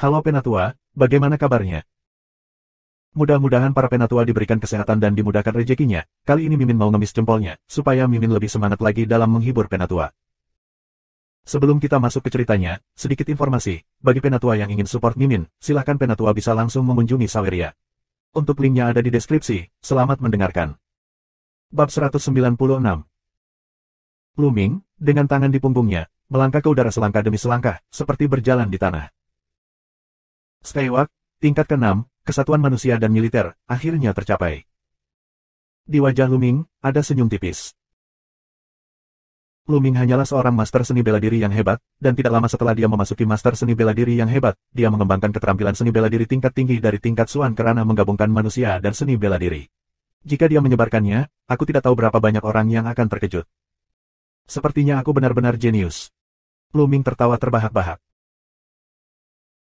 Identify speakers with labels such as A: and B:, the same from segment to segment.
A: Halo Penatua, bagaimana kabarnya? Mudah-mudahan para Penatua diberikan kesehatan dan dimudahkan rezekinya. Kali ini Mimin mau ngemis jempolnya, supaya Mimin lebih semangat lagi dalam menghibur Penatua. Sebelum kita masuk ke ceritanya, sedikit informasi. Bagi Penatua yang ingin support Mimin, silahkan Penatua bisa langsung mengunjungi Saweria. Untuk linknya ada di deskripsi. Selamat mendengarkan. Bab 196. Luming, dengan tangan di punggungnya, melangkah ke udara selangkah demi selangkah, seperti berjalan di tanah. Skywalk, tingkat ke-6, kesatuan manusia dan militer, akhirnya tercapai. Di wajah Luming, ada senyum tipis. Luming hanyalah seorang master seni bela diri yang hebat, dan tidak lama setelah dia memasuki master seni bela diri yang hebat, dia mengembangkan keterampilan seni bela diri tingkat tinggi dari tingkat Suan karena menggabungkan manusia dan seni bela diri. Jika dia menyebarkannya, aku tidak tahu berapa banyak orang yang akan terkejut. Sepertinya aku benar-benar jenius. Luming tertawa terbahak-bahak.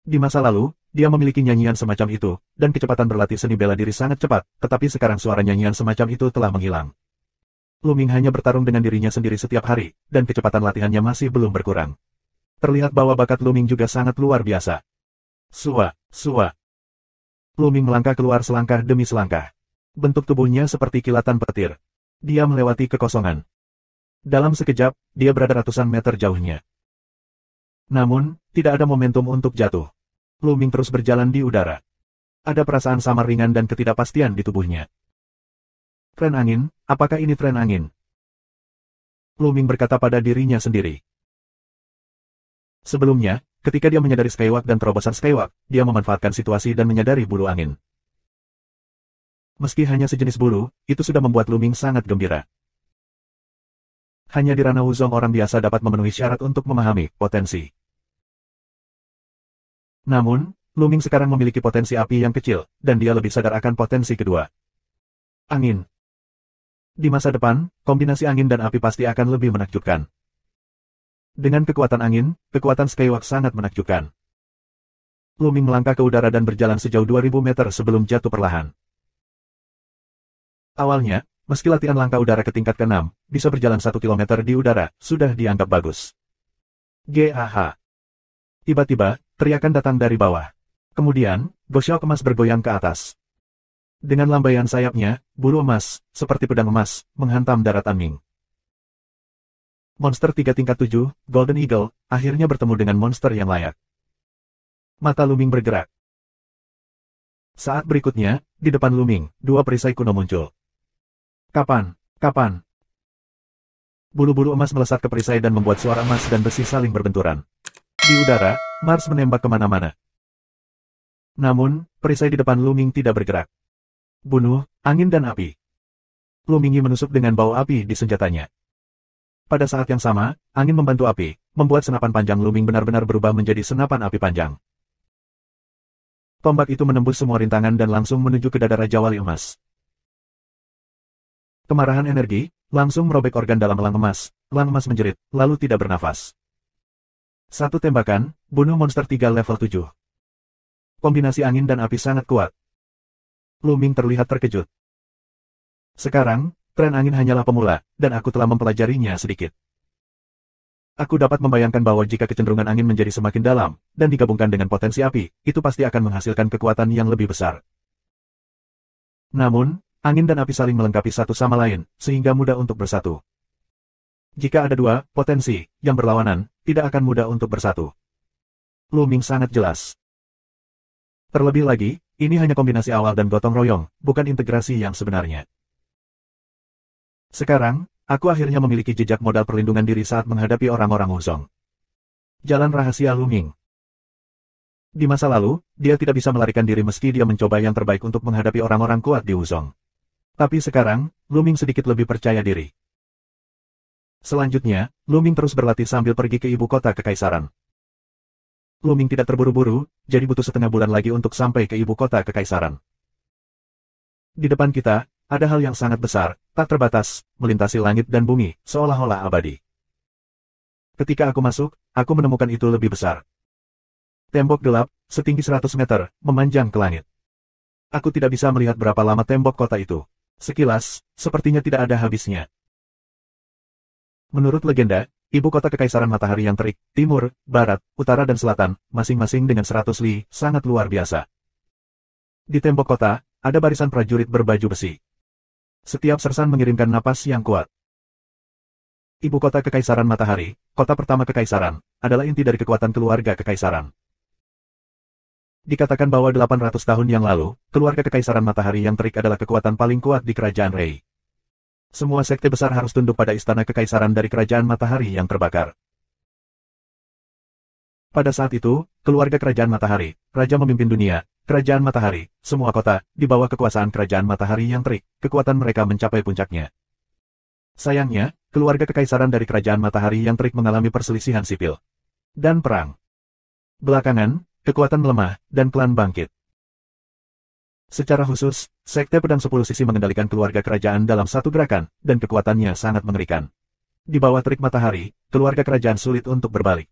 A: Di masa lalu, dia memiliki nyanyian semacam itu, dan kecepatan berlatih seni bela diri sangat cepat, tetapi sekarang suara nyanyian semacam itu telah menghilang. Luming hanya bertarung dengan dirinya sendiri setiap hari, dan kecepatan latihannya masih belum berkurang. Terlihat bahwa bakat Luming juga sangat luar biasa. Sua. Luming melangkah keluar selangkah demi selangkah. Bentuk tubuhnya seperti kilatan petir. Dia melewati kekosongan. Dalam sekejap, dia berada ratusan meter jauhnya. Namun, tidak ada momentum untuk jatuh. Luming terus berjalan di udara. Ada perasaan samar ringan dan ketidakpastian di tubuhnya. Tren angin, apakah ini tren angin? Luming berkata pada dirinya sendiri. Sebelumnya, ketika dia menyadari Skywalk dan terobosan Skywalk, dia memanfaatkan situasi dan menyadari bulu angin. Meski hanya sejenis bulu, itu sudah membuat Luming sangat gembira. Hanya di ranah Wuzong orang biasa dapat memenuhi syarat untuk memahami potensi. Namun, Luming sekarang memiliki potensi api yang kecil, dan dia lebih sadar akan potensi kedua. Angin. Di masa depan, kombinasi angin dan api pasti akan lebih menakjubkan. Dengan kekuatan angin, kekuatan Skywalk sangat menakjubkan. Luming melangkah ke udara dan berjalan sejauh 2000 meter sebelum jatuh perlahan. Awalnya, meski latihan langkah udara ke tingkat ke-6, bisa berjalan 1 kilometer di udara, sudah dianggap bagus. GAH. Tiba-tiba, teriakan datang dari bawah. Kemudian, Goshao emas bergoyang ke atas. Dengan lambaian sayapnya, bulu emas, seperti pedang emas, menghantam darat Anming. Monster 3 tingkat 7, Golden Eagle, akhirnya bertemu dengan monster yang layak. Mata Luming bergerak. Saat berikutnya, di depan Luming, 2 perisai kuno muncul. Kapan? Bulu-bulu emas melesat ke perisai dan membuat suara emas dan besi saling berbenturan. Di udara, Mars menembak kemana-mana. Namun, perisai di depan Luming tidak bergerak. Bunuh, angin dan api. Luming menusuk dengan bau api di senjatanya. Pada saat yang sama, angin membantu api, membuat senapan panjang Luming benar-benar berubah menjadi senapan api panjang. Tombak itu menembus semua rintangan dan langsung menuju ke dada Raja Wali Emas. Kemarahan energi, langsung merobek organ dalam elang emas menjerit, lalu tidak bernafas. Satu tembakan, bunuh monster 3 level 7. Kombinasi angin dan api sangat kuat. Luming terlihat terkejut. Sekarang, tren angin hanyalah pemula, dan aku telah mempelajarinya sedikit. Aku dapat membayangkan bahwa jika kecenderungan angin menjadi semakin dalam, dan digabungkan dengan potensi api, itu pasti akan menghasilkan kekuatan yang lebih besar. Namun, angin dan api saling melengkapi satu sama lain, sehingga mudah untuk bersatu. Jika ada 2 potensi yang berlawanan, tidak akan mudah untuk bersatu. Luming sangat jelas. Terlebih lagi, ini hanya kombinasi awal dan gotong royong, bukan integrasi yang sebenarnya. Sekarang, aku akhirnya memiliki jejak modal perlindungan diri saat menghadapi orang-orang Wuzong. Jalan rahasia Luming. Di masa lalu, dia tidak bisa melarikan diri meski dia mencoba yang terbaik untuk menghadapi orang-orang kuat di Wuzong. Tapi sekarang, Luming sedikit lebih percaya diri. Selanjutnya, Luming terus berlatih sambil pergi ke ibu kota kekaisaran. Luming tidak terburu-buru, jadi butuh setengah bulan lagi untuk sampai ke ibu kota kekaisaran. Di depan kita, ada hal yang sangat besar, tak terbatas, melintasi langit dan bumi, seolah-olah abadi. Ketika aku masuk, aku menemukan itu lebih besar. Tembok gelap, setinggi 100 meter, memanjang ke langit. Aku tidak bisa melihat berapa lama tembok kota itu. Sekilas, sepertinya tidak ada habisnya. Menurut legenda, Ibu kota Kekaisaran Matahari yang terik, timur, barat, utara dan selatan, masing-masing dengan 100 li, sangat luar biasa. Di tembok kota, ada barisan prajurit berbaju besi. Setiap sersan mengirimkan napas yang kuat. Ibu kota Kekaisaran Matahari, kota pertama Kekaisaran, adalah inti dari kekuatan keluarga Kekaisaran. Dikatakan bahwa 800 tahun yang lalu, keluarga Kekaisaran Matahari yang terik adalah kekuatan paling kuat di Kerajaan Rei. Semua sekte besar harus tunduk pada istana Kekaisaran dari Kerajaan Matahari yang terbakar. Pada saat itu, keluarga Kerajaan Matahari, Raja memimpin dunia, Kerajaan Matahari, semua kota, di bawah kekuasaan Kerajaan Matahari yang terik, kekuatan mereka mencapai puncaknya. Sayangnya, keluarga Kekaisaran dari Kerajaan Matahari yang terik mengalami perselisihan sipil dan perang. Belakangan, kekuatan melemah, dan klan bangkit. Secara khusus, Sekte Pedang 10 Sisi mengendalikan keluarga kerajaan dalam satu gerakan, dan kekuatannya sangat mengerikan. Di bawah terik matahari, keluarga kerajaan sulit untuk berbalik.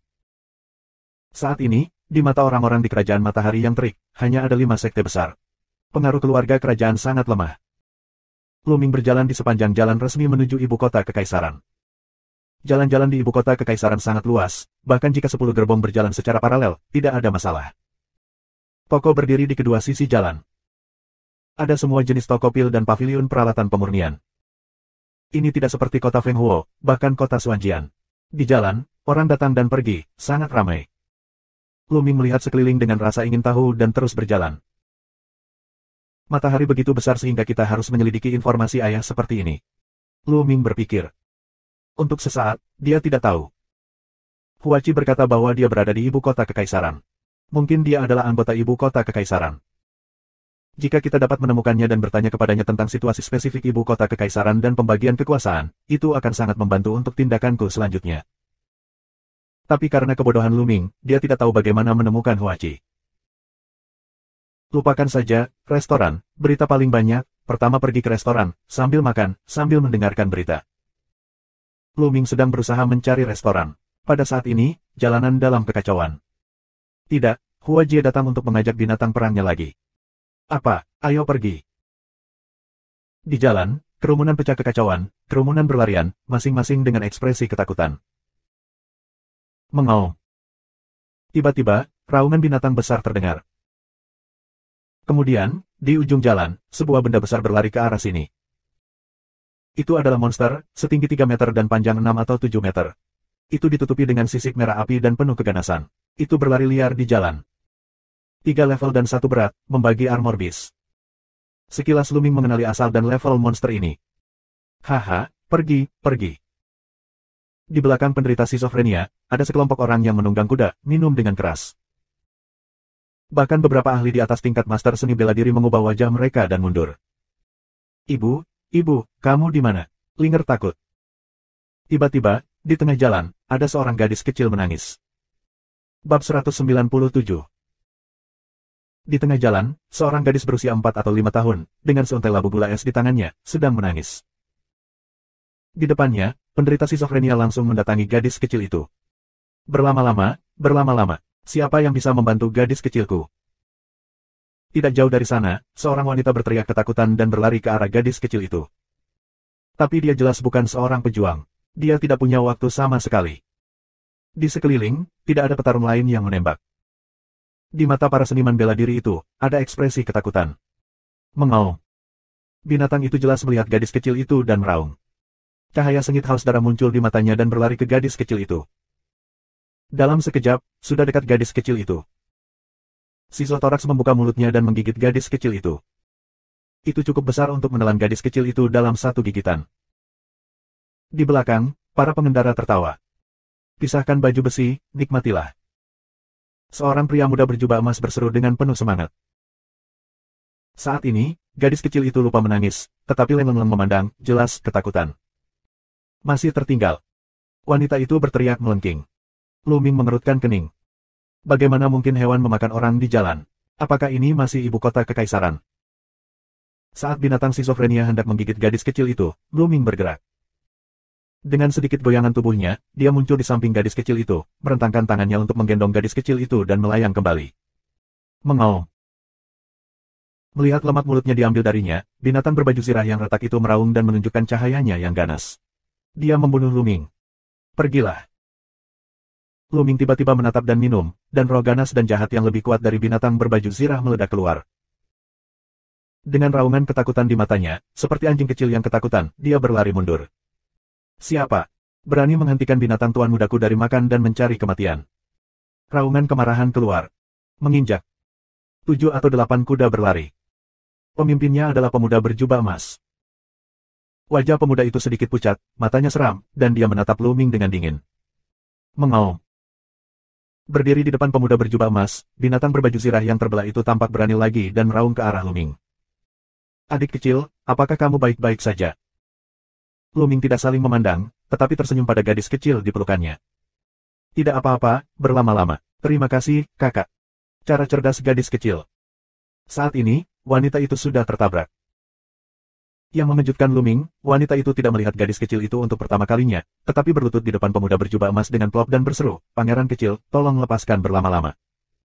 A: Saat ini, di mata orang-orang di Kerajaan Matahari yang terik, hanya ada 5 sekte besar. Pengaruh keluarga kerajaan sangat lemah. Lu Ming berjalan di sepanjang jalan resmi menuju ibu kota Kekaisaran. Jalan-jalan di ibu kota Kekaisaran sangat luas, bahkan jika 10 gerbong berjalan secara paralel, tidak ada masalah. Toko berdiri di kedua sisi jalan. Ada semua jenis toko pil dan paviliun peralatan pemurnian. Ini tidak seperti kota Feng Huo, bahkan kota Xuanjian. Di jalan, orang datang dan pergi, sangat ramai. Lu Ming melihat sekeliling dengan rasa ingin tahu dan terus berjalan. Matahari begitu besar sehingga kita harus menyelidiki informasi ayah seperti ini. Lu Ming berpikir. Untuk sesaat, dia tidak tahu. Huachi berkata bahwa dia berada di ibu kota Kekaisaran. Mungkin dia adalah anggota ibu kota Kekaisaran. Jika kita dapat menemukannya dan bertanya kepadanya tentang situasi spesifik ibu kota Kekaisaran dan pembagian kekuasaan, itu akan sangat membantu untuk tindakanku selanjutnya. Tapi karena kebodohan Lu Ming, dia tidak tahu bagaimana menemukan Huachi. Lupakan saja, restoran, berita paling banyak, pertama pergi ke restoran, sambil makan, sambil mendengarkan berita. Lu Ming sedang berusaha mencari restoran. Pada saat ini, jalanan dalam kekacauan. Tidak, Hua Jie datang untuk mengajak binatang perangnya lagi. Apa, ayo pergi. Di jalan, kerumunan pecah kekacauan, kerumunan berlarian, masing-masing dengan ekspresi ketakutan. Mengaum. Tiba-tiba, raungan binatang besar terdengar. Kemudian, di ujung jalan, sebuah benda besar berlari ke arah sini. Itu adalah monster, setinggi 3 meter dan panjang 6 atau 7 meter. Itu ditutupi dengan sisik merah api dan penuh keganasan. Itu berlari liar di jalan. 3 level dan 1 berat, membagi armor beast. Sekilas Lu Ming mengenali asal dan level monster ini. Haha, pergi, pergi. Di belakang penderita skizofrenia, ada sekelompok orang yang menunggang kuda, minum dengan keras. Bahkan beberapa ahli di atas tingkat master seni bela diri mengubah wajah mereka dan mundur. Ibu, kamu di mana? Linger takut. Tiba-tiba, di tengah jalan, ada seorang gadis kecil menangis. Bab 197. Di tengah jalan, seorang gadis berusia 4 atau 5 tahun, dengan seuntai labu gula es di tangannya, sedang menangis. Di depannya, penderita skizofrenia langsung mendatangi gadis kecil itu. Berlama-lama, siapa yang bisa membantu gadis kecilku? Tidak jauh dari sana, seorang wanita berteriak ketakutan dan berlari ke arah gadis kecil itu. Tapi dia jelas bukan seorang pejuang. Dia tidak punya waktu sama sekali. Di sekeliling, tidak ada petarung lain yang menembak. Di mata para seniman bela diri itu, ada ekspresi ketakutan. Mengaum. Binatang itu jelas melihat gadis kecil itu dan meraung. Cahaya sengit haus darah muncul di matanya dan berlari ke gadis kecil itu. Dalam sekejap, sudah dekat gadis kecil itu. Sizotoraks membuka mulutnya dan menggigit gadis kecil itu. Itu cukup besar untuk menelan gadis kecil itu dalam satu gigitan. Di belakang, para pengendara tertawa. Pisahkan baju besi, nikmatilah. Seorang pria muda berjubah emas berseru dengan penuh semangat. Saat ini, gadis kecil itu lupa menangis, tetapi lengleng memandang, jelas ketakutan. Masih tertinggal. Wanita itu berteriak melengking. Lu Ming mengerutkan kening. Bagaimana mungkin hewan memakan orang di jalan? Apakah ini masih ibu kota Kekaisaran? Saat binatang skizofrenia hendak menggigit gadis kecil itu, Lu Ming bergerak. Dengan sedikit goyangan tubuhnya, dia muncul di samping gadis kecil itu, merentangkan tangannya untuk menggendong gadis kecil itu dan melayang kembali. Mengaum. Melihat lemak mulutnya diambil darinya, binatang berbaju zirah yang retak itu meraung dan menunjukkan cahayanya yang ganas. Dia membunuh Lu Ming. Pergilah. Luming tiba-tiba menatap dan minum, dan roh ganas dan jahat yang lebih kuat dari binatang berbaju zirah meledak keluar. Dengan raungan ketakutan di matanya, seperti anjing kecil yang ketakutan, dia berlari mundur. Siapa berani menghentikan binatang tuan mudaku dari makan dan mencari kematian? Raungan kemarahan keluar. Menginjak. 7 atau 8 kuda berlari. Pemimpinnya adalah pemuda berjubah emas. Wajah pemuda itu sedikit pucat, matanya seram, dan dia menatap Luming dengan dingin. Mengaum. Berdiri di depan pemuda berjubah emas, binatang berbaju zirah yang terbelah itu tampak berani lagi dan meraung ke arah Luming. Adik kecil, apakah kamu baik-baik saja? Luming tidak saling memandang, tetapi tersenyum pada gadis kecil di pelukannya. Tidak apa-apa, berlama-lama. Terima kasih, kakak. Cara cerdas gadis kecil. Saat ini, wanita itu sudah tertabrak. Yang mengejutkan Luming, wanita itu tidak melihat gadis kecil itu untuk pertama kalinya, tetapi berlutut di depan pemuda berjubah emas dengan plop dan berseru, "Pangeran kecil, tolong lepaskan berlama-lama."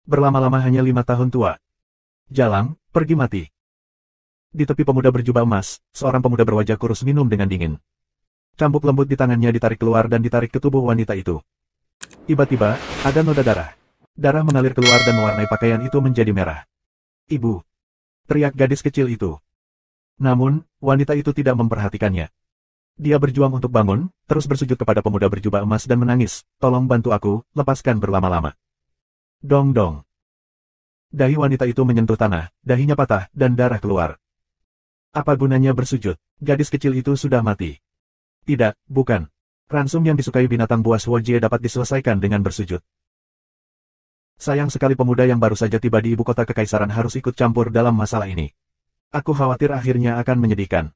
A: Berlama-lama hanya 5 tahun tua. Jalang, pergi mati. Di tepi pemuda berjubah emas, seorang pemuda berwajah kurus minum dengan dingin. Cambuk lembut di tangannya ditarik keluar dan ditarik ke tubuh wanita itu. Tiba-tiba, ada noda darah. Darah mengalir keluar dan mewarnai pakaian itu menjadi merah. "Ibu!" teriak gadis kecil itu. Namun, wanita itu tidak memperhatikannya. Dia berjuang untuk bangun, terus bersujud kepada pemuda berjubah emas dan menangis, "Tolong bantu aku, lepaskan berlama-lama." Dong-dong. Dahi wanita itu menyentuh tanah, dahinya patah, dan darah keluar. Apa gunanya bersujud? Gadis kecil itu sudah mati. Tidak, bukan. Ransum yang disukai binatang buas Huojie dapat diselesaikan dengan bersujud. Sayang sekali pemuda yang baru saja tiba di ibu kota kekaisaran harus ikut campur dalam masalah ini. Aku khawatir akhirnya akan menyedihkan.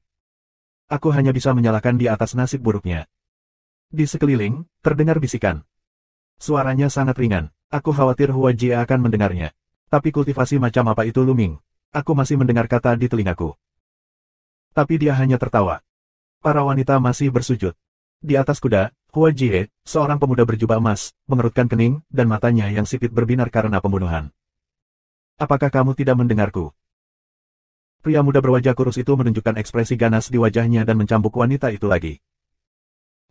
A: Aku hanya bisa menyalahkan di atas nasib buruknya. Di sekeliling, terdengar bisikan. Suaranya sangat ringan. Aku khawatir Huojie akan mendengarnya. Tapi kultivasi macam apa itu Luming? Aku masih mendengar kata di telingaku. Tapi dia hanya tertawa. Para wanita masih bersujud. Di atas kuda, Huojie, seorang pemuda berjubah emas, mengerutkan kening, dan matanya yang sipit berbinar karena pembunuhan. Apakah kamu tidak mendengarku? Pria muda berwajah kurus itu menunjukkan ekspresi ganas di wajahnya dan mencambuk wanita itu lagi.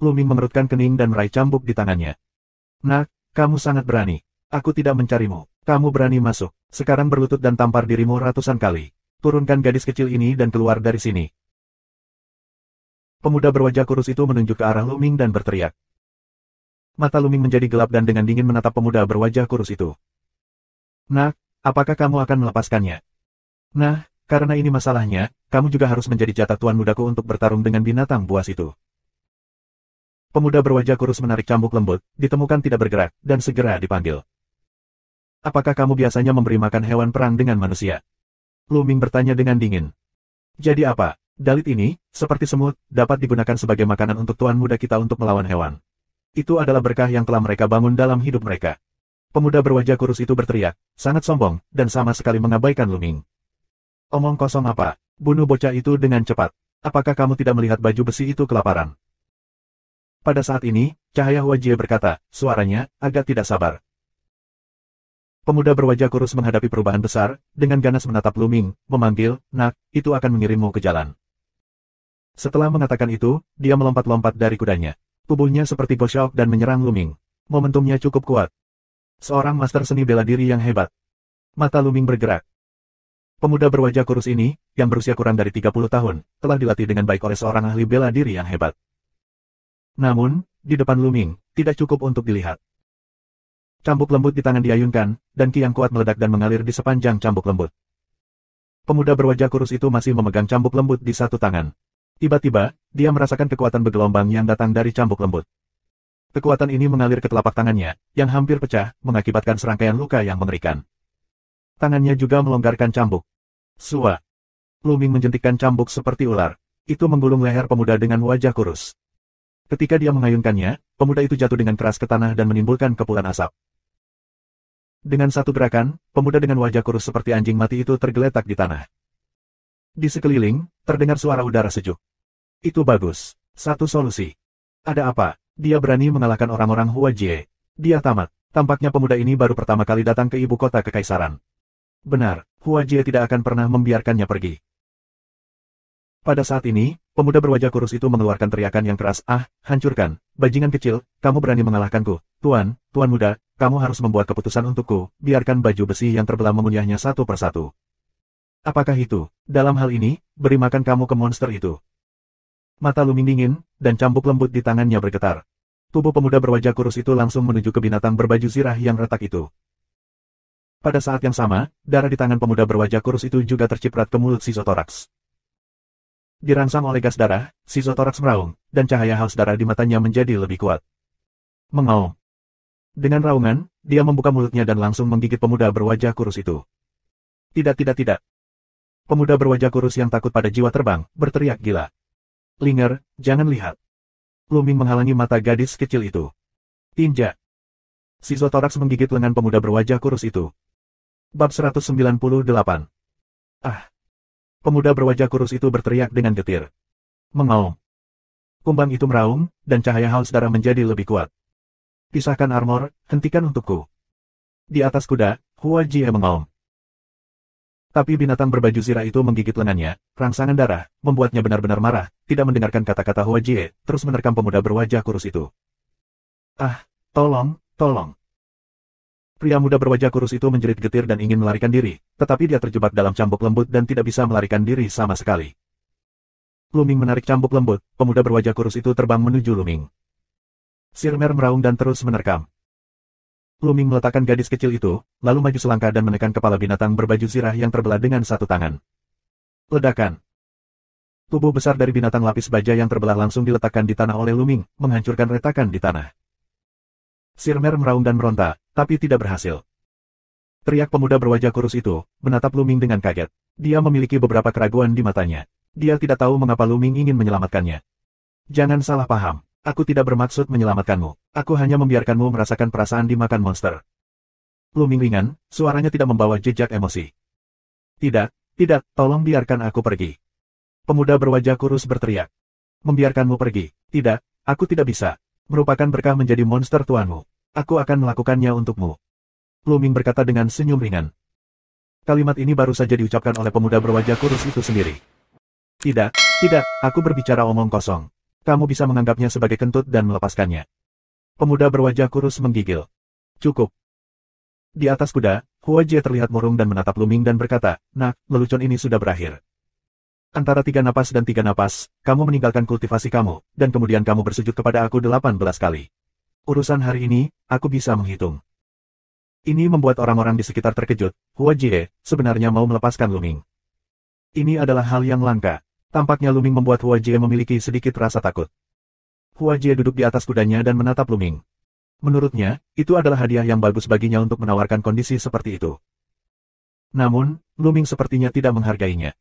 A: Luming mengerutkan kening dan meraih cambuk di tangannya. "Nak, kamu sangat berani. Aku tidak mencarimu. Kamu berani masuk. Sekarang berlutut dan tampar dirimu ratusan kali. Turunkan gadis kecil ini dan keluar dari sini." Pemuda berwajah kurus itu menunjuk ke arah Luming dan berteriak. Mata Luming menjadi gelap dan dengan dingin menatap pemuda berwajah kurus itu. "Nak, apakah kamu akan melepaskannya?" "Nah, karena ini masalahnya, kamu juga harus menjadi jatah tuan mudaku untuk bertarung dengan binatang buas itu." Pemuda berwajah kurus menarik cambuk lembut, ditemukan tidak bergerak, dan segera dipanggil. "Apakah kamu biasanya memberi makan hewan perang dengan manusia?" Luming bertanya dengan dingin. "Jadi apa? Dalit ini, seperti semut, dapat digunakan sebagai makanan untuk tuan muda kita untuk melawan hewan. Itu adalah berkah yang telah mereka bangun dalam hidup mereka." Pemuda berwajah kurus itu berteriak, sangat sombong, dan sama sekali mengabaikan Luming. "Omong kosong apa? Bunuh bocah itu dengan cepat. Apakah kamu tidak melihat baju besi itu kelaparan?" Pada saat ini, cahaya Huojie berkata, suaranya agak tidak sabar. Pemuda berwajah kurus menghadapi perubahan besar, dengan ganas menatap Luming, memanggil, "Nak, itu akan mengirimmu ke jalan." Setelah mengatakan itu, dia melompat-lompat dari kudanya. Tubuhnya seperti Goshawk dan menyerang Luming. Momentumnya cukup kuat. Seorang master seni bela diri yang hebat. Mata Luming bergerak. Pemuda berwajah kurus ini, yang berusia kurang dari 30 tahun, telah dilatih dengan baik oleh seorang ahli bela diri yang hebat. Namun, di depan Luming, tidak cukup untuk dilihat. Cambuk lembut di tangan diayunkan, dan ki yang kuat meledak dan mengalir di sepanjang cambuk lembut. Pemuda berwajah kurus itu masih memegang cambuk lembut di satu tangan. Tiba-tiba, dia merasakan kekuatan bergelombang yang datang dari cambuk lembut. Kekuatan ini mengalir ke telapak tangannya, yang hampir pecah, mengakibatkan serangkaian luka yang mengerikan. Tangannya juga melonggarkan cambuk. Sua. Luming menjentikkan cambuk seperti ular. Itu menggulung leher pemuda dengan wajah kurus. Ketika dia mengayunkannya, pemuda itu jatuh dengan keras ke tanah dan menimbulkan kepulan asap. Dengan satu gerakan, pemuda dengan wajah kurus seperti anjing mati itu tergeletak di tanah. Di sekeliling, terdengar suara udara sejuk. Itu bagus. Satu solusi. Ada apa? Dia berani mengalahkan orang-orang Huojie. Dia tamat. Tampaknya pemuda ini baru pertama kali datang ke ibu kota kekaisaran. Benar, Huojie tidak akan pernah membiarkannya pergi. Pada saat ini, Pemuda berwajah kurus itu mengeluarkan teriakan yang keras, "Ah, hancurkan, bajingan kecil, kamu berani mengalahkanku. Tuan muda, kamu harus membuat keputusan untukku, biarkan baju besi yang terbelah mengunyahnya satu persatu." "Apakah itu? Dalam hal ini, beri makan kamu ke monster itu." Mata Luming dingin, dan cambuk lembut di tangannya bergetar. Tubuh pemuda berwajah kurus itu langsung menuju ke binatang berbaju zirah yang retak itu. Pada saat yang sama, darah di tangan pemuda berwajah kurus itu juga terciprat ke mulut Sizotorax. Dirangsang oleh gas darah, Sizotorax meraung, dan cahaya haus darah di matanya menjadi lebih kuat. Mengaum. Dengan raungan, dia membuka mulutnya dan langsung menggigit pemuda berwajah kurus itu. Tidak. Pemuda berwajah kurus yang takut pada jiwa terbang, berteriak gila. "Linger, jangan lihat." Luming menghalangi mata gadis kecil itu. "Tinja." Sizotorax menggigit lengan pemuda berwajah kurus itu. Bab 198. "Ah!" Pemuda berwajah kurus itu berteriak dengan getir. Mengaum. Kumbang itu meraung, dan cahaya haus darah menjadi lebih kuat. "Pisahkan armor, hentikan untukku." Di atas kuda, Hua Jie mengaum. Tapi binatang berbaju zirah itu menggigit lengannya, rangsangan darah, membuatnya benar-benar marah, tidak mendengarkan kata-kata Hua Jie, terus menerkam pemuda berwajah kurus itu. "Ah, tolong. Pria muda berwajah kurus itu menjerit getir dan ingin melarikan diri, tetapi dia terjebak dalam cambuk lembut dan tidak bisa melarikan diri sama sekali. Luming menarik cambuk lembut, pemuda berwajah kurus itu terbang menuju Luming. Sirmer meraung dan terus menerkam. Luming meletakkan gadis kecil itu, lalu maju selangkah dan menekan kepala binatang berbaju zirah yang terbelah dengan satu tangan. Ledakan. Tubuh besar dari binatang lapis baja yang terbelah langsung diletakkan di tanah oleh Luming, menghancurkan retakan di tanah. Sirmer meraung dan meronta, tapi tidak berhasil. Teriak pemuda berwajah kurus itu, menatap Luming dengan kaget. Dia memiliki beberapa keraguan di matanya. Dia tidak tahu mengapa Luming ingin menyelamatkannya. "Jangan salah paham. Aku tidak bermaksud menyelamatkanmu. Aku hanya membiarkanmu merasakan perasaan dimakan monster." Luming ringan, suaranya tidak membawa jejak emosi. Tidak, tolong biarkan aku pergi." Pemuda berwajah kurus berteriak. "Membiarkanmu pergi? Tidak, aku tidak bisa. Merupakan berkah menjadi monster tuanmu. Aku akan melakukannya untukmu." Luming berkata dengan senyum ringan. Kalimat ini baru saja diucapkan oleh pemuda berwajah kurus itu sendiri. Tidak, aku berbicara omong kosong. Kamu bisa menganggapnya sebagai kentut dan melepaskannya." Pemuda berwajah kurus menggigil. "Cukup." Di atas kuda, Hua Jie terlihat murung dan menatap Luming dan berkata, "Nak, lelucon ini sudah berakhir. Antara 3 napas dan 3 napas, kamu meninggalkan kultivasi kamu, dan kemudian kamu bersujud kepada aku 18 kali. Urusan hari ini, aku bisa menghitung." Ini membuat orang-orang di sekitar terkejut. Hua Jie sebenarnya mau melepaskan Luming. Ini adalah hal yang langka. Tampaknya Luming membuat Hua Jie memiliki sedikit rasa takut. Hua Jie duduk di atas kudanya dan menatap Luming. Menurutnya, itu adalah hadiah yang bagus baginya untuk menawarkan kondisi seperti itu. Namun, Luming sepertinya tidak menghargainya.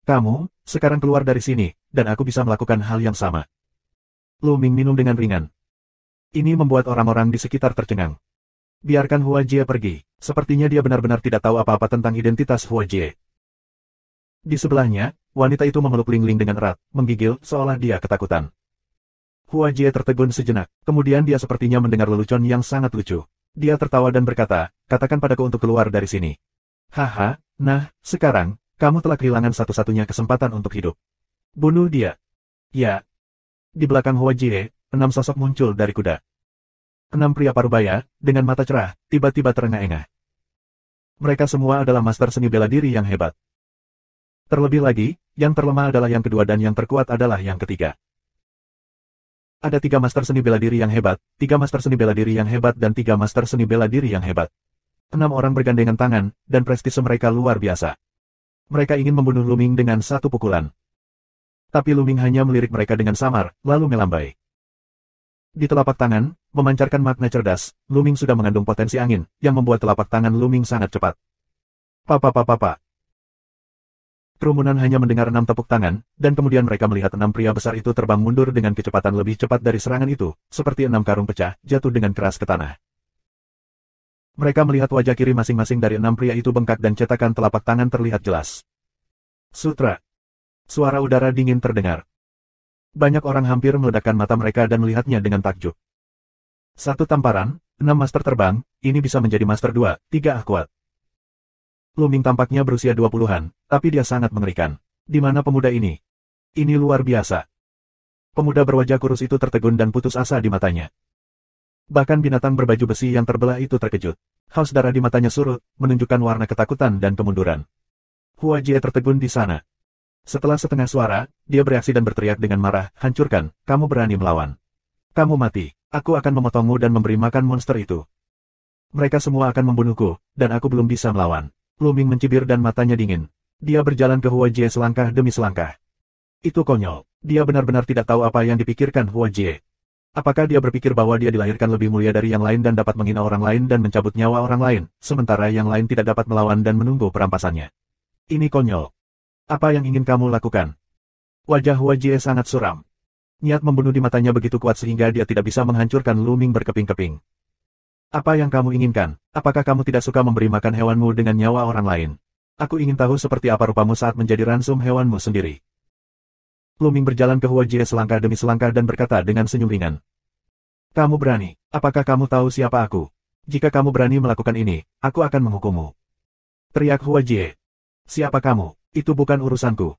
A: "Kamu, sekarang keluar dari sini, dan aku bisa melakukan hal yang sama." Luming minum dengan ringan. Ini membuat orang-orang di sekitar tercengang. Biarkan Hua Jie pergi, sepertinya dia benar-benar tidak tahu apa-apa tentang identitas Hua Jie. Di sebelahnya, wanita itu memeluk Ling Ling dengan erat, menggigil seolah dia ketakutan. Hua Jie tertegun sejenak, kemudian dia sepertinya mendengar lelucon yang sangat lucu. Dia tertawa dan berkata, "Katakan padaku untuk keluar dari sini." "Haha, nah, sekarang, kamu telah kehilangan satu-satunya kesempatan untuk hidup. Bunuh dia." "Ya." Di belakang Hua Jie, 6 sosok muncul dari kuda. 6 pria parubaya, dengan mata cerah, tiba-tiba terengah-engah. Mereka semua adalah master seni bela diri yang hebat. Terlebih lagi, yang terlemah adalah yang kedua dan yang terkuat adalah yang ketiga. Ada 3 master seni bela diri yang hebat, 3 master seni bela diri yang hebat dan 3 master seni bela diri yang hebat. 6 orang bergandengan tangan, dan prestise mereka luar biasa. Mereka ingin membunuh Luming dengan satu pukulan. Tapi Luming hanya melirik mereka dengan samar, lalu melambai. Di telapak tangan, memancarkan makna cerdas, Luming sudah mengandung potensi angin, yang membuat telapak tangan Luming sangat cepat. Papa. Kerumunan hanya mendengar 6 tepuk tangan, dan kemudian mereka melihat 6 pria besar itu terbang mundur dengan kecepatan lebih cepat dari serangan itu, seperti 6 karung pecah, jatuh dengan keras ke tanah. Mereka melihat wajah kiri masing-masing dari 6 pria itu bengkak dan cetakan telapak tangan terlihat jelas. Sutra. Suara udara dingin terdengar. Banyak orang hampir meledakkan mata mereka dan melihatnya dengan takjub. Satu tamparan, 6 master terbang, ini bisa menjadi master 2, 3 kuat. Luming tampaknya berusia 20-an, tapi dia sangat mengerikan. Di mana pemuda ini? Ini luar biasa. Pemuda berwajah kurus itu tertegun dan putus asa di matanya. Bahkan binatang berbaju besi yang terbelah itu terkejut. Haus darah di matanya surut, menunjukkan warna ketakutan dan kemunduran. Hua Jie tertegun di sana. Setelah setengah suara, dia bereaksi dan berteriak dengan marah, hancurkan, kamu berani melawan. Kamu mati, aku akan memotongmu dan memberi makan monster itu. Mereka semua akan membunuhku, dan aku belum bisa melawan. Lu Ming mencibir dan matanya dingin. Dia berjalan ke Hua Jie selangkah demi selangkah. Itu konyol. Dia benar-benar tidak tahu apa yang dipikirkan Hua Jie. Apakah dia berpikir bahwa dia dilahirkan lebih mulia dari yang lain dan dapat menghina orang lain dan mencabut nyawa orang lain, sementara yang lain tidak dapat melawan dan menunggu perampasannya? Ini konyol. Apa yang ingin kamu lakukan? Wajah Hua Jie sangat suram. Niat membunuh di matanya begitu kuat sehingga dia tidak bisa menghancurkan Lu Ming berkeping-keping. Apa yang kamu inginkan? Apakah kamu tidak suka memberi makan hewanmu dengan nyawa orang lain? Aku ingin tahu seperti apa rupamu saat menjadi ransum hewanmu sendiri. Lu Ming berjalan ke Hua Jie selangkah demi selangkah dan berkata dengan senyum ringan. Kamu berani, apakah kamu tahu siapa aku? Jika kamu berani melakukan ini, aku akan menghukummu. Teriak Hua Jie. Siapa kamu? Itu bukan urusanku.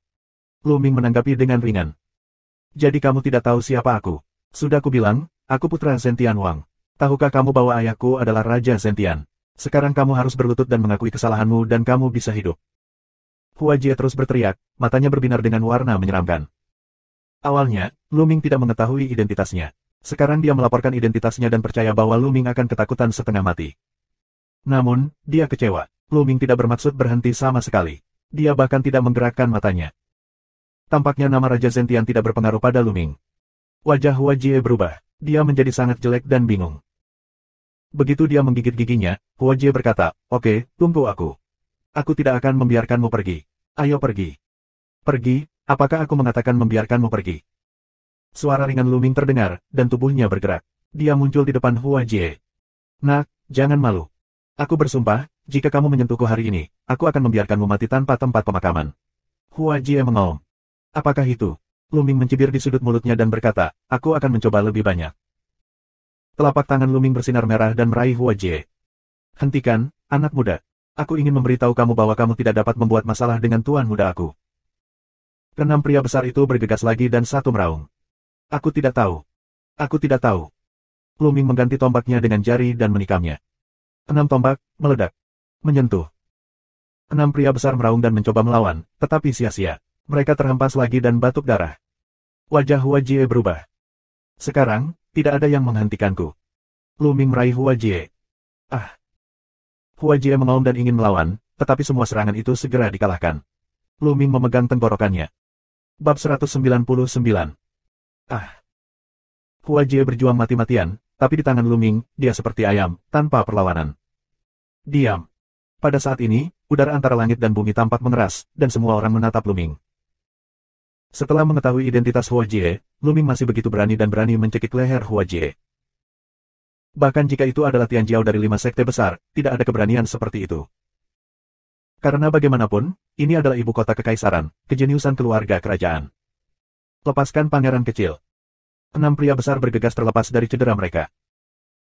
A: Lu Ming menanggapi dengan ringan. Jadi kamu tidak tahu siapa aku? Sudah kubilang, aku putra Zentian Wang. Tahukah kamu bahwa ayahku adalah Raja Zentian? Sekarang kamu harus berlutut dan mengakui kesalahanmu dan kamu bisa hidup. Hua Jie terus berteriak, matanya berbinar dengan warna menyeramkan. Awalnya, Lu Ming tidak mengetahui identitasnya. Sekarang dia melaporkan identitasnya dan percaya bahwa Lu Ming akan ketakutan setengah mati. Namun, dia kecewa. Lu Ming tidak bermaksud berhenti sama sekali. Dia bahkan tidak menggerakkan matanya. Tampaknya nama Raja Zentian tidak berpengaruh pada Lu Ming. Wajah Hua Jie berubah. Dia menjadi sangat jelek dan bingung. Begitu dia menggigit giginya, Hua Jie berkata, oke, tunggu aku. Aku tidak akan membiarkanmu pergi. Ayo pergi. Pergi? Apakah aku mengatakan membiarkanmu pergi? Suara ringan Lu Ming terdengar, dan tubuhnya bergerak. Dia muncul di depan Hua Jie. Nak, jangan malu. Aku bersumpah, jika kamu menyentuhku hari ini, aku akan membiarkanmu mati tanpa tempat pemakaman. Hua Jie mengaum. Apakah itu? Lu Ming mencibir di sudut mulutnya dan berkata, aku akan mencoba lebih banyak. Telapak tangan Lu Ming bersinar merah dan meraih Hua Jie. Hentikan, anak muda. Aku ingin memberitahu kamu bahwa kamu tidak dapat membuat masalah dengan tuan muda aku. Keenam pria besar itu bergegas lagi dan satu meraung. Aku tidak tahu. Aku tidak tahu. Lu Ming mengganti tombaknya dengan jari dan menikamnya. 6 tombak, meledak. Menyentuh. 6 pria besar meraung dan mencoba melawan, tetapi sia-sia. Mereka terhempas lagi dan batuk darah. Wajah Hua Jie berubah. Sekarang, tidak ada yang menghentikanku. Lu Ming meraih Hua Jie. Ah. Hua Jie mengaum dan ingin melawan, tetapi semua serangan itu segera dikalahkan. Lu Ming memegang tenggorokannya. Bab 199. Ah. Hua Jie berjuang mati-matian, tapi di tangan Lu Ming, dia seperti ayam, tanpa perlawanan. Diam. Pada saat ini, udara antara langit dan bumi tampak mengeras, dan semua orang menatap Lu Ming. Setelah mengetahui identitas Hua Jie, Lu Ming masih begitu berani dan berani mencekik leher Hua Jie. Bahkan jika itu adalah Tian Jiao dari 5 sekte besar, tidak ada keberanian seperti itu. Karena bagaimanapun, ini adalah ibu kota kekaisaran, kejeniusan keluarga kerajaan. Lepaskan pangeran kecil. 6 pria besar bergegas terlepas dari cedera mereka.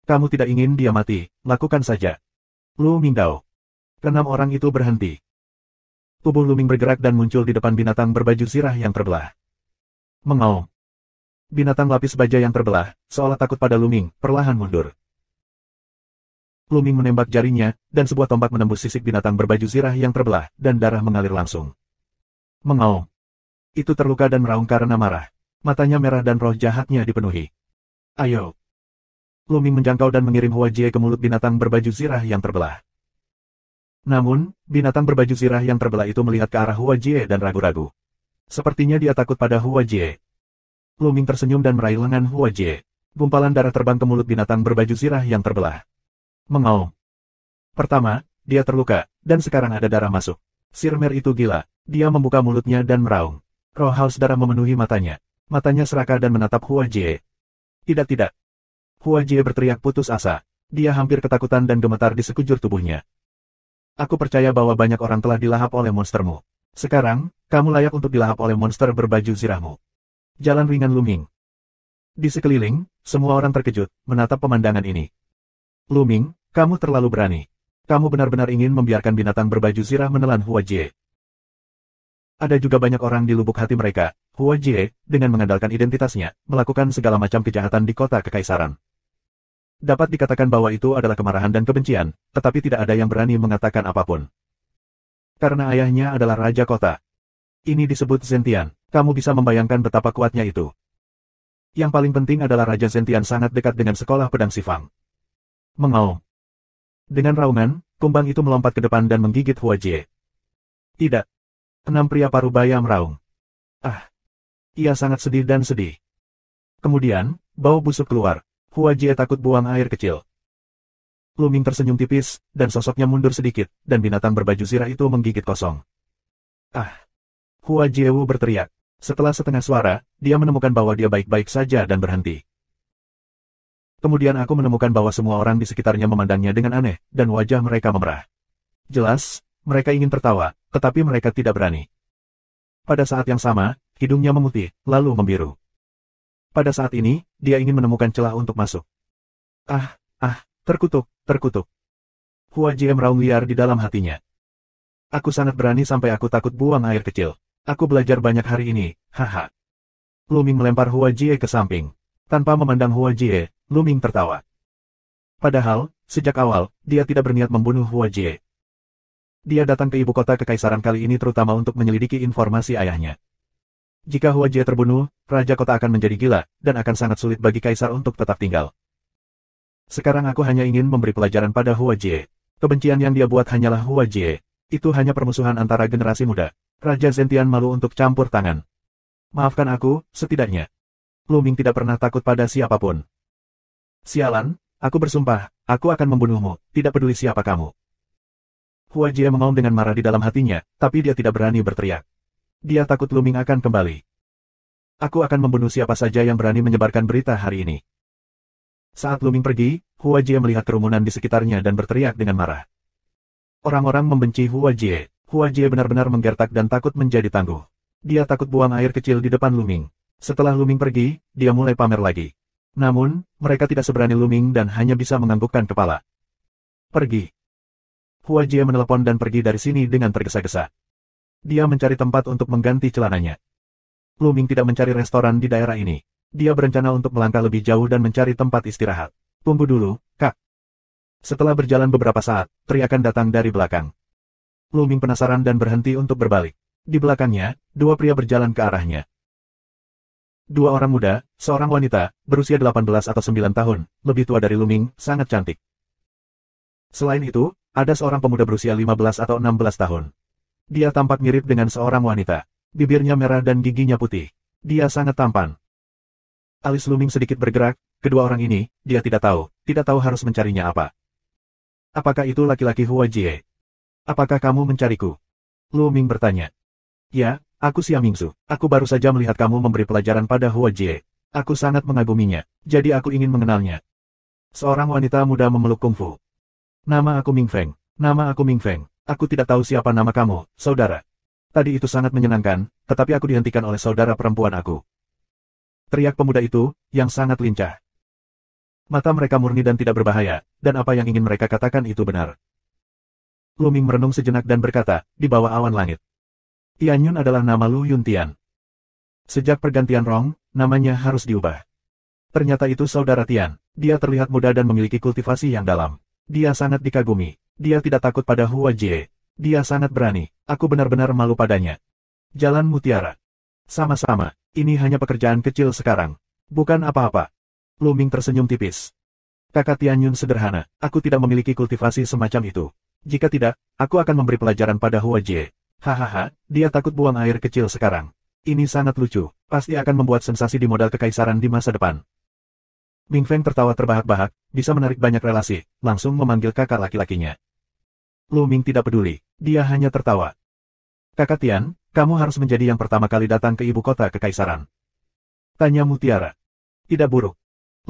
A: Kamu tidak ingin dia mati, lakukan saja. Lu Mingdao. 6 orang itu berhenti. Tubuh Lu Ming bergerak dan muncul di depan binatang berbaju zirah yang terbelah. Mengaum. Binatang lapis baja yang terbelah, seolah takut pada Lu Ming, perlahan mundur. Lu Ming menembak jarinya, dan sebuah tombak menembus sisik binatang berbaju zirah yang terbelah, dan darah mengalir langsung. Mengaum. Itu terluka dan meraung karena marah. Matanya merah dan roh jahatnya dipenuhi. Ayo. Lu Ming menjangkau dan mengirim Hua Jie ke mulut binatang berbaju zirah yang terbelah. Namun, binatang berbaju zirah yang terbelah itu melihat ke arah Hua Jie dan ragu-ragu. Sepertinya dia takut pada Hua Jie. Lu Ming tersenyum dan meraih lengan Hua Jie. Gumpalan darah terbang ke mulut binatang berbaju zirah yang terbelah. Mengaum. Pertama, dia terluka, dan sekarang ada darah masuk. Sirmer itu gila. Dia membuka mulutnya dan meraung. Roh haus darah memenuhi matanya. Matanya serakah dan menatap Hua Jie. Tidak. Hua Jie berteriak putus asa. Dia hampir ketakutan dan gemetar di sekujur tubuhnya. Aku percaya bahwa banyak orang telah dilahap oleh monstermu. Sekarang, kamu layak untuk dilahap oleh monster berbaju zirahmu. Jalan ringan Lu Ming. Di sekeliling, semua orang terkejut, menatap pemandangan ini. Lu Ming, kamu terlalu berani. Kamu benar-benar ingin membiarkan binatang berbaju zirah menelan Hua Jie. Ada juga banyak orang di lubuk hati mereka, Hua Jie, dengan mengandalkan identitasnya, melakukan segala macam kejahatan di kota kekaisaran. Dapat dikatakan bahwa itu adalah kemarahan dan kebencian, tetapi tidak ada yang berani mengatakan apapun. Karena ayahnya adalah raja kota. Ini disebut Zentian. Kamu bisa membayangkan betapa kuatnya itu. Yang paling penting adalah Raja Zentian sangat dekat dengan sekolah pedang Sifang. Mengaum. Dengan raungan, kumbang itu melompat ke depan dan menggigit Hua Jie. Tidak. 6 pria parubaya meraung. Ah. Ia sangat sedih dan sedih. Kemudian, bau busuk keluar. Hua Jie takut buang air kecil. Luming tersenyum tipis, dan sosoknya mundur sedikit, dan binatang berbaju zirah itu menggigit kosong. Ah. Hua Jiewu berteriak. Setelah setengah suara, dia menemukan bahwa dia baik-baik saja dan berhenti. Kemudian aku menemukan bahwa semua orang di sekitarnya memandangnya dengan aneh, dan wajah mereka memerah. Jelas, mereka ingin tertawa, tetapi mereka tidak berani. Pada saat yang sama, hidungnya memutih, lalu membiru. Pada saat ini, dia ingin menemukan celah untuk masuk. Terkutuk, terkutuk. Hua Jie meraung liar di dalam hatinya. Aku sangat berani sampai aku takut buang air kecil. Aku belajar banyak hari ini, haha. Luming melempar Hua Jie ke samping. Tanpa memandang Hua Jie, Luming tertawa. Padahal, sejak awal, dia tidak berniat membunuh Hua Jie. Dia datang ke ibu kota kekaisaran kali ini terutama untuk menyelidiki informasi ayahnya. Jika Hua Jie terbunuh, raja kota akan menjadi gila, dan akan sangat sulit bagi kaisar untuk tetap tinggal. Sekarang aku hanya ingin memberi pelajaran pada Hua Jie. Kebencian yang dia buat hanyalah Hua Jie. Itu hanya permusuhan antara generasi muda. Raja Zentian malu untuk campur tangan. Maafkan aku, setidaknya. Luming tidak pernah takut pada siapapun. Sialan, aku bersumpah, aku akan membunuhmu, tidak peduli siapa kamu. Hua Jie mengaum dengan marah di dalam hatinya, tapi dia tidak berani berteriak. Dia takut Luming akan kembali. Aku akan membunuh siapa saja yang berani menyebarkan berita hari ini. Saat Luming pergi, Hua Jie melihat kerumunan di sekitarnya dan berteriak dengan marah. Orang-orang membenci Hua Jie. Hua Jie benar-benar menggertak dan takut menjadi tangguh. Dia takut buang air kecil di depan Luming. Setelah Luming pergi, dia mulai pamer lagi. Namun, mereka tidak seberani Luming dan hanya bisa menganggukkan kepala. Pergi. Hua Jie menelepon dan pergi dari sini dengan tergesa-gesa. Dia mencari tempat untuk mengganti celananya. Luming tidak mencari restoran di daerah ini. Dia berencana untuk melangkah lebih jauh dan mencari tempat istirahat. Tunggu dulu, Kak. Setelah berjalan beberapa saat, teriakan datang dari belakang. Luming penasaran dan berhenti untuk berbalik. Di belakangnya, 2 pria berjalan ke arahnya. 2 orang muda, seorang wanita, berusia 18 atau 9 tahun, lebih tua dari Luming, sangat cantik. Selain itu, ada seorang pemuda berusia 15 atau 16 tahun. Dia tampak mirip dengan seorang wanita. Bibirnya merah dan giginya putih. Dia sangat tampan. Alis Luming sedikit bergerak, kedua orang ini, dia tidak tahu harus mencarinya apa. Apakah itu laki-laki Hua Jie? Apakah kamu mencariku? Luming bertanya. Ya, aku Xia Mingzu. Aku baru saja melihat kamu memberi pelajaran pada Hua Jie. Aku sangat mengaguminya, jadi aku ingin mengenalnya. Seorang wanita muda memeluk kungfu. Nama aku Ming Feng. Nama aku Ming Feng. Aku tidak tahu siapa nama kamu, saudara. Tadi itu sangat menyenangkan, tetapi aku dihentikan oleh saudara perempuan aku. Teriak pemuda itu, yang sangat lincah. Mata mereka murni dan tidak berbahaya, dan apa yang ingin mereka katakan itu benar. Luming merenung sejenak dan berkata, di bawah awan langit. Tianyun adalah nama Lu Yuntian. Sejak pergantian rong, namanya harus diubah. Ternyata itu saudara Tian. Dia terlihat muda dan memiliki kultivasi yang dalam. Dia sangat dikagumi. Dia tidak takut pada Hua Jie. Dia sangat berani. Aku benar-benar malu padanya. Jalan Mutiara. Sama-sama, ini hanya pekerjaan kecil sekarang. Bukan apa-apa. Luming tersenyum tipis. Kakak Tianyun sederhana, aku tidak memiliki kultivasi semacam itu. Jika tidak, aku akan memberi pelajaran pada Hua Jie. Hahaha, dia takut buang air kecil sekarang. Ini sangat lucu, pasti akan membuat sensasi di modal kekaisaran di masa depan. Ming Feng tertawa terbahak-bahak, bisa menarik banyak relasi, langsung memanggil kakak laki-lakinya. Lu Ming tidak peduli, dia hanya tertawa. Kakak Tian, kamu harus menjadi yang pertama kali datang ke ibu kota kekaisaran. Tanya Mutiara. Tidak buruk.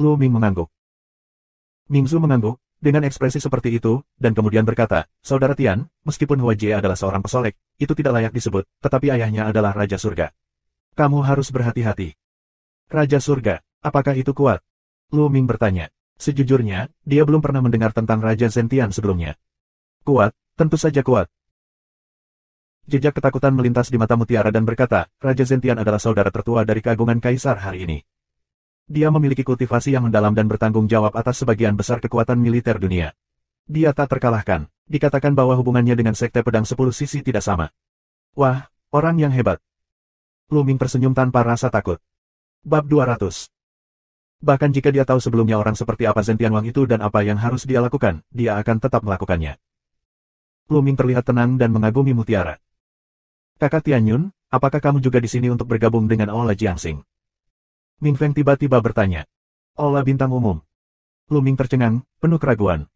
A: Lu Ming mengangguk. Mingzu mengangguk, dengan ekspresi seperti itu, dan kemudian berkata, Saudara Tian, meskipun Hua Jie adalah seorang pesolek, itu tidak layak disebut, tetapi ayahnya adalah Raja Surga. Kamu harus berhati-hati. Raja Surga, apakah itu kuat? Lu Ming bertanya. Sejujurnya, dia belum pernah mendengar tentang Raja Zentian sebelumnya. Kuat, tentu saja kuat. Jejak ketakutan melintas di mata Mutiara dan berkata, Raja Zentian adalah saudara tertua dari keagungan Kaisar hari ini. Dia memiliki kultivasi yang mendalam dan bertanggung jawab atas sebagian besar kekuatan militer dunia. Dia tak terkalahkan. Dikatakan bahwa hubungannya dengan Sekte Pedang 10 Sisi tidak sama. Wah, orang yang hebat. Lu Ming tersenyum tanpa rasa takut. Bab 200. Bahkan jika dia tahu sebelumnya orang seperti apa Zentian Wang itu dan apa yang harus dia lakukan, dia akan tetap melakukannya. Lu Ming terlihat tenang dan mengagumi Mutiara. Kakak Tianyun, apakah kamu juga di sini untuk bergabung dengan Aula Jiangxing? Ming Feng tiba-tiba bertanya. Aula Bintang Umum. Lu Ming tercengang, penuh keraguan.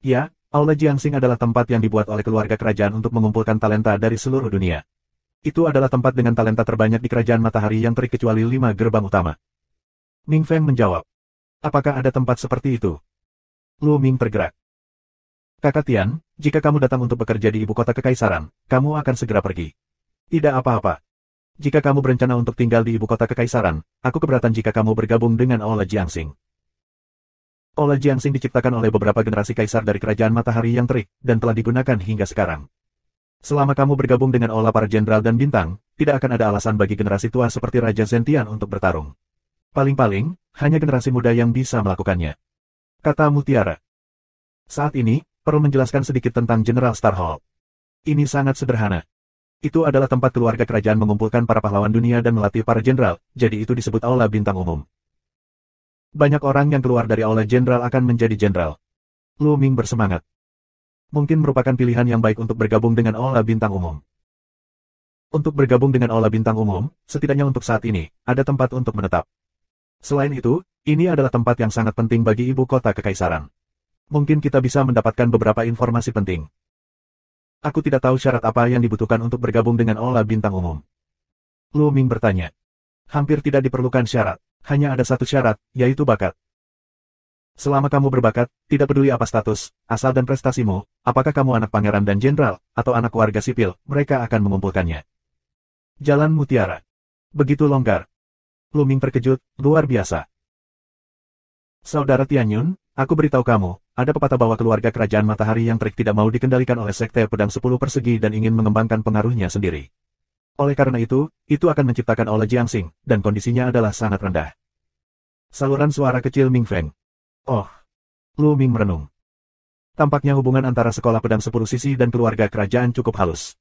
A: Ya, Aula Jiangxing adalah tempat yang dibuat oleh keluarga kerajaan untuk mengumpulkan talenta dari seluruh dunia. Itu adalah tempat dengan talenta terbanyak di Kerajaan Matahari yang terik kecuali 5 gerbang utama. Ming Feng menjawab. Apakah ada tempat seperti itu? Lu Ming tergerak. Kakak Tian, jika kamu datang untuk bekerja di ibu kota kekaisaran, kamu akan segera pergi. Tidak apa-apa. Jika kamu berencana untuk tinggal di ibu kota kekaisaran, aku keberatan jika kamu bergabung dengan Aula Jiangxing. Aula Jiangxing diciptakan oleh beberapa generasi kaisar dari Kerajaan Matahari yang terik, dan telah digunakan hingga sekarang. Selama kamu bergabung dengan Aula para jenderal dan bintang, tidak akan ada alasan bagi generasi tua seperti Raja Zentian untuk bertarung. Paling-paling, hanya generasi muda yang bisa melakukannya. Kata Mutiara. Saat ini, perlu menjelaskan sedikit tentang General Star Hall. Ini sangat sederhana. Itu adalah tempat keluarga kerajaan mengumpulkan para pahlawan dunia dan melatih para jenderal, jadi itu disebut Aula Bintang Umum. Banyak orang yang keluar dari Aula Jenderal akan menjadi jenderal. Lu Ming bersemangat. Mungkin merupakan pilihan yang baik untuk bergabung dengan Aula Bintang Umum. Untuk bergabung dengan Aula Bintang Umum, setidaknya untuk saat ini, ada tempat untuk menetap. Selain itu, ini adalah tempat yang sangat penting bagi ibu kota kekaisaran. Mungkin kita bisa mendapatkan beberapa informasi penting. Aku tidak tahu syarat apa yang dibutuhkan untuk bergabung dengan Aula Bintang Umum. Lu Ming bertanya. Hampir tidak diperlukan syarat, hanya ada satu syarat, yaitu bakat. Selama kamu berbakat, tidak peduli apa status, asal dan prestasimu, apakah kamu anak pangeran dan jenderal, atau anak warga sipil, mereka akan mengumpulkannya. Jalan Mutiara. Begitu longgar. Lu Ming terkejut, luar biasa. Saudara Tianyun, aku beritahu kamu, ada pepatah bahwa keluarga kerajaan matahari yang terik tidak mau dikendalikan oleh Sekte Pedang 10 Persegi dan ingin mengembangkan pengaruhnya sendiri. Oleh karena itu akan menciptakan Aula Jiangxing, dan kondisinya adalah sangat rendah. Saluran suara kecil Ming Feng. Oh. Lu Ming merenung. Tampaknya hubungan antara Sekolah Pedang 10 Sisi dan keluarga kerajaan cukup halus.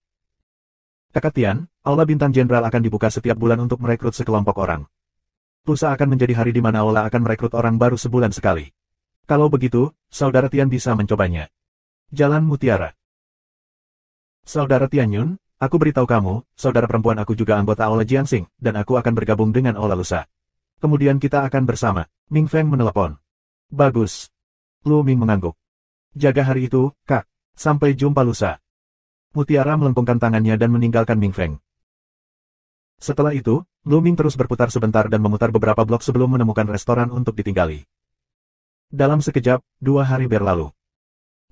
A: Kakak Tian, Aula Bintang Jenderal akan dibuka setiap bulan untuk merekrut sekelompok orang. Lusa akan menjadi hari di mana Aula akan merekrut orang baru sebulan sekali. Kalau begitu, Saudara Tian bisa mencobanya. Jalan Mutiara. Saudara Tianyun, aku beritahu kamu, saudara perempuan aku juga anggota Aula Jiangxing, dan aku akan bergabung dengan Aula Lusa. Kemudian kita akan bersama. Ming Feng menelepon. Bagus. Lu Ming mengangguk. Jaga hari itu, Kak. Sampai jumpa lusa. Mutiara melengkungkan tangannya dan meninggalkan Ming Feng. Setelah itu, Lu Ming terus berputar sebentar dan memutar beberapa blok sebelum menemukan restoran untuk ditinggali. Dalam sekejap, 2 hari berlalu.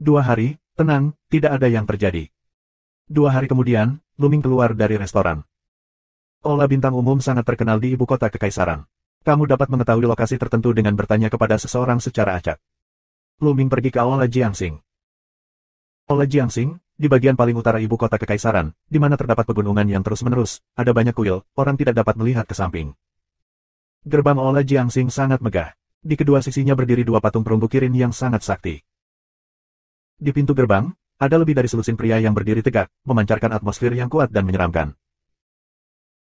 A: 2 hari, tenang, tidak ada yang terjadi. 2 hari kemudian, Lu Ming keluar dari restoran. Aula Bintang Umum sangat terkenal di ibu kota kekaisaran. Kamu dapat mengetahui lokasi tertentu dengan bertanya kepada seseorang secara acak. Lu Ming pergi ke Aula Jiangxing. Aula Jiangxing, di bagian paling utara ibu kota kekaisaran, di mana terdapat pegunungan yang terus-menerus, ada banyak kuil, orang tidak dapat melihat ke samping. Gerbang Aula Jiangxing sangat megah. Di kedua sisinya berdiri 2 patung perunggu Kirin yang sangat sakti. Di pintu gerbang, ada lebih dari selusin pria yang berdiri tegak, memancarkan atmosfer yang kuat dan menyeramkan.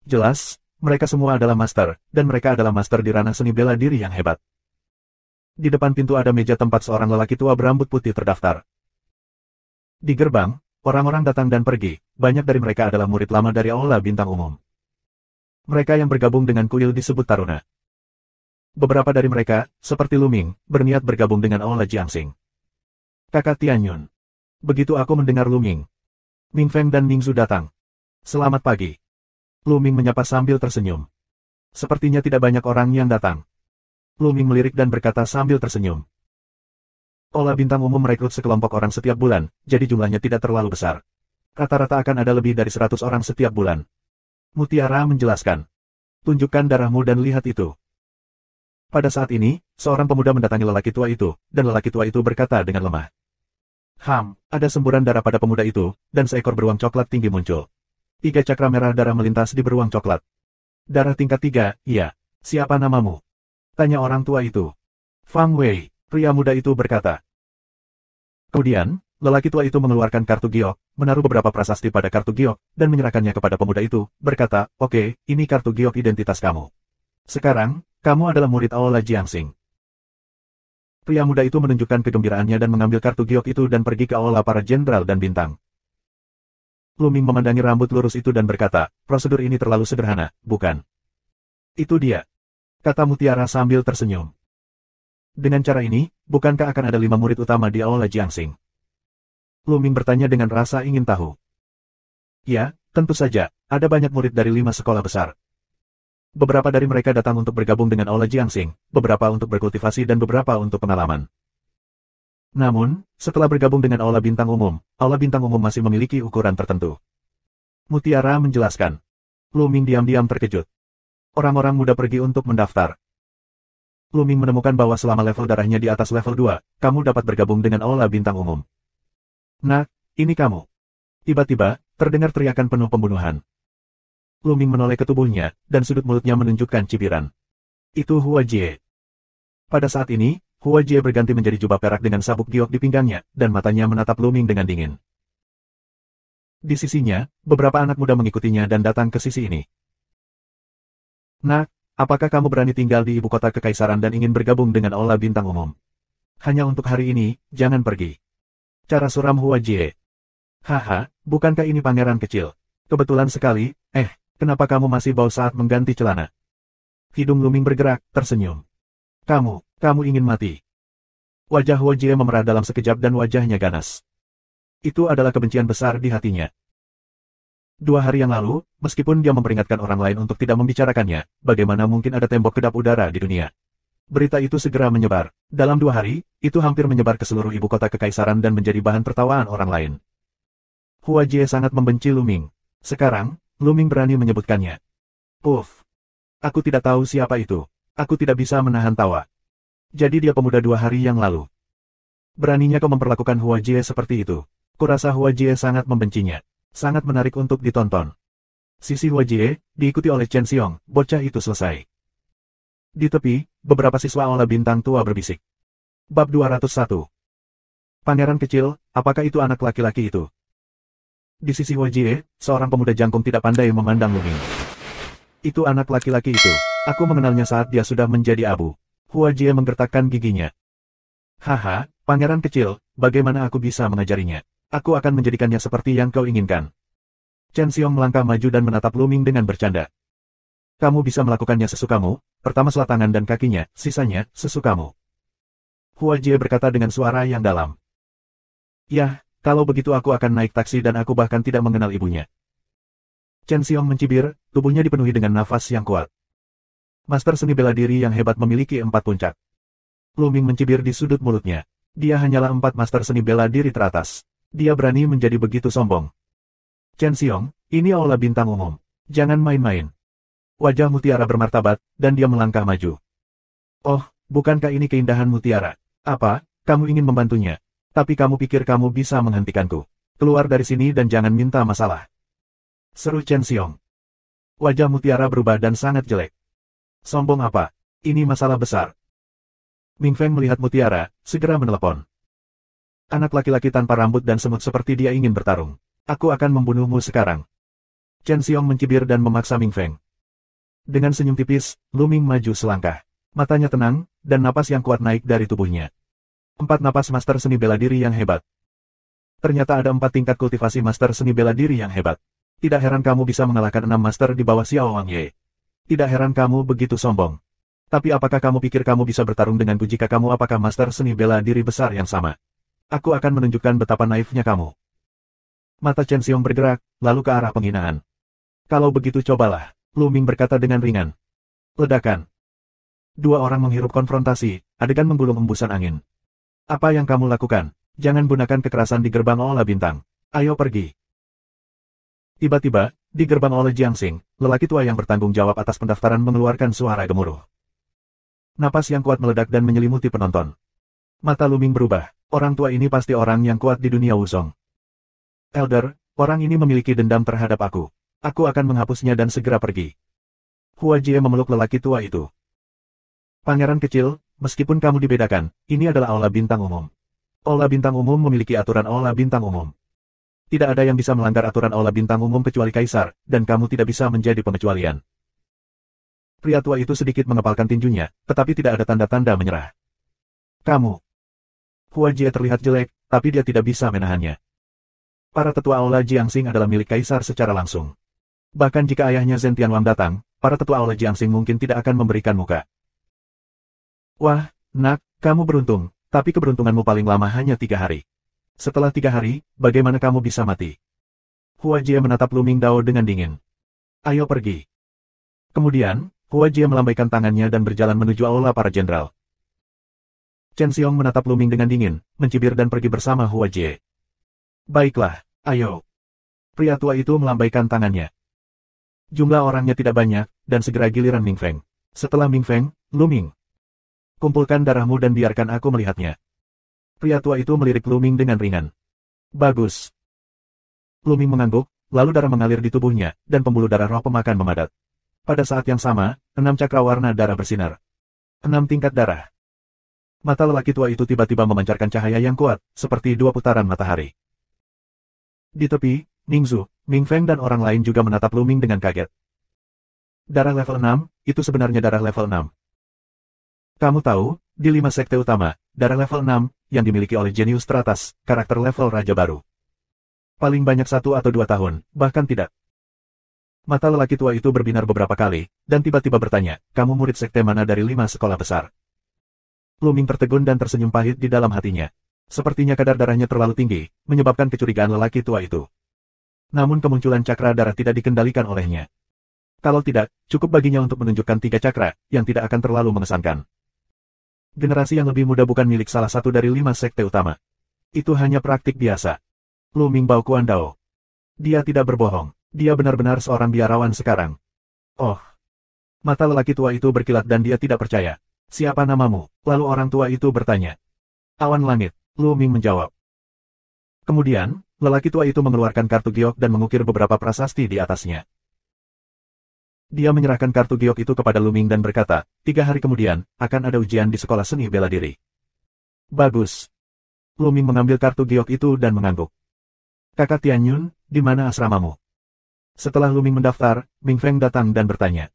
A: Jelas, mereka semua adalah master, dan mereka adalah master di ranah seni bela diri yang hebat. Di depan pintu ada meja tempat seorang lelaki tua berambut putih terdaftar. Di gerbang, orang-orang datang dan pergi, banyak dari mereka adalah murid lama dari Aula Bintang Umum. Mereka yang bergabung dengan kuil disebut Taruna. Beberapa dari mereka, seperti Lu Ming, berniat bergabung dengan Aula Jiangxing. Kakak Tianyun. Begitu aku mendengar Lu Ming. Ming Feng dan Ming Zhu datang. Selamat pagi. Lu Ming menyapa sambil tersenyum. Sepertinya tidak banyak orang yang datang. Lu Ming melirik dan berkata sambil tersenyum. Aula Bintang Umum merekrut sekelompok orang setiap bulan, jadi jumlahnya tidak terlalu besar. Rata-rata akan ada lebih dari 100 orang setiap bulan. Mutiara menjelaskan. Tunjukkan darahmu dan lihat itu. Pada saat ini, seorang pemuda mendatangi lelaki tua itu, dan lelaki tua itu berkata dengan lemah. Ada semburan darah pada pemuda itu, dan seekor beruang coklat tinggi muncul. 3 cakra merah darah melintas di beruang coklat. Darah tingkat 3, iya. Siapa namamu? Tanya orang tua itu. Fang Wei, pria muda itu berkata. Kemudian, lelaki tua itu mengeluarkan kartu giok, menaruh beberapa prasasti pada kartu giok, dan menyerahkannya kepada pemuda itu, berkata, oke, ini kartu giok identitas kamu. Sekarang, kamu adalah murid Aula Jiangxing. Pria muda itu menunjukkan kegembiraannya dan mengambil kartu giok itu dan pergi ke aula para jenderal dan bintang. Lu Ming memandangi rambut lurus itu dan berkata, prosedur ini terlalu sederhana, bukan? Itu dia, kata Mutiara sambil tersenyum. Dengan cara ini, bukankah akan ada 5 murid utama di aula Jiangxing? Lu Ming bertanya dengan rasa ingin tahu. Ya, tentu saja, ada banyak murid dari 5 sekolah besar. Beberapa dari mereka datang untuk bergabung dengan aula Jiangxing, beberapa untuk berkultivasi dan beberapa untuk pengalaman. Namun, setelah bergabung dengan aula bintang umum masih memiliki ukuran tertentu. Mutiara menjelaskan. Lu Ming diam-diam terkejut. Orang-orang muda pergi untuk mendaftar. Lu Ming menemukan bahwa selama level darahnya di atas level 2, kamu dapat bergabung dengan aula bintang umum. Nah, ini kamu. Tiba-tiba, terdengar teriakan penuh pembunuhan. Lu Ming menoleh ke tubuhnya, dan sudut mulutnya menunjukkan cibiran. Itu Hua Jie. Pada saat ini, Hua Jie berganti menjadi jubah perak dengan sabuk giok di pinggangnya, dan matanya menatap Lu Ming dengan dingin. Di sisinya, beberapa anak muda mengikutinya dan datang ke sisi ini. Nak, apakah kamu berani tinggal di ibu kota kekaisaran dan ingin bergabung dengan aula bintang umum? Hanya untuk hari ini, jangan pergi. Cara suram Hua Jie. Haha, bukankah ini pangeran kecil? Kebetulan sekali, kenapa kamu masih bau saat mengganti celana? Hidung Lu Ming bergerak, tersenyum. Kamu ingin mati. Wajah Hua Jie memerah dalam sekejap dan wajahnya ganas. Itu adalah kebencian besar di hatinya. 2 hari yang lalu, meskipun dia memperingatkan orang lain untuk tidak membicarakannya, bagaimana mungkin ada tembok kedap udara di dunia? Berita itu segera menyebar. Dalam 2 hari, itu hampir menyebar ke seluruh ibu kota kekaisaran dan menjadi bahan tertawaan orang lain. Hua Jie sangat membenci Lu Ming. Sekarang, Lu Ming berani menyebutkannya. Puff. Aku tidak tahu siapa itu. Aku tidak bisa menahan tawa. Jadi dia pemuda 2 hari yang lalu. Beraninya kau memperlakukan Hua Jie seperti itu. Kurasa Hua Jie sangat membencinya. Sangat menarik untuk ditonton. Sisi Hua Jie, diikuti oleh Chen Xiong, bocah itu selesai. Di tepi, beberapa siswa aula bintang tua berbisik. Bab 201. Pangeran kecil, apakah itu anak laki-laki itu? Di sisi Hua Jie, seorang pemuda jangkung tidak pandai memandang Lu Ming. Itu anak laki-laki itu. Aku mengenalnya saat dia sudah menjadi abu. Hua Jie menggertakkan giginya. Haha, pangeran kecil, bagaimana aku bisa mengajarinya? Aku akan menjadikannya seperti yang kau inginkan. Chen Xiong melangkah maju dan menatap Lu Ming dengan bercanda. Kamu bisa melakukannya sesukamu, pertama selat tangan dan kakinya, sisanya, sesukamu. Hua Jie berkata dengan suara yang dalam. Yah, kalau begitu aku akan naik taksi dan aku bahkan tidak mengenal ibunya. Chen Xiong mencibir, tubuhnya dipenuhi dengan nafas yang kuat. Master seni bela diri yang hebat memiliki 4 puncak. Lu Ming mencibir di sudut mulutnya. Dia hanyalah 4 master seni bela diri teratas. Dia berani menjadi begitu sombong. Chen Xiong, ini aula bintang umum. Jangan main-main. Wajah Mutiara bermartabat, dan dia melangkah maju. Oh, bukankah ini keindahan Mutiara? Apa, kamu ingin membantunya? Tapi kamu pikir kamu bisa menghentikanku? Keluar dari sini dan jangan minta masalah. Seru Chen Xiong. Wajah Mutiara berubah dan sangat jelek. Sombong apa? Ini masalah besar. Ming Feng melihat Mutiara, segera menelepon. Anak laki-laki tanpa rambut dan semut seperti dia ingin bertarung. Aku akan membunuhmu sekarang. Chen Xiong mencibir dan memaksa Ming Feng. Dengan senyum tipis, Lu Ming maju selangkah. Matanya tenang, dan napas yang kuat naik dari tubuhnya. 4 napas master seni bela diri yang hebat. Ternyata ada 4 tingkat kultivasi master seni bela diri yang hebat. Tidak heran kamu bisa mengalahkan 6 master di bawah Xiao Wang Ye. Tidak heran kamu begitu sombong. Tapi apakah kamu pikir kamu bisa bertarung denganku jika kamu apakah master seni bela diri besar yang sama? Aku akan menunjukkan betapa naifnya kamu. Mata Chen Xiong bergerak, lalu ke arah penghinaan. Kalau begitu cobalah, Lu Ming berkata dengan ringan. Ledakan. 2 orang menghirup konfrontasi, adegan menggulung embusan angin. Apa yang kamu lakukan? Jangan gunakan kekerasan di gerbang aula bintang. Ayo pergi. Tiba-tiba, di gerbang aula Jiangxing, lelaki tua yang bertanggung jawab atas pendaftaran mengeluarkan suara gemuruh. Napas yang kuat meledak dan menyelimuti penonton. Mata Lu Ming berubah. Orang tua ini pasti orang yang kuat di dunia Wuzong. Elder, orang ini memiliki dendam terhadap aku. Aku akan menghapusnya dan segera pergi. Hua Jie memeluk lelaki tua itu. Pangeran kecil, meskipun kamu dibedakan, ini adalah aula bintang umum. Aula bintang umum memiliki aturan aula bintang umum. Tidak ada yang bisa melanggar aturan aula bintang umum kecuali kaisar, dan kamu tidak bisa menjadi pengecualian. Pria tua itu sedikit mengepalkan tinjunya, tetapi tidak ada tanda-tanda menyerah. Kamu. Hua Jie terlihat jelek, tapi dia tidak bisa menahannya. Para tetua aula Jiangxing adalah milik kaisar secara langsung. Bahkan jika ayahnya Zhen Tianwang datang, para tetua aula Jiangxing mungkin tidak akan memberikan muka. Wah, nak, kamu beruntung, tapi keberuntunganmu paling lama hanya 3 hari. Setelah 3 hari, bagaimana kamu bisa mati? Hua Jie menatap Lu Mingdao dengan dingin. Ayo pergi. Kemudian, Hua Jie melambaikan tangannya dan berjalan menuju aula para jenderal. Chen Xiong menatap Lu Ming dengan dingin, mencibir dan pergi bersama Hua Jie. Baiklah, ayo. Pria tua itu melambaikan tangannya. Jumlah orangnya tidak banyak, dan segera giliran Ming Feng. Setelah Ming Feng, Lu Ming. Kumpulkan darahmu dan biarkan aku melihatnya. Pria tua itu melirik Lu Ming dengan ringan. Bagus. Lu Ming mengangguk, lalu darah mengalir di tubuhnya, dan pembuluh darah roh pemakan memadat. Pada saat yang sama, 6 cakra warna darah bersinar. 6 tingkat darah. Mata lelaki tua itu tiba-tiba memancarkan cahaya yang kuat, seperti 2 putaran matahari. Di tepi, Ningzu, Ming Feng dan orang lain juga menatap Lu Ming dengan kaget. Darah level 6, itu sebenarnya darah level 6. Kamu tahu, di 5 sekte utama, darah level 6, yang dimiliki oleh jenius teratas, karakter level raja baru. Paling banyak 1 atau 2 tahun, bahkan tidak. Mata lelaki tua itu berbinar beberapa kali, dan tiba-tiba bertanya, kamu murid sekte mana dari 5 sekolah besar? Lu Ming tertegun dan tersenyum pahit di dalam hatinya. Sepertinya kadar darahnya terlalu tinggi, menyebabkan kecurigaan lelaki tua itu. Namun kemunculan cakra darah tidak dikendalikan olehnya. Kalau tidak, cukup baginya untuk menunjukkan 3 cakra, yang tidak akan terlalu mengesankan. Generasi yang lebih muda bukan milik salah satu dari 5 sekte utama. Itu hanya praktik biasa. Lu Ming Bao Kuan Dao. Dia tidak berbohong. Dia benar-benar seorang biarawan sekarang. Oh. Mata lelaki tua itu berkilat dan dia tidak percaya. Siapa namamu? Lalu orang tua itu bertanya. Awan Langit, Lu Ming menjawab. Kemudian, lelaki tua itu mengeluarkan kartu giok dan mengukir beberapa prasasti di atasnya. Dia menyerahkan kartu giok itu kepada Lu Ming dan berkata, 3 hari kemudian, akan ada ujian di sekolah seni bela diri. Bagus. Lu Ming mengambil kartu giok itu dan mengangguk. Kakak Tianyun, di mana asramamu? Setelah Lu Ming mendaftar, Ming Feng datang dan bertanya.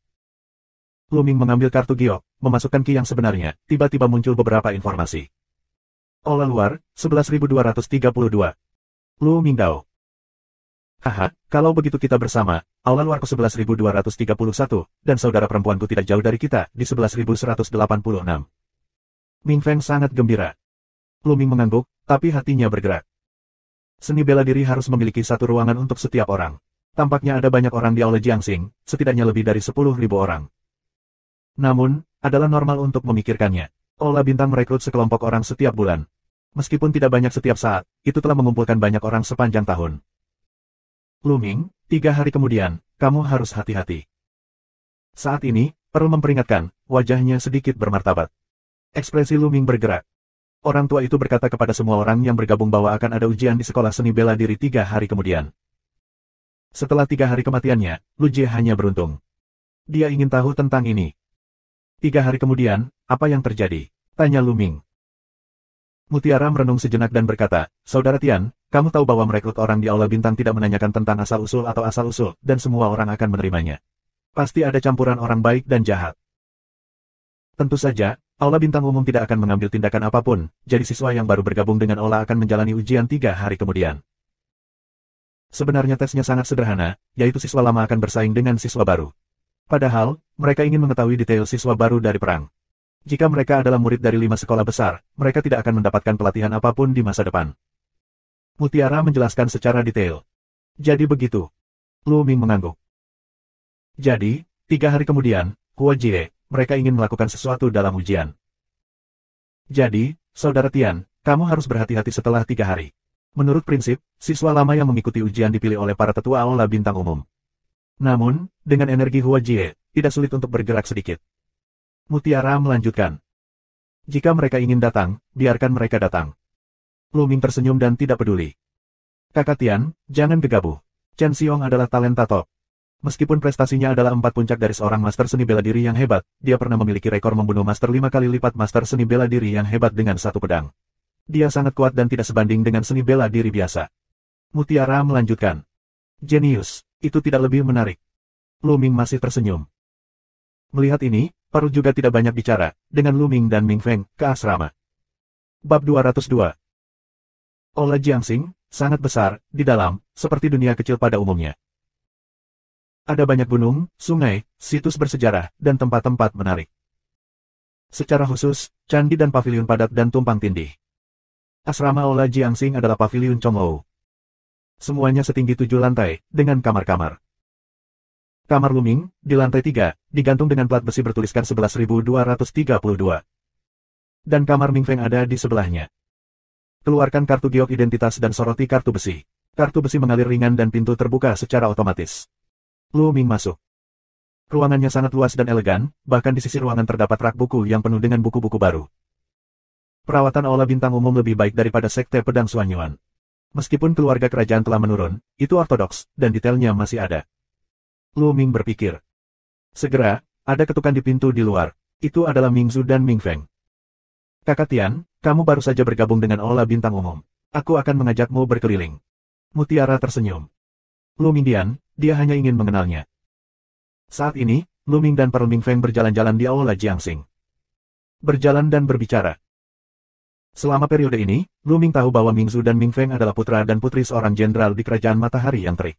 A: Lu Ming mengambil kartu giok, memasukkan ki yang sebenarnya, tiba-tiba muncul beberapa informasi. Aula luar, 11.232. Lu Ming Dao. Haha, kalau begitu kita bersama, aula luarku 11.231, dan saudara perempuanku tidak jauh dari kita, di 11.186. Ming Feng sangat gembira. Lu Ming mengangguk, tapi hatinya bergerak. Seni bela diri harus memiliki satu ruangan untuk setiap orang. Tampaknya ada banyak orang di aula Jiangxing, setidaknya lebih dari 10.000 orang. Namun, adalah normal untuk memikirkannya. Aula bintang merekrut sekelompok orang setiap bulan. Meskipun tidak banyak setiap saat, itu telah mengumpulkan banyak orang sepanjang tahun. Lu Ming, 3 hari kemudian, kamu harus hati-hati. Saat ini, perlu memperingatkan, wajahnya sedikit bermartabat. Ekspresi Lu Ming bergerak. Orang tua itu berkata kepada semua orang yang bergabung bahwa akan ada ujian di sekolah seni bela diri 3 hari kemudian. Setelah 3 hari kematiannya, Lu Jie hanya beruntung. Dia ingin tahu tentang ini. 3 hari kemudian, apa yang terjadi? Tanya Lu Ming. Mutiara merenung sejenak dan berkata, Saudara Tian, kamu tahu bahwa merekrut orang di aula bintang tidak menanyakan tentang asal-usul atau asal-usul, dan semua orang akan menerimanya. Pasti ada campuran orang baik dan jahat. Tentu saja, aula bintang umum tidak akan mengambil tindakan apapun, jadi siswa yang baru bergabung dengan aula akan menjalani ujian 3 hari kemudian. Sebenarnya tesnya sangat sederhana, yaitu siswa lama akan bersaing dengan siswa baru. Padahal, mereka ingin mengetahui detail siswa baru dari perang. Jika mereka adalah murid dari 5 sekolah besar, mereka tidak akan mendapatkan pelatihan apapun di masa depan. Mutiara menjelaskan secara detail. Jadi begitu. Lu Ming mengangguk. Jadi, 3 hari kemudian, Hua Jie, mereka ingin melakukan sesuatu dalam ujian. Jadi, Saudara Tian, kamu harus berhati-hati setelah 3 hari. Menurut prinsip, siswa lama yang mengikuti ujian dipilih oleh para tetua aula bintang umum. Namun, dengan energi Hua Jie, tidak sulit untuk bergerak sedikit. Mutiara melanjutkan. Jika mereka ingin datang, biarkan mereka datang. Lu Ming tersenyum dan tidak peduli. Kakak Tian, jangan gegabah. Chen Xiong adalah talenta top. Meskipun prestasinya adalah 4 puncak dari seorang master seni bela diri yang hebat, dia pernah memiliki rekor membunuh master 5 kali lipat master seni bela diri yang hebat dengan satu pedang. Dia sangat kuat dan tidak sebanding dengan seni bela diri biasa. Mutiara melanjutkan. Jenius, itu tidak lebih menarik. Lu Ming masih tersenyum. Melihat ini, Parut juga tidak banyak bicara, dengan Lu Ming dan Ming Feng, ke asrama. Bab 202. Aula Jiangxing, sangat besar, di dalam, seperti dunia kecil pada umumnya. Ada banyak gunung, sungai, situs bersejarah, dan tempat-tempat menarik. Secara khusus, candi dan paviliun padat dan tumpang tindih. Asrama Aula Jiangxing adalah paviliun Chonglou. Semuanya setinggi 7 lantai, dengan kamar-kamar. Kamar Lu Ming, di lantai 3, digantung dengan plat besi bertuliskan 11.232. Dan kamar Ming Feng ada di sebelahnya. Keluarkan kartu giok identitas dan soroti kartu besi. Kartu besi mengalir ringan dan pintu terbuka secara otomatis. Lu Ming masuk. Ruangannya sangat luas dan elegan, bahkan di sisi ruangan terdapat rak buku yang penuh dengan buku-buku baru. Perawatan aula bintang umum lebih baik daripada sekte pedang Xuanyuan. Meskipun keluarga kerajaan telah menurun, itu ortodoks, dan detailnya masih ada. Lu Ming berpikir. Segera, ada ketukan di pintu di luar. Itu adalah Mingzu dan Ming Feng. Kakak Tian, kamu baru saja bergabung dengan aula bintang umum. Aku akan mengajakmu berkeliling. Mutiara tersenyum. Lu Ming Dian, dia hanya ingin mengenalnya. Saat ini, Lu Ming dan Pearl Ming Feng berjalan-jalan di aula Jiangxing. Berjalan dan berbicara. Selama periode ini, Lu Ming tahu bahwa Mingzu dan Ming Feng adalah putra dan putri seorang jenderal di kerajaan matahari yang terik.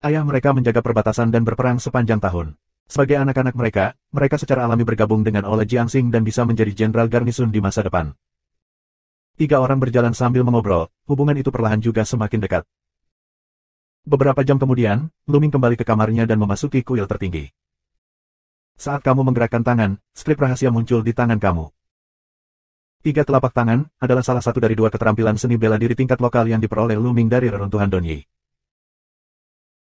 A: Ayah mereka menjaga perbatasan dan berperang sepanjang tahun. Sebagai anak-anak mereka, mereka secara alami bergabung dengan aula Jiangxing dan bisa menjadi jenderal garnisun di masa depan. 3 orang berjalan sambil mengobrol, hubungan itu perlahan juga semakin dekat. Beberapa jam kemudian, Lu Ming kembali ke kamarnya dan memasuki kuil tertinggi. Saat kamu menggerakkan tangan, skrip rahasia muncul di tangan kamu. 3 telapak tangan adalah salah satu dari 2 keterampilan seni bela diri tingkat lokal yang diperoleh Lu Ming dari reruntuhan Donyi.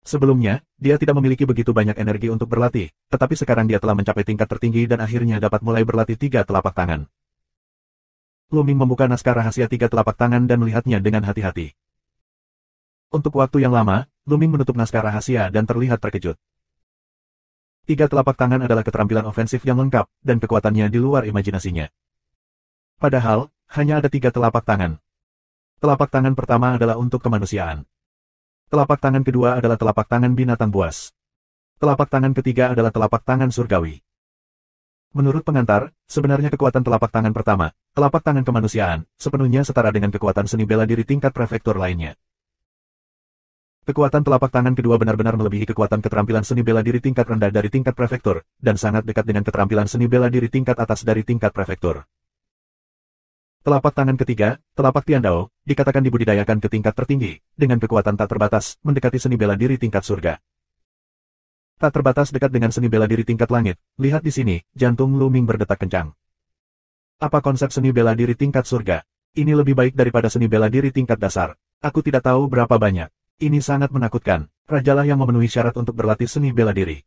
A: Sebelumnya, dia tidak memiliki begitu banyak energi untuk berlatih, tetapi sekarang dia telah mencapai tingkat tertinggi dan akhirnya dapat mulai berlatih 3 telapak tangan. Lu Ming membuka naskah rahasia 3 telapak tangan dan melihatnya dengan hati-hati. Untuk waktu yang lama, Lu Ming menutup naskah rahasia dan terlihat terkejut. 3 telapak tangan adalah keterampilan ofensif yang lengkap, dan kekuatannya di luar imajinasinya. Padahal, hanya ada 3 telapak tangan. Telapak tangan pertama adalah untuk kemanusiaan. Telapak tangan kedua adalah telapak tangan binatang buas. Telapak tangan ketiga adalah telapak tangan surgawi. Menurut pengantar, sebenarnya kekuatan telapak tangan pertama, telapak tangan kemanusiaan, sepenuhnya setara dengan kekuatan seni bela diri tingkat prefektur lainnya. Kekuatan telapak tangan kedua benar-benar melebihi kekuatan keterampilan seni bela diri tingkat rendah dari tingkat prefektur, dan sangat dekat dengan keterampilan seni bela diri tingkat atas dari tingkat prefektur. Telapak tangan ketiga, telapak Tiandao, dikatakan dibudidayakan ke tingkat tertinggi, dengan kekuatan tak terbatas, mendekati seni bela diri tingkat surga. Tak terbatas dekat dengan seni bela diri tingkat langit, lihat di sini, jantung Lu Ming berdetak kencang. Apa konsep seni bela diri tingkat surga? Ini lebih baik daripada seni bela diri tingkat dasar. Aku tidak tahu berapa banyak. Ini sangat menakutkan. Rajalah yang memenuhi syarat untuk berlatih seni bela diri.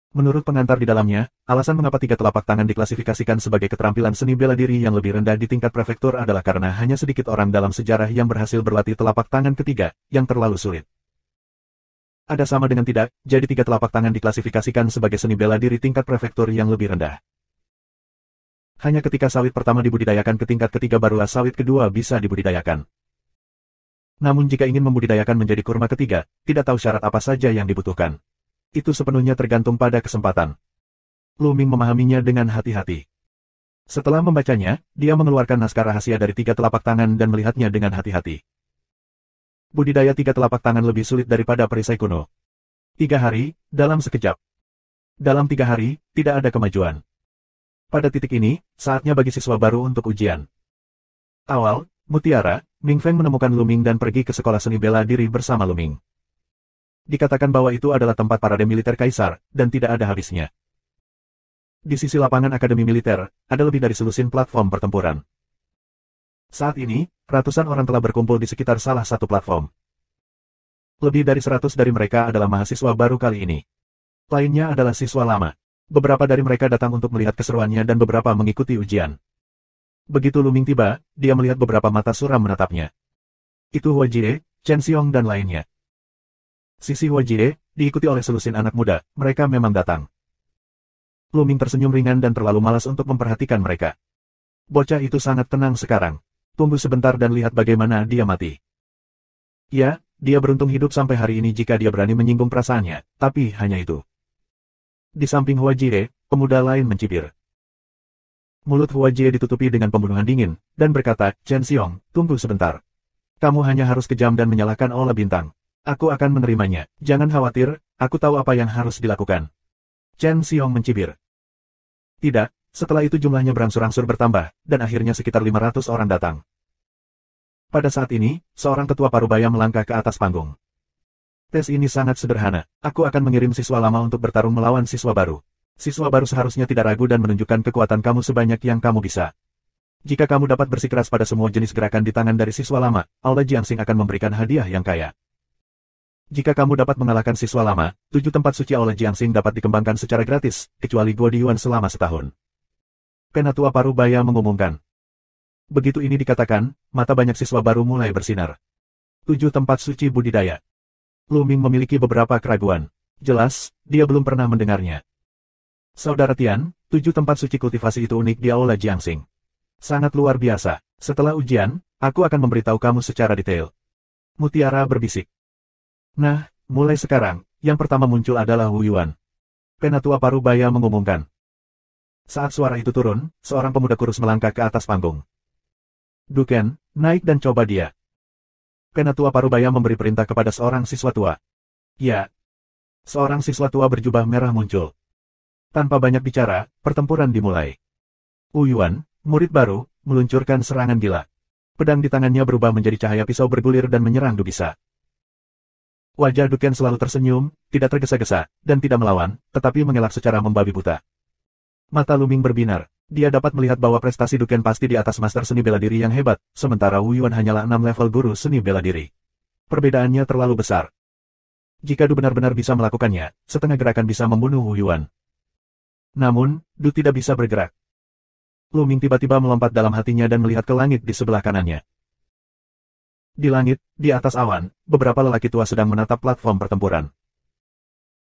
A: Menurut pengantar di dalamnya, alasan mengapa 3 telapak tangan diklasifikasikan sebagai keterampilan seni bela diri yang lebih rendah di tingkat prefektur adalah karena hanya sedikit orang dalam sejarah yang berhasil berlatih telapak tangan ketiga, yang terlalu sulit. Ada sama dengan tidak, jadi 3 telapak tangan diklasifikasikan sebagai seni bela diri tingkat prefektur yang lebih rendah. Hanya ketika sawit pertama dibudidayakan ke tingkat ketiga barulah sawit kedua bisa dibudidayakan. Namun jika ingin membudidayakan menjadi kurma ketiga, tidak tahu syarat apa saja yang dibutuhkan. Itu sepenuhnya tergantung pada kesempatan. Lu Ming memahaminya dengan hati-hati. Setelah membacanya, dia mengeluarkan naskah rahasia dari 3 telapak tangan dan melihatnya dengan hati-hati. Budidaya 3 telapak tangan lebih sulit daripada perisai kuno. 3 hari, dalam sekejap. Dalam 3 hari, tidak ada kemajuan. Pada titik ini, saatnya bagi siswa baru untuk ujian. Awal, Mutiara, Ming Feng menemukan Lu Ming dan pergi ke sekolah seni bela diri bersama Lu Ming. Dikatakan bahwa itu adalah tempat parade militer kaisar, dan tidak ada habisnya. Di sisi lapangan akademi militer, ada lebih dari selusin platform pertempuran. Saat ini, ratusan orang telah berkumpul di sekitar salah satu platform. Lebih dari 100 dari mereka adalah mahasiswa baru kali ini. Lainnya adalah siswa lama. Beberapa dari mereka datang untuk melihat keseruannya dan beberapa mengikuti ujian. Begitu Luming tiba, dia melihat beberapa mata suram menatapnya. Itu Hua Jie, Chen Xiong dan lainnya. Sisi Hua Jie, diikuti oleh selusin anak muda, mereka memang datang. Luming tersenyum ringan dan terlalu malas untuk memperhatikan mereka. Bocah itu sangat tenang sekarang. Tunggu sebentar dan lihat bagaimana dia mati. Ya, dia beruntung hidup sampai hari ini jika dia berani menyinggung perasaannya, tapi hanya itu. Di samping Hua Jie, pemuda lain mencibir. Mulut Hua Jie ditutupi dengan pembunuhan dingin, dan berkata, Chen Xiong, tunggu sebentar. Kamu hanya harus kejam dan menyalahkan Ola Bintang. Aku akan menerimanya, jangan khawatir, aku tahu apa yang harus dilakukan. Chen Xiong mencibir. Tidak, setelah itu jumlahnya berangsur-angsur bertambah, dan akhirnya sekitar 500 orang datang. Pada saat ini, seorang ketua parubaya melangkah ke atas panggung. Tes ini sangat sederhana, aku akan mengirim siswa lama untuk bertarung melawan siswa baru. Siswa baru seharusnya tidak ragu dan menunjukkan kekuatan kamu sebanyak yang kamu bisa. Jika kamu dapat bersikeras pada semua jenis gerakan di tangan dari siswa lama, Aula Jiangxing akan memberikan hadiah yang kaya. Jika kamu dapat mengalahkan siswa lama, 7 tempat suci Aula Jiangxing dapat dikembangkan secara gratis, kecuali Guo Diyuan selama setahun. Penatua Parubaya mengumumkan. Begitu ini dikatakan, mata banyak siswa baru mulai bersinar. 7 tempat suci budidaya. Luming memiliki beberapa keraguan. Jelas, dia belum pernah mendengarnya. Saudara Tian, 7 tempat suci kultivasi itu unik di Aula Jiangxing. Sangat luar biasa. Setelah ujian, aku akan memberitahu kamu secara detail. Mutiara berbisik. Nah, mulai sekarang, yang pertama muncul adalah Wu Yuan. Penatua Parubaya mengumumkan. Saat suara itu turun, seorang pemuda kurus melangkah ke atas panggung. Duken, naik dan coba dia. Penatua Parubaya memberi perintah kepada seorang siswa tua. Ya. Seorang siswa tua berjubah merah muncul. Tanpa banyak bicara, pertempuran dimulai. Wu Yuan, murid baru, meluncurkan serangan gila. Pedang di tangannya berubah menjadi cahaya pisau bergulir dan menyerang Dubisa. Wajah Duken selalu tersenyum, tidak tergesa-gesa, dan tidak melawan, tetapi mengelak secara membabi buta. Mata Luming berbinar. Dia dapat melihat bahwa prestasi Duken pasti di atas master seni bela diri yang hebat, sementara Wu Yuan hanyalah 6 level guru seni bela diri. Perbedaannya terlalu besar. Jika Du benar-benar bisa melakukannya, setengah gerakan bisa membunuh Wu Yuan. Namun, Du tidak bisa bergerak. Luming tiba-tiba melompat dalam hatinya dan melihat ke langit di sebelah kanannya. Di langit, di atas awan, beberapa lelaki tua sedang menatap platform pertempuran.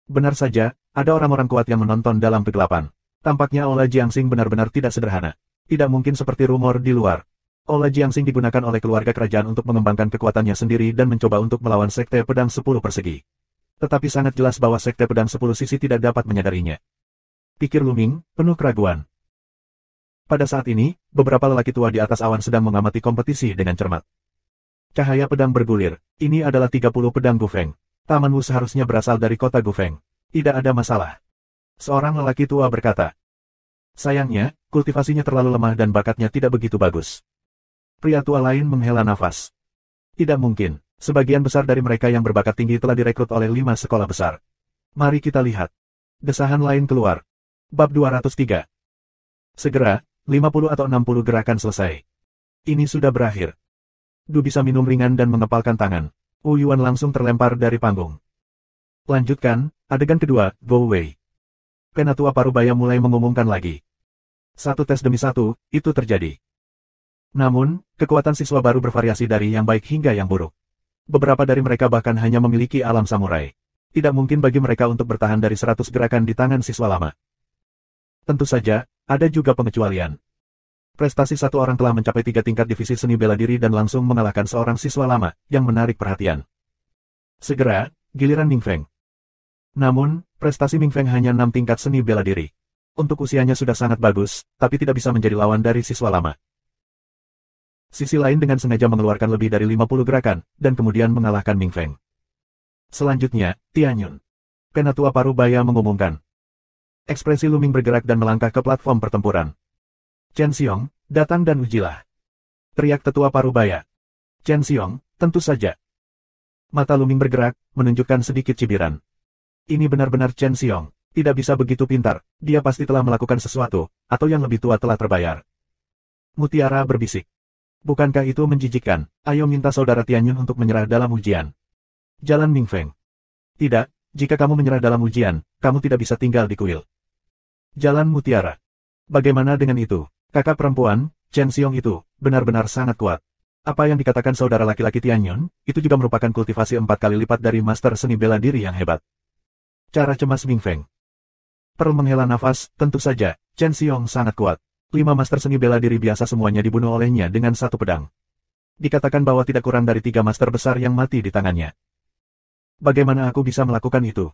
A: Benar saja, ada orang-orang kuat yang menonton dalam kegelapan. Tampaknya Aula Jiangxing benar-benar tidak sederhana. Tidak mungkin seperti rumor di luar. Aula Jiangxing digunakan oleh keluarga kerajaan untuk mengembangkan kekuatannya sendiri dan mencoba untuk melawan Sekte Pedang 10 Persegi. Tetapi sangat jelas bahwa Sekte Pedang 10 Sisi tidak dapat menyadarinya. Pikir Luming, penuh keraguan. Pada saat ini, beberapa lelaki tua di atas awan sedang mengamati kompetisi dengan cermat. Cahaya pedang bergulir. Ini adalah 30 pedang Gufeng. Taman Wu seharusnya berasal dari kota Gufeng. Tidak ada masalah. Seorang lelaki tua berkata. Sayangnya, kultivasinya terlalu lemah dan bakatnya tidak begitu bagus. Pria tua lain menghela nafas. Tidak mungkin. Sebagian besar dari mereka yang berbakat tinggi telah direkrut oleh 5 sekolah besar. Mari kita lihat. Desahan lain keluar. Bab 203. Segera, 50 atau 60 gerakan selesai. Ini sudah berakhir. Du bisa minum ringan dan mengepalkan tangan. Wu Yuan langsung terlempar dari panggung. Lanjutkan, adegan kedua, Go Wei. Penatua Parubaya mulai mengumumkan lagi. Satu tes demi satu, itu terjadi. Namun, kekuatan siswa baru bervariasi dari yang baik hingga yang buruk. Beberapa dari mereka bahkan hanya memiliki alam samurai. Tidak mungkin bagi mereka untuk bertahan dari 100 gerakan di tangan siswa lama. Tentu saja, ada juga pengecualian. Prestasi satu orang telah mencapai 3 tingkat divisi seni bela diri dan langsung mengalahkan seorang siswa lama, yang menarik perhatian. Segera, giliran Ming Feng. Namun, prestasi Ming Feng hanya 6 tingkat seni bela diri. Untuk usianya sudah sangat bagus, tapi tidak bisa menjadi lawan dari siswa lama. Sisi lain dengan sengaja mengeluarkan lebih dari 50 gerakan, dan kemudian mengalahkan Ming Feng. Selanjutnya, Tianyun. Penatua Parubaya mengumumkan. Ekspresi Luming bergerak dan melangkah ke platform pertempuran. Chen Xiong, datang dan ujilah. Teriak tetua Parubaya. Chen Xiong, tentu saja. Mata Luming bergerak, menunjukkan sedikit cibiran. Ini benar-benar Chen Xiong. Tidak bisa begitu pintar, dia pasti telah melakukan sesuatu, atau yang lebih tua telah terbayar. Mutiara berbisik. Bukankah itu menjijikkan? Ayo minta saudara Tianyun untuk menyerah dalam ujian. Jalan Ming Feng. Tidak, jika kamu menyerah dalam ujian, kamu tidak bisa tinggal di kuil. Jalan Mutiara. Bagaimana dengan itu? Kakak perempuan, Chen Xiong itu benar-benar sangat kuat. Apa yang dikatakan saudara laki-laki Tianyun, itu juga merupakan kultivasi 4 kali lipat dari master seni bela diri yang hebat. Cara cemas Ming Feng. Perlu menghela nafas, tentu saja, Chen Xiong sangat kuat. 5 master seni bela diri biasa semuanya dibunuh olehnya dengan satu pedang. Dikatakan bahwa tidak kurang dari 3 master besar yang mati di tangannya. Bagaimana aku bisa melakukan itu?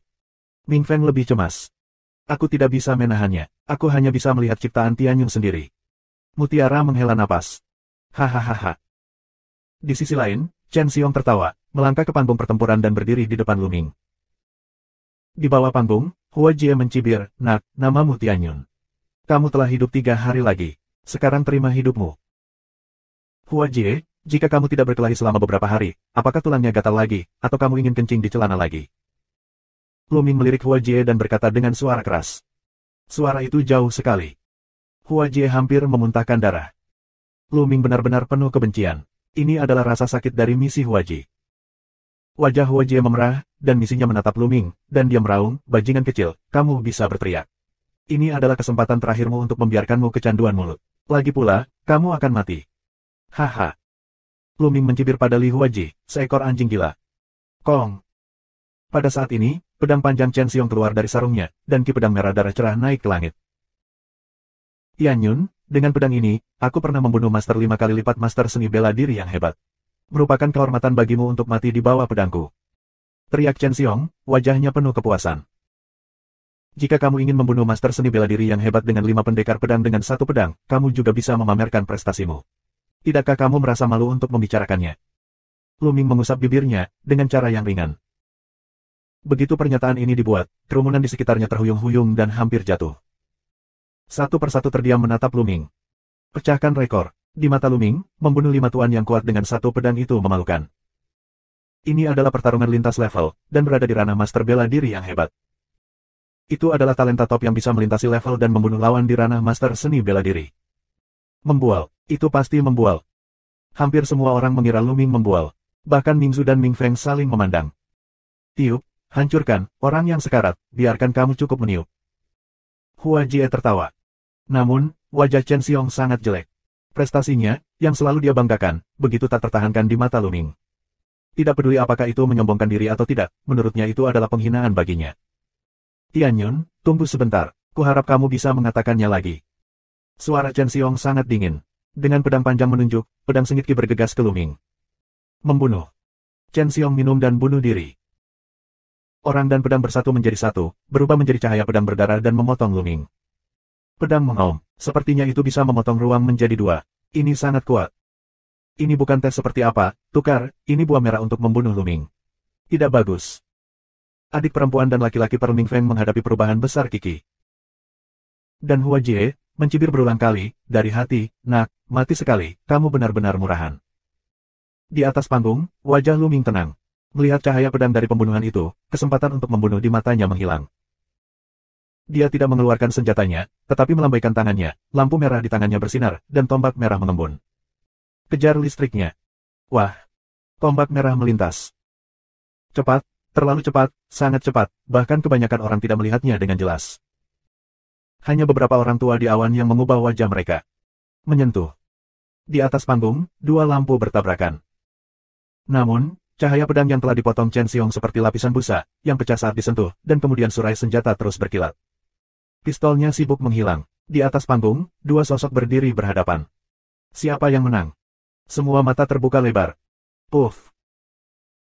A: Ming Feng lebih cemas. Aku tidak bisa menahannya, aku hanya bisa melihat ciptaan Tianyun sendiri. Mutiara menghela napas. Hahaha. Di sisi lain, Chen Xiong tertawa, melangkah ke panggung pertempuran dan berdiri di depan Luming. Di bawah panggung, Hua Jie mencibir, "Nak, namamu Tianyun. Kamu telah hidup 3 hari lagi. Sekarang terima hidupmu." Hua Jie, jika kamu tidak berkelahi selama beberapa hari, apakah tulangnya gatal lagi, atau kamu ingin kencing di celana lagi? Luming melirik Hua Jie dan berkata dengan suara keras. Suara itu jauh sekali. Hua Jie hampir memuntahkan darah. Luming benar-benar penuh kebencian. Ini adalah rasa sakit dari misi Hua Jie. Wajah Hua Jie memerah, dan misinya menatap Luming, dan dia meraung, "Bajingan kecil, kamu bisa berteriak. Ini adalah kesempatan terakhirmu untuk membiarkanmu kecanduan mulut. Lagi pula, kamu akan mati." Haha. Luming mencibir pada Li Hua Jie, seekor anjing gila. Kong. Pada saat ini, pedang panjang Chen Xiong keluar dari sarungnya, dan ki pedang merah darah cerah naik ke langit. Tianyun, dengan pedang ini, aku pernah membunuh master 5 kali lipat master seni bela diri yang hebat. Merupakan kehormatan bagimu untuk mati di bawah pedangku. Teriak Chen Xiong, wajahnya penuh kepuasan. Jika kamu ingin membunuh master seni bela diri yang hebat dengan 5 pendekar pedang dengan satu pedang, kamu juga bisa memamerkan prestasimu. Tidakkah kamu merasa malu untuk membicarakannya? Luming mengusap bibirnya, dengan cara yang ringan. Begitu pernyataan ini dibuat, kerumunan di sekitarnya terhuyung-huyung dan hampir jatuh. Satu persatu terdiam menatap Luming. Pecahkan rekor. Di mata Luming, membunuh 5 tuan yang kuat dengan satu pedang itu memalukan. Ini adalah pertarungan lintas level, dan berada di ranah master bela diri yang hebat. Itu adalah talenta top yang bisa melintasi level dan membunuh lawan di ranah master seni bela diri. Membual. Itu pasti membual. Hampir semua orang mengira Luming membual. Bahkan Mingzu dan Ming Feng saling memandang. Tiup. Hancurkan, orang yang sekarat, biarkan kamu cukup meniup. Hua Jie tertawa. Namun, wajah Chen Xiong sangat jelek. Prestasinya, yang selalu dia banggakan, begitu tak tertahankan di mata Luming. Tidak peduli apakah itu menyombongkan diri atau tidak, menurutnya itu adalah penghinaan baginya. Tianyun, tunggu sebentar, kuharap kamu bisa mengatakannya lagi. Suara Chen Xiong sangat dingin. Dengan pedang panjang menunjuk, pedang sengit Qi bergegas ke Luming. Membunuh. Chen Xiong minum dan bunuh diri. Orang dan pedang bersatu menjadi satu, berubah menjadi cahaya pedang berdarah dan memotong Luming. Pedang mengaum, sepertinya itu bisa memotong ruang menjadi 2. Ini sangat kuat. Ini bukan tes seperti apa, tukar, ini buah merah untuk membunuh Luming. Tidak bagus. Adik perempuan dan laki-laki Pearl Ming Feng menghadapi perubahan besar Kiki. Dan Hua Jie, mencibir berulang kali, dari hati, "Nak, mati sekali, kamu benar-benar murahan." Di atas panggung, wajah Luming tenang. Melihat cahaya pedang dari pembunuhan itu, kesempatan untuk membunuh di matanya menghilang. Dia tidak mengeluarkan senjatanya, tetapi melambaikan tangannya, lampu merah di tangannya bersinar, dan tombak merah mengembun. Kejar listriknya. Wah! Tombak merah melintas. Cepat, terlalu cepat, sangat cepat, bahkan kebanyakan orang tidak melihatnya dengan jelas. Hanya beberapa orang tua di awan yang mengubah wajah mereka. Menyentuh. Di atas panggung, 2 lampu bertabrakan. Namun, cahaya pedang yang telah dipotong Chen Xiong seperti lapisan busa, yang pecah saat disentuh, dan kemudian surai senjata terus berkilat. Pistolnya sibuk menghilang. Di atas panggung, 2 sosok berdiri berhadapan. Siapa yang menang? Semua mata terbuka lebar. Puff.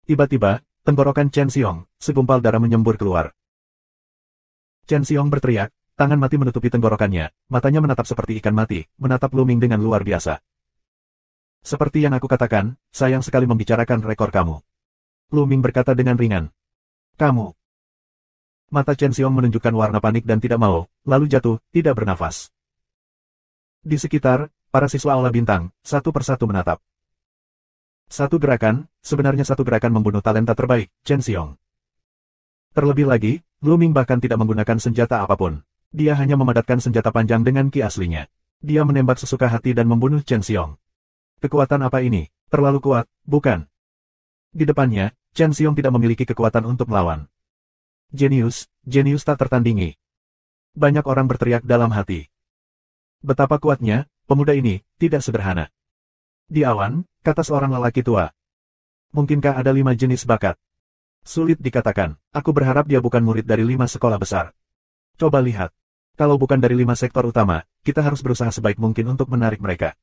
A: Tiba-tiba, tenggorokan Chen Xiong, segumpal darah menyembur keluar. Chen Xiong berteriak, tangan mati menutupi tenggorokannya, matanya menatap seperti ikan mati, menatap Luming dengan luar biasa. Seperti yang aku katakan, sayang sekali membicarakan rekor kamu. Luming berkata dengan ringan. Kamu. Mata Chen Xiong menunjukkan warna panik dan tidak mau, lalu jatuh, tidak bernafas. Di sekitar, para siswa Aula Bintang, satu persatu menatap. Satu gerakan, sebenarnya satu gerakan membunuh talenta terbaik, Chen Xiong. Terlebih lagi, Luming bahkan tidak menggunakan senjata apapun. Dia hanya memadatkan senjata panjang dengan ki aslinya. Dia menembak sesuka hati dan membunuh Chen Xiong. Kekuatan apa ini? Terlalu kuat, bukan? Di depannya, Chen Xiong tidak memiliki kekuatan untuk melawan. Jenius, jenius tak tertandingi. Banyak orang berteriak dalam hati. Betapa kuatnya, pemuda ini, tidak sederhana. Di awan, kata seorang lelaki tua. Mungkinkah ada 5 jenis bakat? Sulit dikatakan, aku berharap dia bukan murid dari 5 sekolah besar. Coba lihat. Kalau bukan dari 5 sektor utama, kita harus berusaha sebaik mungkin untuk menarik mereka.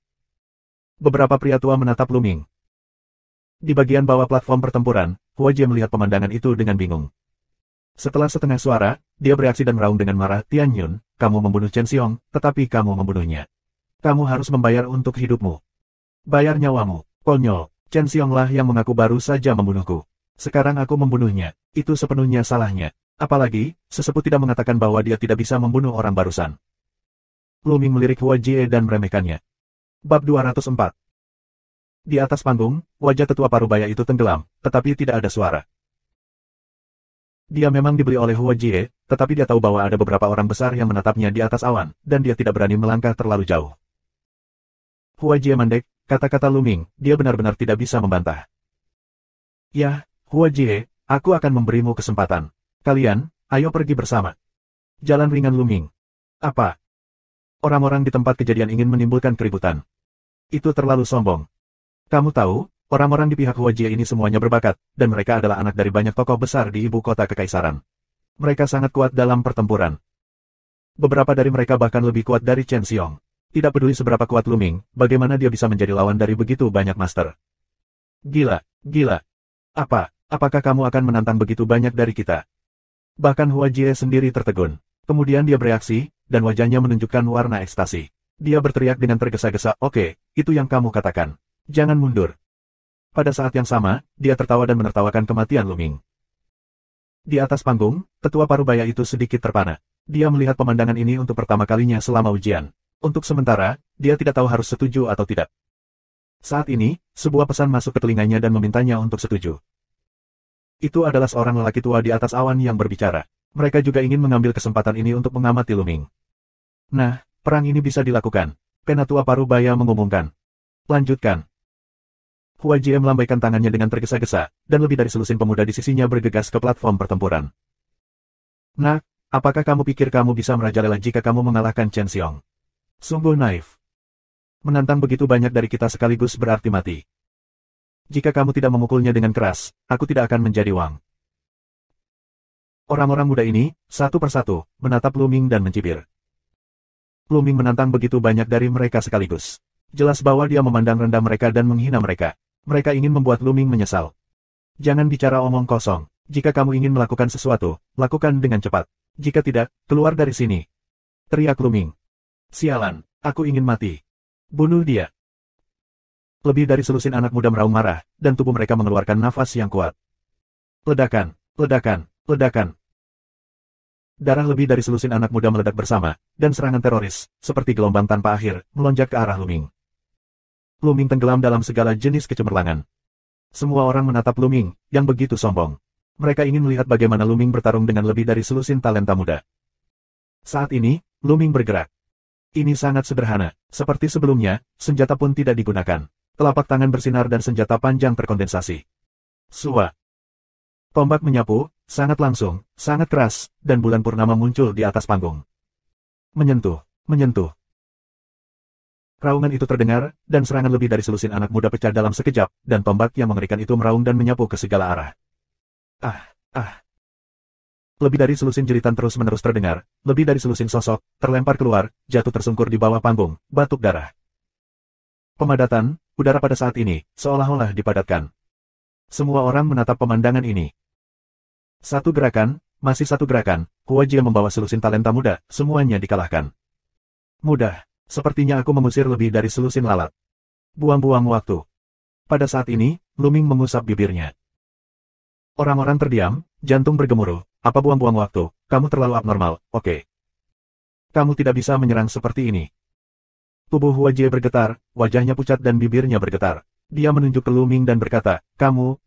A: Beberapa pria tua menatap Luming. Di bagian bawah platform pertempuran, Hua Jie melihat pemandangan itu dengan bingung. Setelah setengah suara, dia bereaksi dan meraung dengan marah. Tian Yun, kamu membunuh Chen Xiong, tetapi kamu membunuhnya. Kamu harus membayar untuk hidupmu. Bayar nyawamu. Konyol, Chen Xiong lah yang mengaku baru saja membunuhku. Sekarang aku membunuhnya. Itu sepenuhnya salahnya. Apalagi, sesepuh tidak mengatakan bahwa dia tidak bisa membunuh orang barusan. Luming melirik Hua Jie dan meremehkannya. Bab 204. Di atas panggung, wajah tetua parubaya itu tenggelam, tetapi tidak ada suara. Dia memang dibeli oleh Hua Jie, tetapi dia tahu bahwa ada beberapa orang besar yang menatapnya di atas awan, dan dia tidak berani melangkah terlalu jauh. Hua Jie mandek, kata-kata Luming, dia benar-benar tidak bisa membantah. Ya, Hua Jie, aku akan memberimu kesempatan. Kalian, ayo pergi bersama. Jalan ringan Luming. Apa? Orang-orang di tempat kejadian ingin menimbulkan keributan. Itu terlalu sombong. Kamu tahu, orang-orang di pihak Hua Jie ini semuanya berbakat, dan mereka adalah anak dari banyak tokoh besar di ibu kota kekaisaran. Mereka sangat kuat dalam pertempuran. Beberapa dari mereka bahkan lebih kuat dari Chen Xiong. Tidak peduli seberapa kuat Luming, bagaimana dia bisa menjadi lawan dari begitu banyak master. Gila, gila. Apakah kamu akan menantang begitu banyak dari kita? Bahkan Hua Jie sendiri tertegun. Kemudian dia bereaksi, dan wajahnya menunjukkan warna ekstasi. Dia berteriak dengan tergesa-gesa, oke, itu yang kamu katakan. Jangan mundur. Pada saat yang sama, dia tertawa dan menertawakan kematian Luming. Di atas panggung, tetua parubaya itu sedikit terpana. Dia melihat pemandangan ini untuk pertama kalinya selama ujian. Untuk sementara, dia tidak tahu harus setuju atau tidak. Saat ini, sebuah pesan masuk ke telinganya dan memintanya untuk setuju. Itu adalah seorang lelaki tua di atas awan yang berbicara. Mereka juga ingin mengambil kesempatan ini untuk mengamati Luming. Nah, perang ini bisa dilakukan. Penatua parubaya mengumumkan. Lanjutkan. Hua Jie melambaikan tangannya dengan tergesa-gesa, dan lebih dari selusin pemuda di sisinya bergegas ke platform pertempuran. Nah, apakah kamu pikir kamu bisa merajalela jika kamu mengalahkan Chen Xiong? Sungguh naif. Menantang begitu banyak dari kita sekaligus berarti mati. Jika kamu tidak memukulnya dengan keras, aku tidak akan menjadi Wang. Orang-orang muda ini, satu persatu, menatap Luming dan mencibir. Luming menantang begitu banyak dari mereka sekaligus. Jelas bahwa dia memandang rendah mereka dan menghina mereka. Mereka ingin membuat Luming menyesal. Jangan bicara omong kosong. Jika kamu ingin melakukan sesuatu, lakukan dengan cepat. Jika tidak, keluar dari sini. Teriak Luming. Sialan, aku ingin mati. Bunuh dia. Lebih dari selusin anak muda meraung marah, dan tubuh mereka mengeluarkan nafas yang kuat. Ledakan, ledakan, ledakan. Darah lebih dari selusin anak muda meledak bersama, dan serangan teroris, seperti gelombang tanpa akhir, melonjak ke arah Luming. Luming tenggelam dalam segala jenis kecemerlangan. Semua orang menatap Luming, yang begitu sombong. Mereka ingin melihat bagaimana Luming bertarung dengan lebih dari selusin talenta muda. Saat ini, Luming bergerak. Ini sangat sederhana. Seperti sebelumnya, senjata pun tidak digunakan. Telapak tangan bersinar dan senjata panjang terkondensasi. Sua. Tombak menyapu, sangat langsung, sangat keras, dan bulan purnama muncul di atas panggung. Menyentuh, menyentuh. Raungan itu terdengar, dan serangan lebih dari selusin anak muda pecah dalam sekejap, dan tombak yang mengerikan itu meraung dan menyapu ke segala arah. Ah. Lebih dari selusin jeritan terus-menerus terdengar, lebih dari selusin sosok, terlempar keluar, jatuh tersungkur di bawah panggung, batuk darah. Pemadatan, udara pada saat ini, seolah-olah dipadatkan. Semua orang menatap pemandangan ini. Satu gerakan, masih satu gerakan, Hua Jie membawa selusin talenta muda, semuanya dikalahkan. Mudah. Sepertinya aku mengusir lebih dari selusin lalat. Buang-buang waktu. Pada saat ini, Luming mengusap bibirnya. Orang-orang terdiam, jantung bergemuruh. Apa buang-buang waktu? Kamu terlalu abnormal, oke. Kamu tidak bisa menyerang seperti ini. Tubuh Hua Jie bergetar, wajahnya pucat dan bibirnya bergetar. Dia menunjuk ke Luming dan berkata, kamu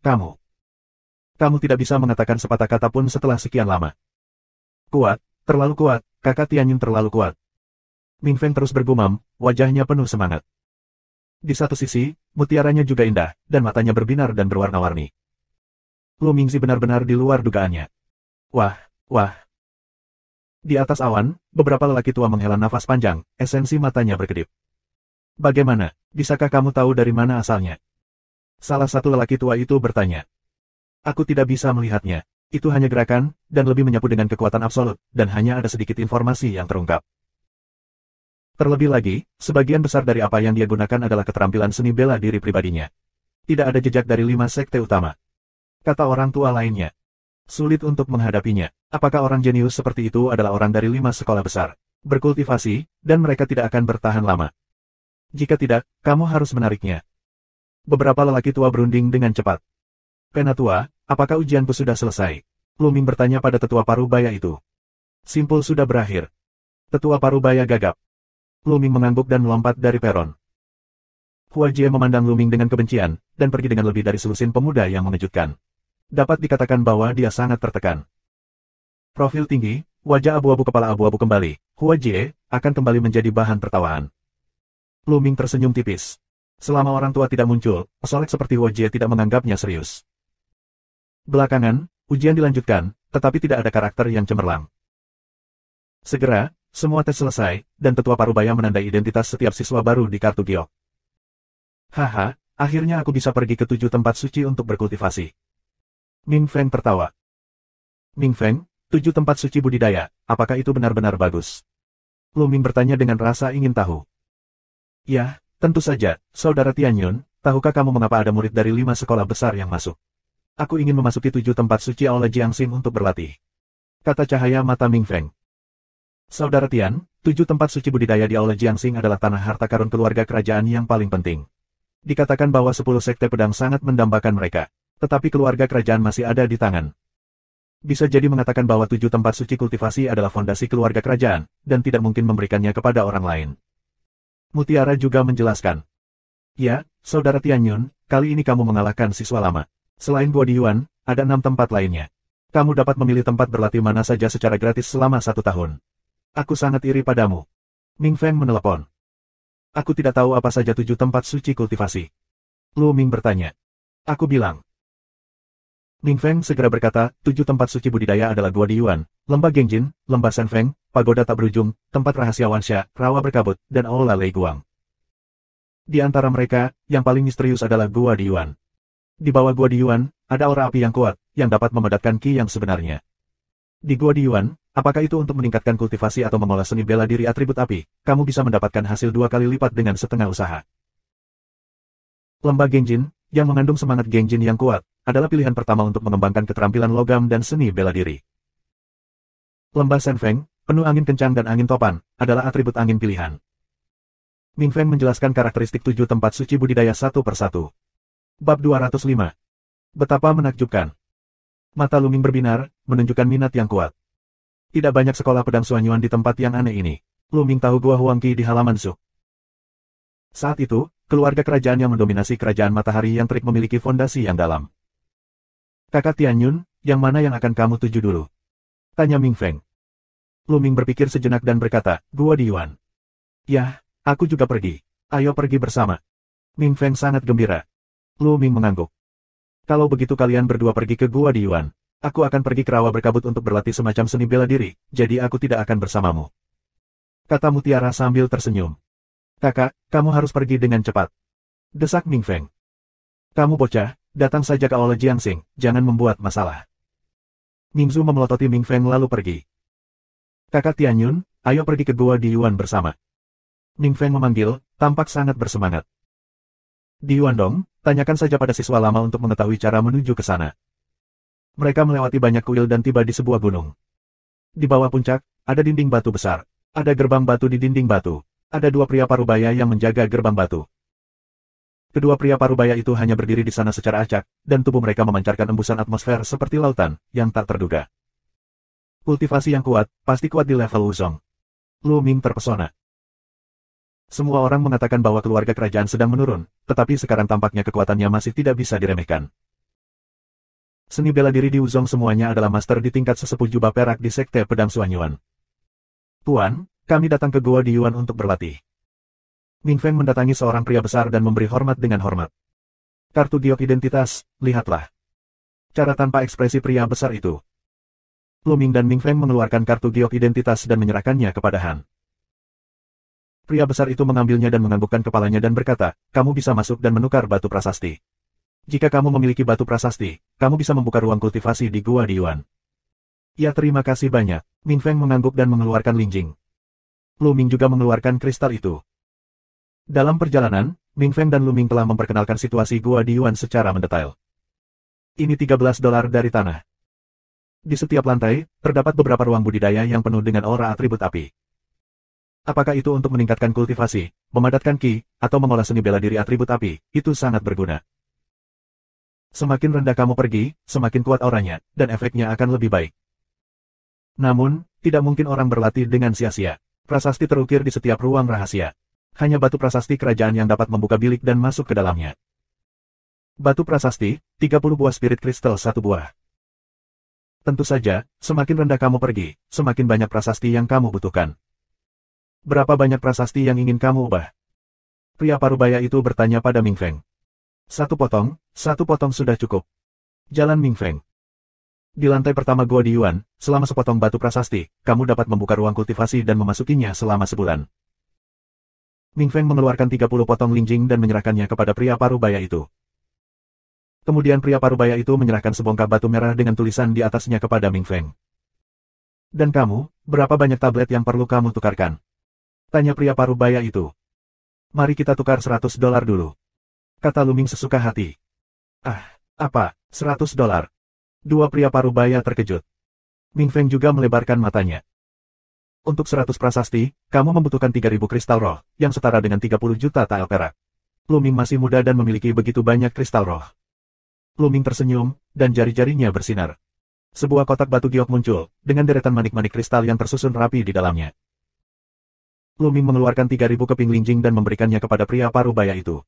A: tidak bisa mengatakan sepatah kata pun setelah sekian lama. Kuat, terlalu kuat, kakak Tianyin terlalu kuat. Ming Feng terus bergumam, wajahnya penuh semangat. Di satu sisi, mutiaranya juga indah, dan matanya berbinar dan berwarna-warni. Lu Mingzi benar-benar di luar dugaannya. Wah. Di atas awan, beberapa lelaki tua menghela nafas panjang, esensi matanya berkedip. Bagaimana? Bisakah kamu tahu dari mana asalnya? Salah satu lelaki tua itu bertanya. Aku tidak bisa melihatnya. Itu hanya gerakan, dan lebih menyapu dengan kekuatan absolut, dan hanya ada sedikit informasi yang terungkap. Terlebih lagi, sebagian besar dari apa yang dia gunakan adalah keterampilan seni bela diri pribadinya. Tidak ada jejak dari 5 sekte utama. Kata orang tua lainnya. Sulit untuk menghadapinya. Apakah orang jenius seperti itu adalah orang dari 5 sekolah besar? Berkultivasi, dan mereka tidak akan bertahan lama. Jika tidak, kamu harus menariknya. Beberapa lelaki tua berunding dengan cepat. Penatua, apakah ujianku sudah selesai? Lu Ming bertanya pada tetua parubaya itu. Simpul sudah berakhir. Tetua parubaya gagap. Lu Ming mengangguk dan melompat dari peron. Hua Jie memandang Lu Ming dengan kebencian, dan pergi dengan lebih dari selusin pemuda yang mengejutkan. Dapat dikatakan bahwa dia sangat tertekan. Profil tinggi, wajah abu-abu kepala abu-abu kembali, Hua Jie akan kembali menjadi bahan tertawaan. Lu Ming tersenyum tipis. Selama orang tua tidak muncul, pesolek seperti Hua Jie tidak menganggapnya serius. Belakangan, ujian dilanjutkan, tetapi tidak ada karakter yang cemerlang. Segera, semua tes selesai, dan tetua parubaya menandai identitas setiap siswa baru di kartu giok. Haha, akhirnya aku bisa pergi ke 7 tempat suci untuk berkultivasi. Ming Feng tertawa. Ming Feng, 7 tempat suci budidaya, apakah itu benar-benar bagus? Lu Ming bertanya dengan rasa ingin tahu. Ya, tentu saja, Saudara Tianyun, tahukah kamu mengapa ada murid dari 5 sekolah besar yang masuk? Aku ingin memasuki 7 tempat suci Aula Jiangxing untuk berlatih. Kata cahaya mata Ming Feng. Saudara Tian, 7 tempat suci budidaya di Aula Jiangxing adalah tanah harta karun keluarga kerajaan yang paling penting. Dikatakan bahwa 10 sekte pedang sangat mendambakan mereka. Tetapi keluarga kerajaan masih ada di tangan. Bisa jadi mengatakan bahwa 7 tempat suci kultivasi adalah fondasi keluarga kerajaan, dan tidak mungkin memberikannya kepada orang lain. Mutiara juga menjelaskan. Ya, Saudara Tianyun, kali ini kamu mengalahkan siswa lama. Selain Gua Diyuan, ada 6 tempat lainnya. Kamu dapat memilih tempat berlatih mana saja secara gratis selama 1 tahun. Aku sangat iri padamu. Ming Feng menelepon. Aku tidak tahu apa saja 7 tempat suci kultivasi. Lu Ming bertanya. Aku bilang. Ming Feng segera berkata, 7 tempat suci budidaya adalah Gua Diyuan, Lembah Gengjin, Lembah San Feng, Pagoda Tak Berujung, Tempat Rahasia Wansha, Rawa Berkabut, dan Aula Lei Guang. Di antara mereka, yang paling misterius adalah Gua Diyuan. Di bawah Gua Diyuan, ada aura api yang kuat, yang dapat memedatkan ki yang sebenarnya. Di Gua Diyuan, apakah itu untuk meningkatkan kultivasi atau mengolah seni bela diri atribut api, kamu bisa mendapatkan hasil 2 kali lipat dengan setengah usaha. Lembah Gengjin, yang mengandung semangat Gengjin yang kuat, adalah pilihan pertama untuk mengembangkan keterampilan logam dan seni bela diri. Lembah San Feng, penuh angin kencang dan angin topan, adalah atribut angin pilihan. Ming Feng menjelaskan karakteristik 7 tempat suci budidaya satu persatu. Bab 205. Betapa menakjubkan. Mata Lu Ming berbinar, menunjukkan minat yang kuat. Tidak banyak sekolah pedang Suanyuan di tempat yang aneh ini. Lu Ming tahu Gua Huangqi di halaman Su. Saat itu, keluarga kerajaan yang mendominasi kerajaan matahari yang terik memiliki fondasi yang dalam. Kakak Tianyun, yang mana yang akan kamu tuju dulu? Tanya Ming Feng. Lu Ming berpikir sejenak dan berkata, Gua Diyuan. Yah, aku juga pergi. Ayo pergi bersama. Ming Feng sangat gembira. Lu Ming mengangguk. Kalau begitu kalian berdua pergi ke Gua Diyuan. Aku akan pergi ke Rawa Berkabut untuk berlatih semacam seni bela diri, jadi aku tidak akan bersamamu. Kata Mutiara sambil tersenyum. Kakak, kamu harus pergi dengan cepat. Desak Ming Feng. Kamu bocah, datang saja ke Aula Jiangxing, jangan membuat masalah. Ming Zhu memelototi Ming Feng lalu pergi. Kakak Tianyun, ayo pergi ke Gua Diyuan bersama. Ming Feng memanggil, tampak sangat bersemangat. Diyuan dong, tanyakan saja pada siswa lama untuk mengetahui cara menuju ke sana. Mereka melewati banyak kuil dan tiba di sebuah gunung. Di bawah puncak, ada dinding batu besar. Ada gerbang batu di dinding batu. Ada 2 pria parubaya yang menjaga gerbang batu. Kedua pria parubaya itu hanya berdiri di sana secara acak, dan tubuh mereka memancarkan embusan atmosfer seperti lautan, yang tak terduga. Kultivasi yang kuat, pasti kuat di level Wuzong. Lu Ming terpesona. Semua orang mengatakan bahwa keluarga kerajaan sedang menurun, tetapi sekarang tampaknya kekuatannya masih tidak bisa diremehkan. Seni bela diri di Wuzong semuanya adalah master di tingkat sesepuh jubah perak di Sekte Pedang Suanyuan. Tuan, kami datang ke Gua Diyuan untuk berlatih. Ming Feng mendatangi seorang pria besar dan memberi hormat dengan hormat. Kartu giok identitas, lihatlah. Cara tanpa ekspresi pria besar itu. Lu Ming dan Ming Feng mengeluarkan kartu giok identitas dan menyerahkannya kepada Han. Pria besar itu mengambilnya dan menganggukkan kepalanya dan berkata, kamu bisa masuk dan menukar batu prasasti. Jika kamu memiliki batu prasasti, kamu bisa membuka ruang kultivasi di Gua di Yuan. Ya terima kasih banyak. Ming Feng mengangguk dan mengeluarkan linjing. Lu Ming juga mengeluarkan kristal itu. Dalam perjalanan, Ming Feng dan Lu Ming telah memperkenalkan situasi Gua di Yuan secara mendetail. Ini $13 dari tanah. Di setiap lantai, terdapat beberapa ruang budidaya yang penuh dengan aura atribut api. Apakah itu untuk meningkatkan kultivasi, memadatkan ki, atau mengolah seni bela diri atribut api, itu sangat berguna. Semakin rendah kamu pergi, semakin kuat auranya, dan efeknya akan lebih baik. Namun, tidak mungkin orang berlatih dengan sia-sia. Prasasti terukir di setiap ruang rahasia. Hanya batu prasasti kerajaan yang dapat membuka bilik dan masuk ke dalamnya. Batu prasasti, 30 buah spirit crystal 1 buah. Tentu saja, semakin rendah kamu pergi, semakin banyak prasasti yang kamu butuhkan. Berapa banyak prasasti yang ingin kamu ubah? Pria parubaya itu bertanya pada Ming Feng. 1 potong sudah cukup. Jalan Ming Feng. Di lantai pertama Gua di Yuan, selama sepotong batu prasasti, kamu dapat membuka ruang kultivasi dan memasukinya selama sebulan. Ming Feng mengeluarkan 30 potong linjing dan menyerahkannya kepada pria parubaya itu. Kemudian pria parubaya itu menyerahkan sebongkah batu merah dengan tulisan di atasnya kepada Ming Feng. Dan kamu, berapa banyak tablet yang perlu kamu tukarkan? Tanya pria parubaya itu. Mari kita tukar $100 dulu. Kata Lu Ming sesuka hati. Ah, apa, $100? Dua pria parubaya terkejut. Ming Feng juga melebarkan matanya. Untuk 100 prasasti, kamu membutuhkan 3.000 kristal roh, yang setara dengan 30 juta tael perak. Lu Ming masih muda dan memiliki begitu banyak kristal roh. Lu Ming tersenyum, dan jari-jarinya bersinar. Sebuah kotak batu giok muncul, dengan deretan manik-manik kristal yang tersusun rapi di dalamnya. Lu Ming mengeluarkan 3.000 keping linjing dan memberikannya kepada pria parubaya itu.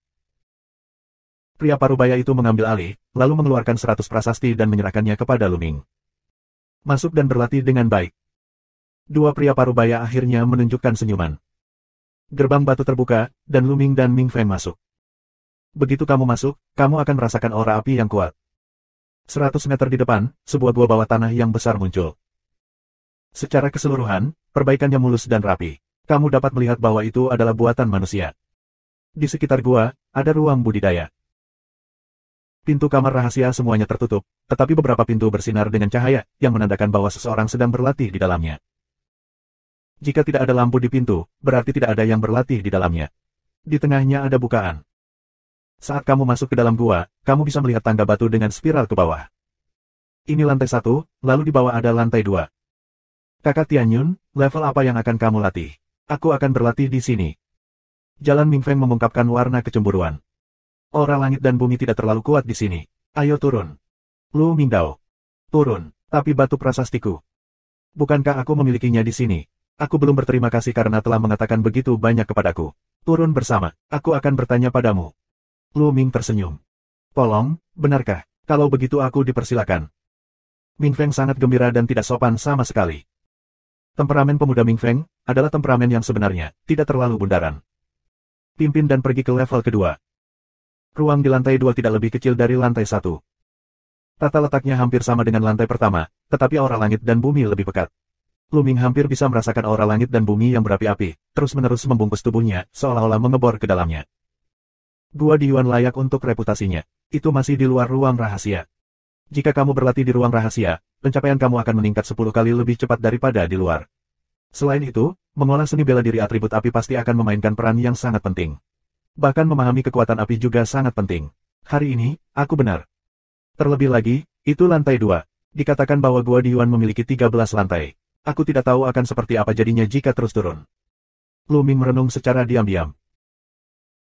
A: Pria parubaya itu mengambil alih, lalu mengeluarkan 100 prasasti dan menyerahkannya kepada Lu Ming. Masuk dan berlatih dengan baik. Dua pria parubaya akhirnya menunjukkan senyuman. Gerbang batu terbuka, dan Lu Ming dan Ming Feng masuk. Begitu kamu masuk, kamu akan merasakan aura api yang kuat. 100 meter di depan, sebuah gua bawah tanah yang besar muncul. Secara keseluruhan, perbaikannya mulus dan rapi. Kamu dapat melihat bahwa itu adalah buatan manusia. Di sekitar gua, ada ruang budidaya. Pintu kamar rahasia semuanya tertutup, tetapi beberapa pintu bersinar dengan cahaya, yang menandakan bahwa seseorang sedang berlatih di dalamnya. Jika tidak ada lampu di pintu, berarti tidak ada yang berlatih di dalamnya. Di tengahnya ada bukaan. Saat kamu masuk ke dalam gua, kamu bisa melihat tangga batu dengan spiral ke bawah. Ini lantai 1, lalu di bawah ada lantai 2. Kakak Tianyun, level apa yang akan kamu latih? Aku akan berlatih di sini. Jalan Ming Feng mengungkapkan warna kecemburuan. Aura langit dan bumi tidak terlalu kuat di sini. Ayo turun. Lu Mingdao. Turun, tapi batu prasastiku. Bukankah aku memilikinya di sini? Aku belum berterima kasih karena telah mengatakan begitu banyak kepadaku. Turun bersama, aku akan bertanya padamu. Lu Ming tersenyum. Tolong, benarkah? Kalau begitu aku dipersilakan. Ming Feng sangat gembira dan tidak sopan sama sekali. Temperamen pemuda Ming Feng adalah temperamen yang sebenarnya, tidak terlalu bundaran. Pimpin dan pergi ke level kedua. Ruang di lantai 2 tidak lebih kecil dari lantai 1. Tata letaknya hampir sama dengan lantai pertama, tetapi aura langit dan bumi lebih pekat. Lu Ming hampir bisa merasakan aura langit dan bumi yang berapi-api, terus-menerus membungkus tubuhnya, seolah-olah mengebor ke dalamnya. Gua di Yuan layak untuk reputasinya. Itu masih di luar ruang rahasia. Jika kamu berlatih di ruang rahasia, pencapaian kamu akan meningkat 10 kali lebih cepat daripada di luar. Selain itu, mengolah seni bela diri atribut api pasti akan memainkan peran yang sangat penting. Bahkan memahami kekuatan api juga sangat penting. Hari ini, aku benar. Terlebih lagi, itu lantai 2. Dikatakan bahwa Gua di Yuan memiliki 13 lantai. Aku tidak tahu akan seperti apa jadinya jika terus turun. Lu Ming merenung secara diam-diam.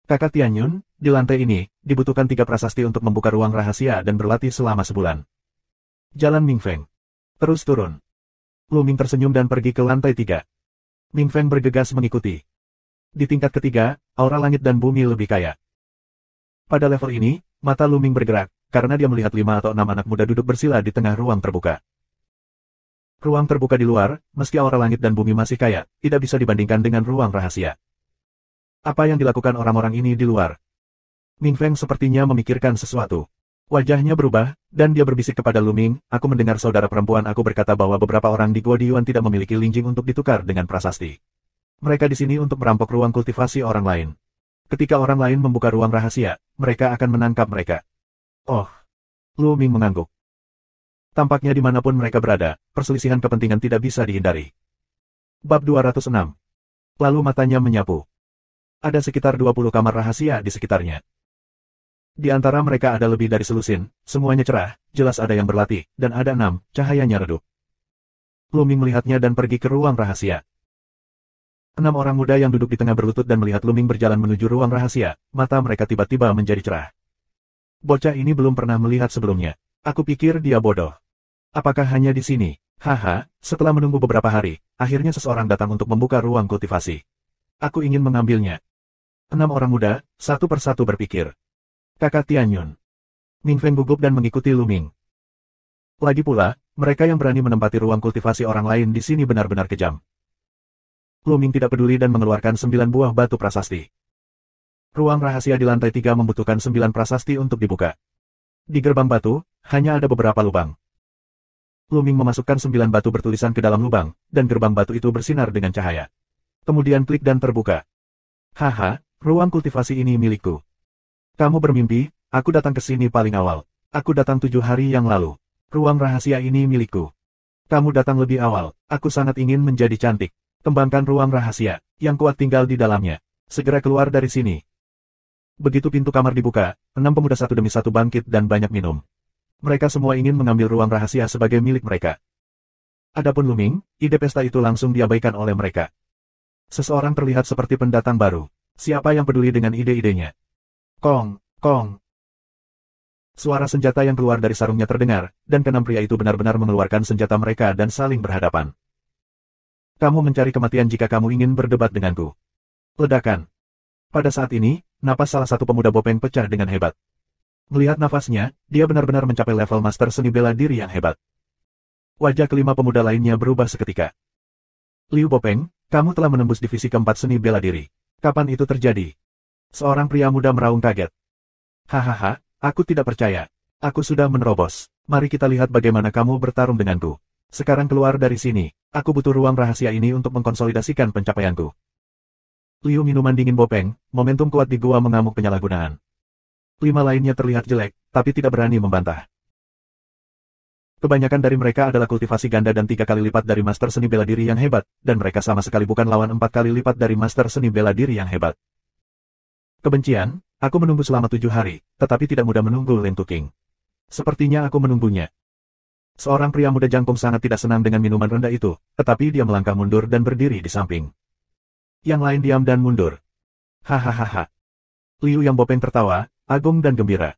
A: Kakak Tianyun, di lantai ini, dibutuhkan 3 prasasti untuk membuka ruang rahasia dan berlatih selama sebulan. Jalan Ming Feng. Terus turun. Lu Ming tersenyum dan pergi ke lantai 3. Ming Feng bergegas mengikuti. Di tingkat ketiga, aura langit dan bumi lebih kaya. Pada level ini, mata Lu Ming bergerak, karena dia melihat 5 atau 6 anak muda duduk bersila di tengah ruang terbuka. Ruang terbuka di luar, meski aura langit dan bumi masih kaya, tidak bisa dibandingkan dengan ruang rahasia. Apa yang dilakukan orang-orang ini di luar? Ming Feng sepertinya memikirkan sesuatu. Wajahnya berubah, dan dia berbisik kepada Luming, aku mendengar saudara perempuan aku berkata bahwa beberapa orang di Gua Diyuan tidak memiliki linjing untuk ditukar dengan prasasti. Mereka di sini untuk merampok ruang kultivasi orang lain. Ketika orang lain membuka ruang rahasia, mereka akan menangkap mereka. Oh, Luming mengangguk. Tampaknya dimanapun mereka berada, perselisihan kepentingan tidak bisa dihindari. Bab 206. Lalu matanya menyapu. Ada sekitar 20 kamar rahasia di sekitarnya. Di antara mereka ada lebih dari selusin, semuanya cerah, jelas ada yang berlatih, dan ada 6, cahayanya redup. Luming melihatnya dan pergi ke ruang rahasia. 6 orang muda yang duduk di tengah berlutut dan melihat Luming berjalan menuju ruang rahasia, mata mereka tiba-tiba menjadi cerah. Bocah ini belum pernah melihat sebelumnya. Aku pikir dia bodoh. Apakah hanya di sini? Haha, setelah menunggu beberapa hari, akhirnya seseorang datang untuk membuka ruang kultivasi. Aku ingin mengambilnya. 6 orang muda, satu persatu berpikir. Kakak Tianyun. Ming Feng gugup dan mengikuti Luming. Lagi pula, mereka yang berani menempati ruang kultivasi orang lain di sini benar-benar kejam. Luming tidak peduli dan mengeluarkan 9 buah batu prasasti. Ruang rahasia di lantai 3 membutuhkan 9 prasasti untuk dibuka. Di gerbang batu, hanya ada beberapa lubang. Luming memasukkan 9 batu bertulisan ke dalam lubang, dan gerbang batu itu bersinar dengan cahaya. Kemudian klik dan terbuka. Haha, ruang kultivasi ini milikku. Kamu bermimpi, aku datang ke sini paling awal. Aku datang 7 hari yang lalu. Ruang rahasia ini milikku. Kamu datang lebih awal, aku sangat ingin menjadi cantik. Kembangkan ruang rahasia, yang kuat tinggal di dalamnya. Segera keluar dari sini. Begitu pintu kamar dibuka, 6 pemuda satu demi satu bangkit dan banyak minum. Mereka semua ingin mengambil ruang rahasia sebagai milik mereka. Adapun Luming, ide pesta itu langsung diabaikan oleh mereka. Seseorang terlihat seperti pendatang baru. Siapa yang peduli dengan ide-idenya? Kong, kong. Suara senjata yang keluar dari sarungnya terdengar, dan keenam pria itu benar-benar mengeluarkan senjata mereka dan saling berhadapan. Kamu mencari kematian jika kamu ingin berdebat denganku. Ledakan. Pada saat ini, napas salah satu pemuda Bopeng pecah dengan hebat. Melihat nafasnya, dia benar-benar mencapai level master seni bela diri yang hebat. Wajah kelima pemuda lainnya berubah seketika. Liu Bopeng, kamu telah menembus divisi keempat seni bela diri. Kapan itu terjadi? Seorang pria muda meraung kaget. Hahaha, aku tidak percaya. Aku sudah menerobos. Mari kita lihat bagaimana kamu bertarung denganku. Sekarang keluar dari sini. Aku butuh ruang rahasia ini untuk mengkonsolidasikan pencapaianku. Liu minuman dingin Bopeng, momentum kuat di gua mengamuk penyalahgunaan. 5 lainnya terlihat jelek, tapi tidak berani membantah. Kebanyakan dari mereka adalah kultivasi ganda dan 3 kali lipat dari master seni bela diri yang hebat, dan mereka sama sekali bukan lawan 4 kali lipat dari master seni bela diri yang hebat. Kebencian, aku menunggu selama 7 hari, tetapi tidak mudah menunggu Lin Tuking. Sepertinya aku menunggunya. Seorang pria muda jangkung sangat tidak senang dengan minuman rendah itu, tetapi dia melangkah mundur dan berdiri di samping. Yang lain diam dan mundur. Hahaha. Liu yang Bopeng tertawa, agung dan gembira.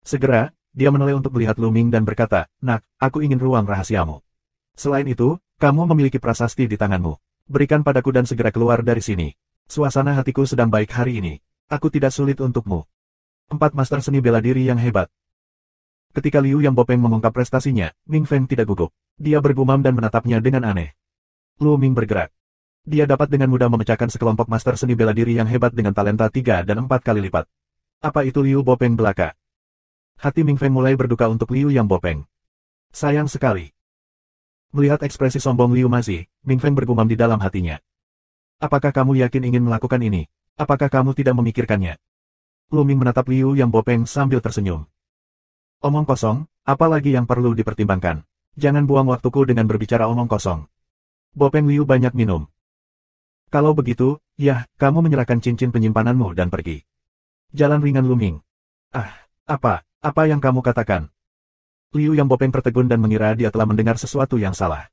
A: Segera, dia menoleh untuk melihat Luming dan berkata, Nak, aku ingin ruang rahasiamu. Selain itu, kamu memiliki prasasti di tanganmu. Berikan padaku dan segera keluar dari sini. Suasana hatiku sedang baik hari ini. Aku tidak sulit untukmu. 4 master seni bela diri yang hebat. Ketika Liu yang Bopeng mengungkap prestasinya, Ming Feng tidak gugup. Dia bergumam dan menatapnya dengan aneh. Luming bergerak. Dia dapat dengan mudah memecahkan sekelompok master seni bela diri yang hebat dengan talenta 3 dan 4 kali lipat. Apa itu Liu Bopeng belaka? Hati Ming Feng mulai berduka untuk Liu yang Bopeng. Sayang sekali. Melihat ekspresi sombong Liu Mazi, Ming Feng bergumam di dalam hatinya. Apakah kamu yakin ingin melakukan ini? Apakah kamu tidak memikirkannya? Luming menatap Liu yang Bopeng sambil tersenyum. Omong kosong, apalagi yang perlu dipertimbangkan. Jangan buang waktuku dengan berbicara omong kosong. Bopeng Liu banyak minum. Kalau begitu, ya, kamu menyerahkan cincin penyimpananmu dan pergi. Jalan ringan Luming. Apa yang kamu katakan? Liu yang Bopeng tertegun dan mengira dia telah mendengar sesuatu yang salah.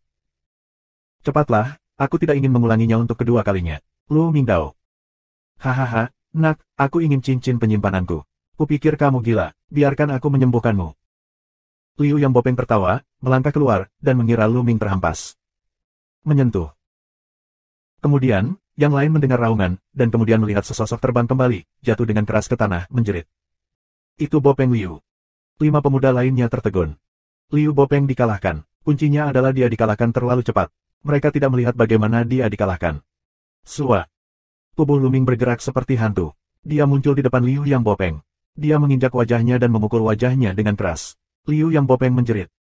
A: Cepatlah, aku tidak ingin mengulanginya untuk kedua kalinya. Lu Mingdao. Hahaha, Nak, aku ingin cincin penyimpananku. Kupikir kamu gila, biarkan aku menyembuhkanmu. Liu yang Bopeng tertawa, melangkah keluar, dan mengira Lu Ming terhampas. Menyentuh. Kemudian, yang lain mendengar raungan, dan kemudian melihat sesosok terbang kembali, jatuh dengan keras ke tanah, menjerit. Itu Bopeng Liu. 5 pemuda lainnya tertegun. Liu Bopeng dikalahkan. Kuncinya adalah dia dikalahkan terlalu cepat. Mereka tidak melihat bagaimana dia dikalahkan. Sua. Tubuh Luming bergerak seperti hantu. Dia muncul di depan Liu yang Bopeng. Dia menginjak wajahnya dan memukul wajahnya dengan keras. Liu Yang Bopeng menjerit.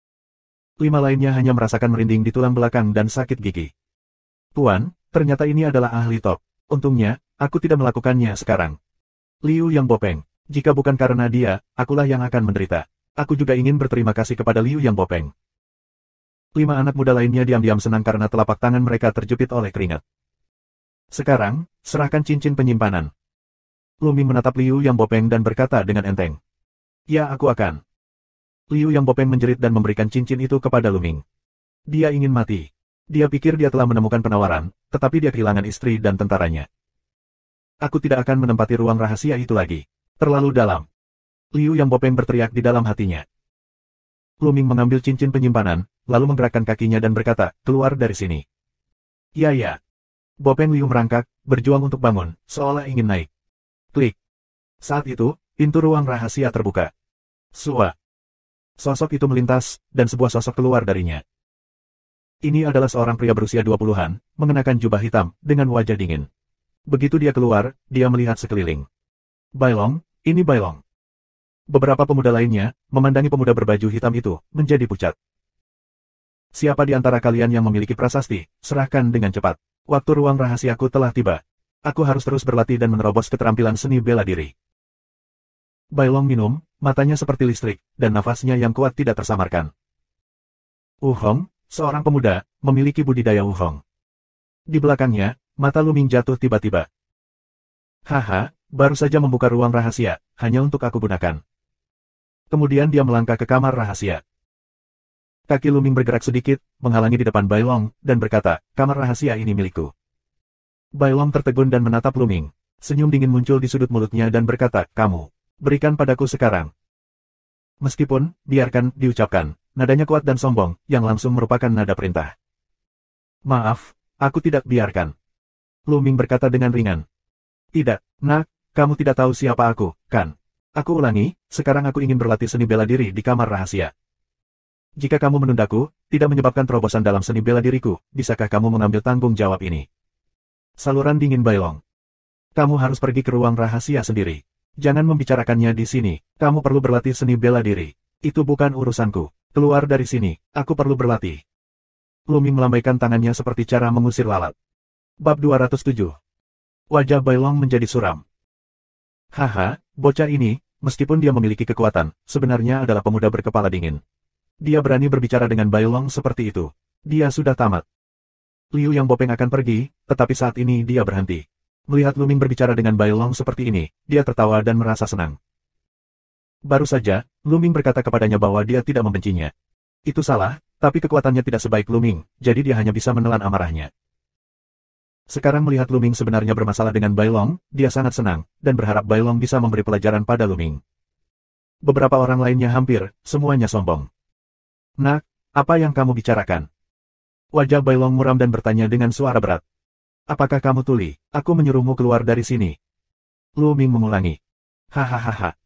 A: 5 lainnya hanya merasakan merinding di tulang belakang dan sakit gigi. Tuan, ternyata ini adalah ahli top. Untungnya, aku tidak melakukannya sekarang. Liu Yang Bopeng, jika bukan karena dia, akulah yang akan menderita. Aku juga ingin berterima kasih kepada Liu Yang Bopeng. 5 anak muda lainnya diam-diam senang karena telapak tangan mereka terjepit oleh keringat. Sekarang, serahkan cincin penyimpanan. Lu Ming menatap Liu Yang Bopeng dan berkata dengan enteng. Ya, aku akan. Liu Yang Bopeng menjerit dan memberikan cincin itu kepada Lu Ming. Dia ingin mati. Dia pikir dia telah menemukan penawaran, tetapi dia kehilangan istri dan tentaranya. Aku tidak akan menempati ruang rahasia itu lagi. Terlalu dalam. Liu Yang Bopeng berteriak di dalam hatinya. Lu Ming mengambil cincin penyimpanan, lalu menggerakkan kakinya dan berkata, keluar dari sini. Ya ya. Bopeng Liu merangkak, berjuang untuk bangun, seolah ingin naik. Klik. Saat itu, pintu ruang rahasia terbuka. Sua. Sosok itu melintas, dan sebuah sosok keluar darinya. Ini adalah seorang pria berusia 20-an, mengenakan jubah hitam, dengan wajah dingin. Begitu dia keluar, dia melihat sekeliling. Bailong, ini Bailong. Beberapa pemuda lainnya, memandangi pemuda berbaju hitam itu, menjadi pucat. Siapa di antara kalian yang memiliki prasasti, serahkan dengan cepat. Waktu ruang rahasiaku telah tiba. Aku harus terus berlatih dan menerobos keterampilan seni bela diri. Bailong minum, matanya seperti listrik, dan nafasnya yang kuat tidak tersamarkan. Hong, seorang pemuda, memiliki budidaya Hong. Di belakangnya, mata Lu Ming jatuh tiba-tiba. Haha, baru saja membuka ruang rahasia, hanya untuk aku gunakan. Kemudian dia melangkah ke kamar rahasia. Kaki Lu Ming bergerak sedikit, menghalangi di depan Bailong, dan berkata, kamar rahasia ini milikku. Bailong tertegun dan menatap Lu Ming. Senyum dingin muncul di sudut mulutnya dan berkata, kamu. Berikan padaku sekarang. Meskipun, biarkan, diucapkan, nadanya kuat dan sombong, yang langsung merupakan nada perintah. Maaf, aku tidak biarkan. Lu Ming berkata dengan ringan. Tidak, nak, kamu tidak tahu siapa aku, kan? Aku ulangi, sekarang aku ingin berlatih seni bela diri di kamar rahasia. Jika kamu menundaku, tidak menyebabkan terobosan dalam seni bela diriku, bisakah kamu mengambil tanggung jawab ini? Saluran dingin Bailong. Kamu harus pergi ke ruang rahasia sendiri. Jangan membicarakannya di sini. Kamu perlu berlatih seni bela diri. Itu bukan urusanku. Keluar dari sini. Aku perlu berlatih. Lu Ming melambaikan tangannya seperti cara mengusir lalat. Bab 207. Wajah Bailong menjadi suram. Haha, bocah ini, meskipun dia memiliki kekuatan, sebenarnya adalah pemuda berkepala dingin. Dia berani berbicara dengan Bailong seperti itu. Dia sudah tamat. Liu Yang Bopeng akan pergi, tetapi saat ini dia berhenti. Melihat Lu Ming berbicara dengan Bailong seperti ini, dia tertawa dan merasa senang. Baru saja, Lu Ming berkata kepadanya bahwa dia tidak membencinya. Itu salah, tapi kekuatannya tidak sebaik Lu Ming, jadi dia hanya bisa menelan amarahnya. Sekarang melihat Lu Ming sebenarnya bermasalah dengan Bailong, dia sangat senang, dan berharap Bailong bisa memberi pelajaran pada Lu Ming. Beberapa orang lainnya hampir, semuanya sombong. Nak, apa yang kamu bicarakan? Wajah Bailong muram dan bertanya dengan suara berat. Apakah kamu tuli? Aku menyuruhmu keluar dari sini. Lu Ming mengulangi. Hahaha.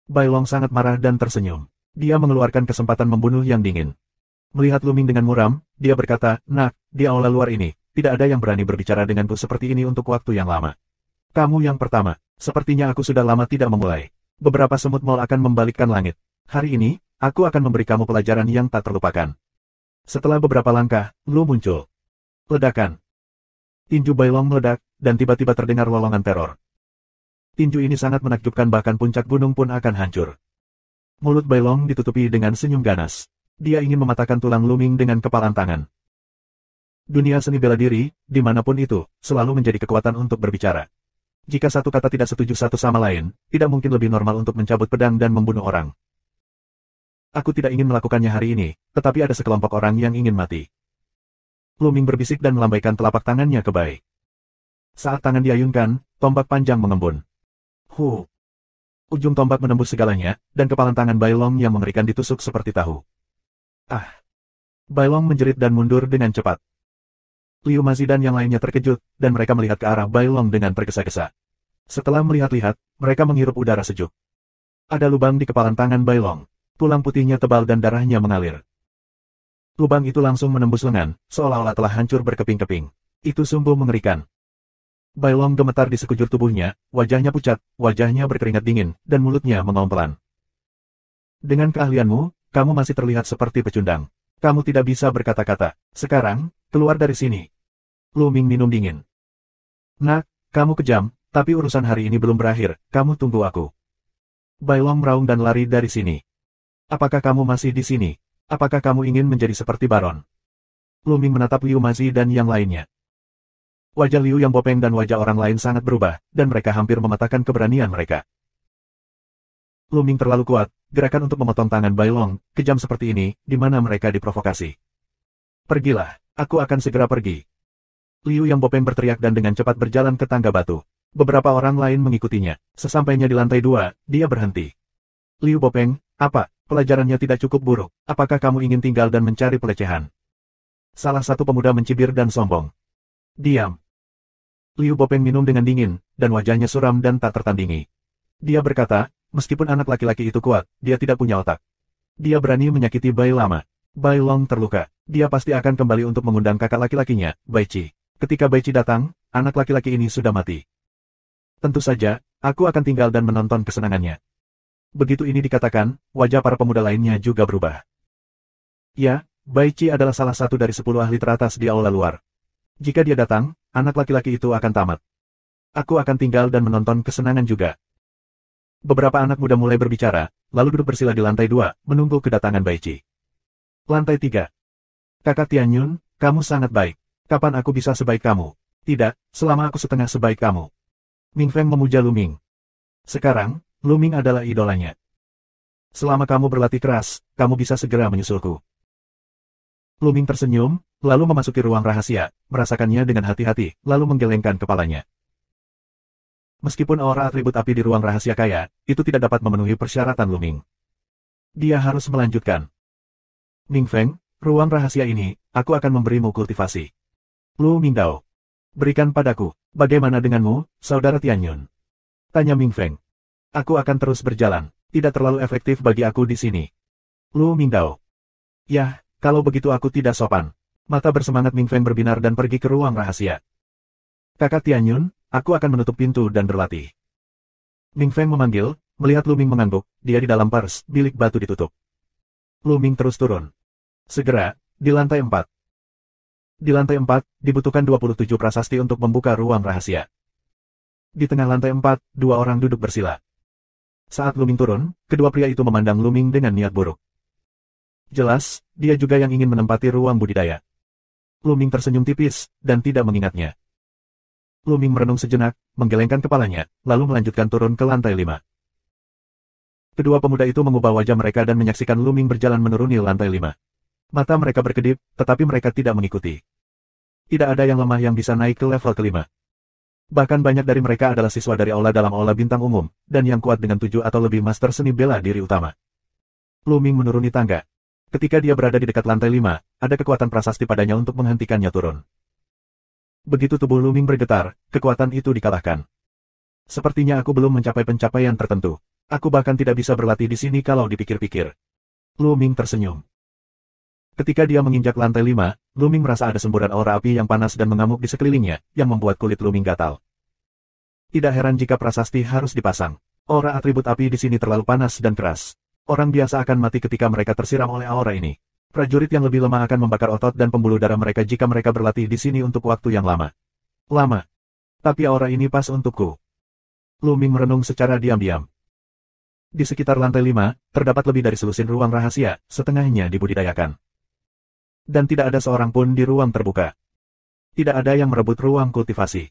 A: Bailong sangat marah dan tersenyum. Dia mengeluarkan kesempatan membunuh yang dingin. Melihat Lu Ming dengan muram, dia berkata, nak, di aula luar ini, tidak ada yang berani berbicara denganku seperti ini untuk waktu yang lama. Kamu yang pertama. Sepertinya aku sudah lama tidak memulai. Beberapa semut mal akan membalikkan langit. Hari ini, aku akan memberi kamu pelajaran yang tak terlupakan. Setelah beberapa langkah, Lu muncul. Ledakan. Tinju Bailong meledak, dan tiba-tiba terdengar lolongan teror. Tinju ini sangat menakjubkan bahkan puncak gunung pun akan hancur. Mulut Bailong ditutupi dengan senyum ganas. Dia ingin mematahkan tulang Lu Ming dengan kepalan tangan. Dunia seni bela diri, dimanapun itu, selalu menjadi kekuatan untuk berbicara. Jika satu kata tidak setuju satu sama lain, tidak mungkin lebih normal untuk mencabut pedang dan membunuh orang. Aku tidak ingin melakukannya hari ini, tetapi ada sekelompok orang yang ingin mati. Lu Ming berbisik dan melambaikan telapak tangannya ke Bai. Saat tangan diayunkan, tombak panjang mengembun. Ujung tombak menembus segalanya, dan kepalan tangan Bailong yang mengerikan ditusuk seperti tahu. Ah! Bailong menjerit dan mundur dengan cepat. Liu Mazi dan yang lainnya terkejut, dan mereka melihat ke arah Bailong dengan tergesa-gesa. Setelah melihat-lihat, mereka menghirup udara sejuk. Ada lubang di kepalan tangan Bailong. Tulang putihnya tebal dan darahnya mengalir. Lubang itu langsung menembus lengan, seolah-olah telah hancur berkeping-keping. Itu sungguh mengerikan. Bai Long gemetar di sekujur tubuhnya, wajahnya pucat, wajahnya berkeringat dingin, dan mulutnya mengaum pelan. Dengan keahlianmu, kamu masih terlihat seperti pecundang. Kamu tidak bisa berkata-kata. Sekarang, keluar dari sini. Lu Ming minum dingin. Nak, kamu kejam, tapi urusan hari ini belum berakhir, kamu tunggu aku. Bai Long meraung dan lari dari sini. Apakah kamu masih di sini? Apakah kamu ingin menjadi seperti Baron? Lu Ming menatap Liu Mazi dan yang lainnya. Wajah Liu Yang Bopeng dan wajah orang lain sangat berubah, dan mereka hampir mematahkan keberanian mereka. Lu Ming terlalu kuat, gerakan untuk memotong tangan Bai Long, kejam seperti ini, di mana mereka diprovokasi. Pergilah, aku akan segera pergi. Liu Yang Bopeng berteriak dan dengan cepat berjalan ke tangga batu. Beberapa orang lain mengikutinya. Sesampainya di lantai 2, dia berhenti. Liu Bopeng, apa, pelajarannya tidak cukup buruk, apakah kamu ingin tinggal dan mencari pelecehan? Salah satu pemuda mencibir dan sombong. Diam. Liu Bopeng minum dengan dingin, dan wajahnya suram dan tak tertandingi. Dia berkata, meskipun anak laki-laki itu kuat, dia tidak punya otak. Dia berani menyakiti Bai Lama. Bai Long terluka. Dia pasti akan kembali untuk mengundang kakak laki-lakinya, Bai Qi. Ketika Bai Qi datang, anak laki-laki ini sudah mati. Tentu saja, aku akan tinggal dan menonton kesenangannya. Begitu ini dikatakan, wajah para pemuda lainnya juga berubah. Ya, Bai Qi adalah salah satu dari 10 ahli teratas di aula luar. Jika dia datang, anak laki-laki itu akan tamat. Aku akan tinggal dan menonton kesenangan juga. Beberapa anak muda mulai berbicara, lalu duduk bersila di lantai 2, menunggu kedatangan Bai Qi. Lantai 3. Kakak Tianyun, kamu sangat baik. Kapan aku bisa sebaik kamu? Tidak, selama aku setengah sebaik kamu. Ming Feng memuja Lu Ming. Sekarang, Lu Ming adalah idolanya. Selama kamu berlatih keras, kamu bisa segera menyusulku. Lu Ming tersenyum, lalu memasuki ruang rahasia, merasakannya dengan hati-hati, lalu menggelengkan kepalanya. Meskipun aura atribut api di ruang rahasia kaya, itu tidak dapat memenuhi persyaratan Lu Ming. Dia harus melanjutkan. Ming Feng, ruang rahasia ini, aku akan memberimu kultivasi. Lu Mingdao. Berikan padaku. Bagaimana denganmu, saudara Tianyun? Tanya Ming Feng. Aku akan terus berjalan. Tidak terlalu efektif bagi aku di sini. Lu Mingdao. Yah, kalau begitu aku tidak sopan. Mata bersemangat Ming Feng berbinar dan pergi ke ruang rahasia. Kakak Tianyun, aku akan menutup pintu dan berlatih. Ming Feng memanggil, melihat Lu Ming mengangguk, dia di dalam pers, bilik batu ditutup. Lu Ming terus turun. Segera, di lantai 4. Di lantai 4, dibutuhkan 27 prasasti untuk membuka ruang rahasia. Di tengah lantai 4, 2 orang duduk bersila. Saat Lu Ming turun, kedua pria itu memandang Lu Ming dengan niat buruk. Jelas, dia juga yang ingin menempati ruang budidaya. Lu Ming tersenyum tipis, dan tidak mengingatnya. Lu Ming merenung sejenak, menggelengkan kepalanya, lalu melanjutkan turun ke lantai 5. Kedua pemuda itu mengubah wajah mereka dan menyaksikan Lu Ming berjalan menuruni lantai 5. Mata mereka berkedip, tetapi mereka tidak mengikuti. Tidak ada yang lemah yang bisa naik ke level kelima. Bahkan banyak dari mereka adalah siswa dari aula dalam aula bintang umum, dan yang kuat dengan 7 atau lebih master seni bela diri utama. Lu Ming menuruni tangga. Ketika dia berada di dekat lantai 5, ada kekuatan prasasti padanya untuk menghentikannya turun. Begitu tubuh Lu Ming bergetar, kekuatan itu dikalahkan. Sepertinya aku belum mencapai pencapaian tertentu. Aku bahkan tidak bisa berlatih di sini kalau dipikir-pikir. Lu Ming tersenyum. Ketika dia menginjak lantai 5, Lu Ming merasa ada semburan aura api yang panas dan mengamuk di sekelilingnya, yang membuat kulit Lu Ming gatal. Tidak heran jika prasasti harus dipasang. Aura atribut api di sini terlalu panas dan keras. Orang biasa akan mati ketika mereka tersiram oleh aura ini. Prajurit yang lebih lemah akan membakar otot dan pembuluh darah mereka jika mereka berlatih di sini untuk waktu yang lama. Lama. Tapi aura ini pas untukku. Lu Ming merenung secara diam-diam. Di sekitar lantai 5, terdapat lebih dari selusin ruang rahasia, setengahnya dibudidayakan. Dan tidak ada seorang pun di ruang terbuka. Tidak ada yang merebut ruang kultivasi.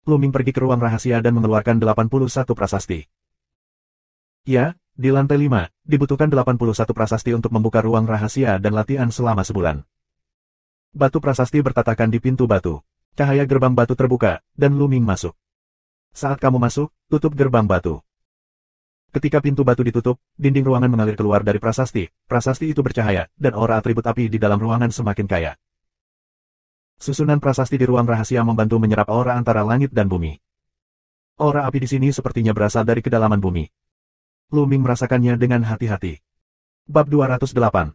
A: Lu Ming pergi ke ruang rahasia dan mengeluarkan 81 prasasti. Ya, di lantai 5, dibutuhkan 81 prasasti untuk membuka ruang rahasia dan latihan selama sebulan. Batu prasasti bertatakan di pintu batu. Cahaya gerbang batu terbuka, dan Lu Ming masuk. Saat kamu masuk, tutup gerbang batu. Ketika pintu batu ditutup, dinding ruangan mengalir keluar dari prasasti. Prasasti itu bercahaya, dan aura atribut api di dalam ruangan semakin kaya. Susunan prasasti di ruang rahasia membantu menyerap aura antara langit dan bumi. Aura api di sini sepertinya berasal dari kedalaman bumi. Lu Ming merasakannya dengan hati-hati. Bab 208.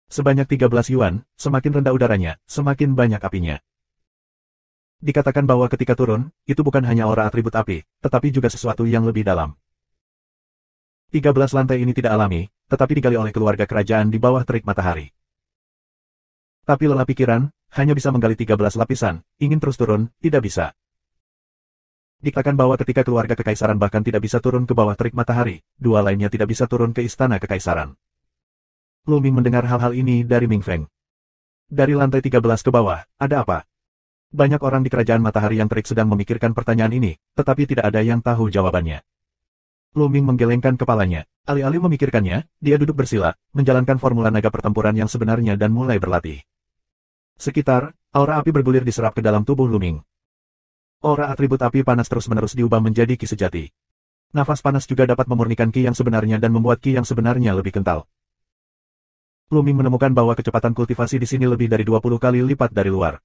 A: Sebanyak 13 yuan, semakin rendah udaranya, semakin banyak apinya. Dikatakan bahwa ketika turun, itu bukan hanya aura atribut api, tetapi juga sesuatu yang lebih dalam. 13 lantai ini tidak alami, tetapi digali oleh keluarga kerajaan di bawah terik matahari. Tapi lelah pikiran, hanya bisa menggali 13 lapisan, ingin terus turun, tidak bisa. Dikatakan bahwa ketika keluarga kekaisaran bahkan tidak bisa turun ke bawah terik matahari, dua lainnya tidak bisa turun ke istana kekaisaran. Lu Ming mendengar hal-hal ini dari Ming Feng. Dari lantai 13 ke bawah, ada apa? Banyak orang di kerajaan matahari yang terik sedang memikirkan pertanyaan ini, tetapi tidak ada yang tahu jawabannya. Lu Ming menggelengkan kepalanya. Alih-alih memikirkannya, dia duduk bersila, menjalankan formula naga pertempuran yang sebenarnya dan mulai berlatih. Sekitar, aura api bergulir diserap ke dalam tubuh Lu Ming. Aura atribut api panas terus-menerus diubah menjadi ki sejati. Nafas panas juga dapat memurnikan ki yang sebenarnya dan membuat ki yang sebenarnya lebih kental. Lu Ming menemukan bahwa kecepatan kultivasi di sini lebih dari 20 kali lipat dari luar.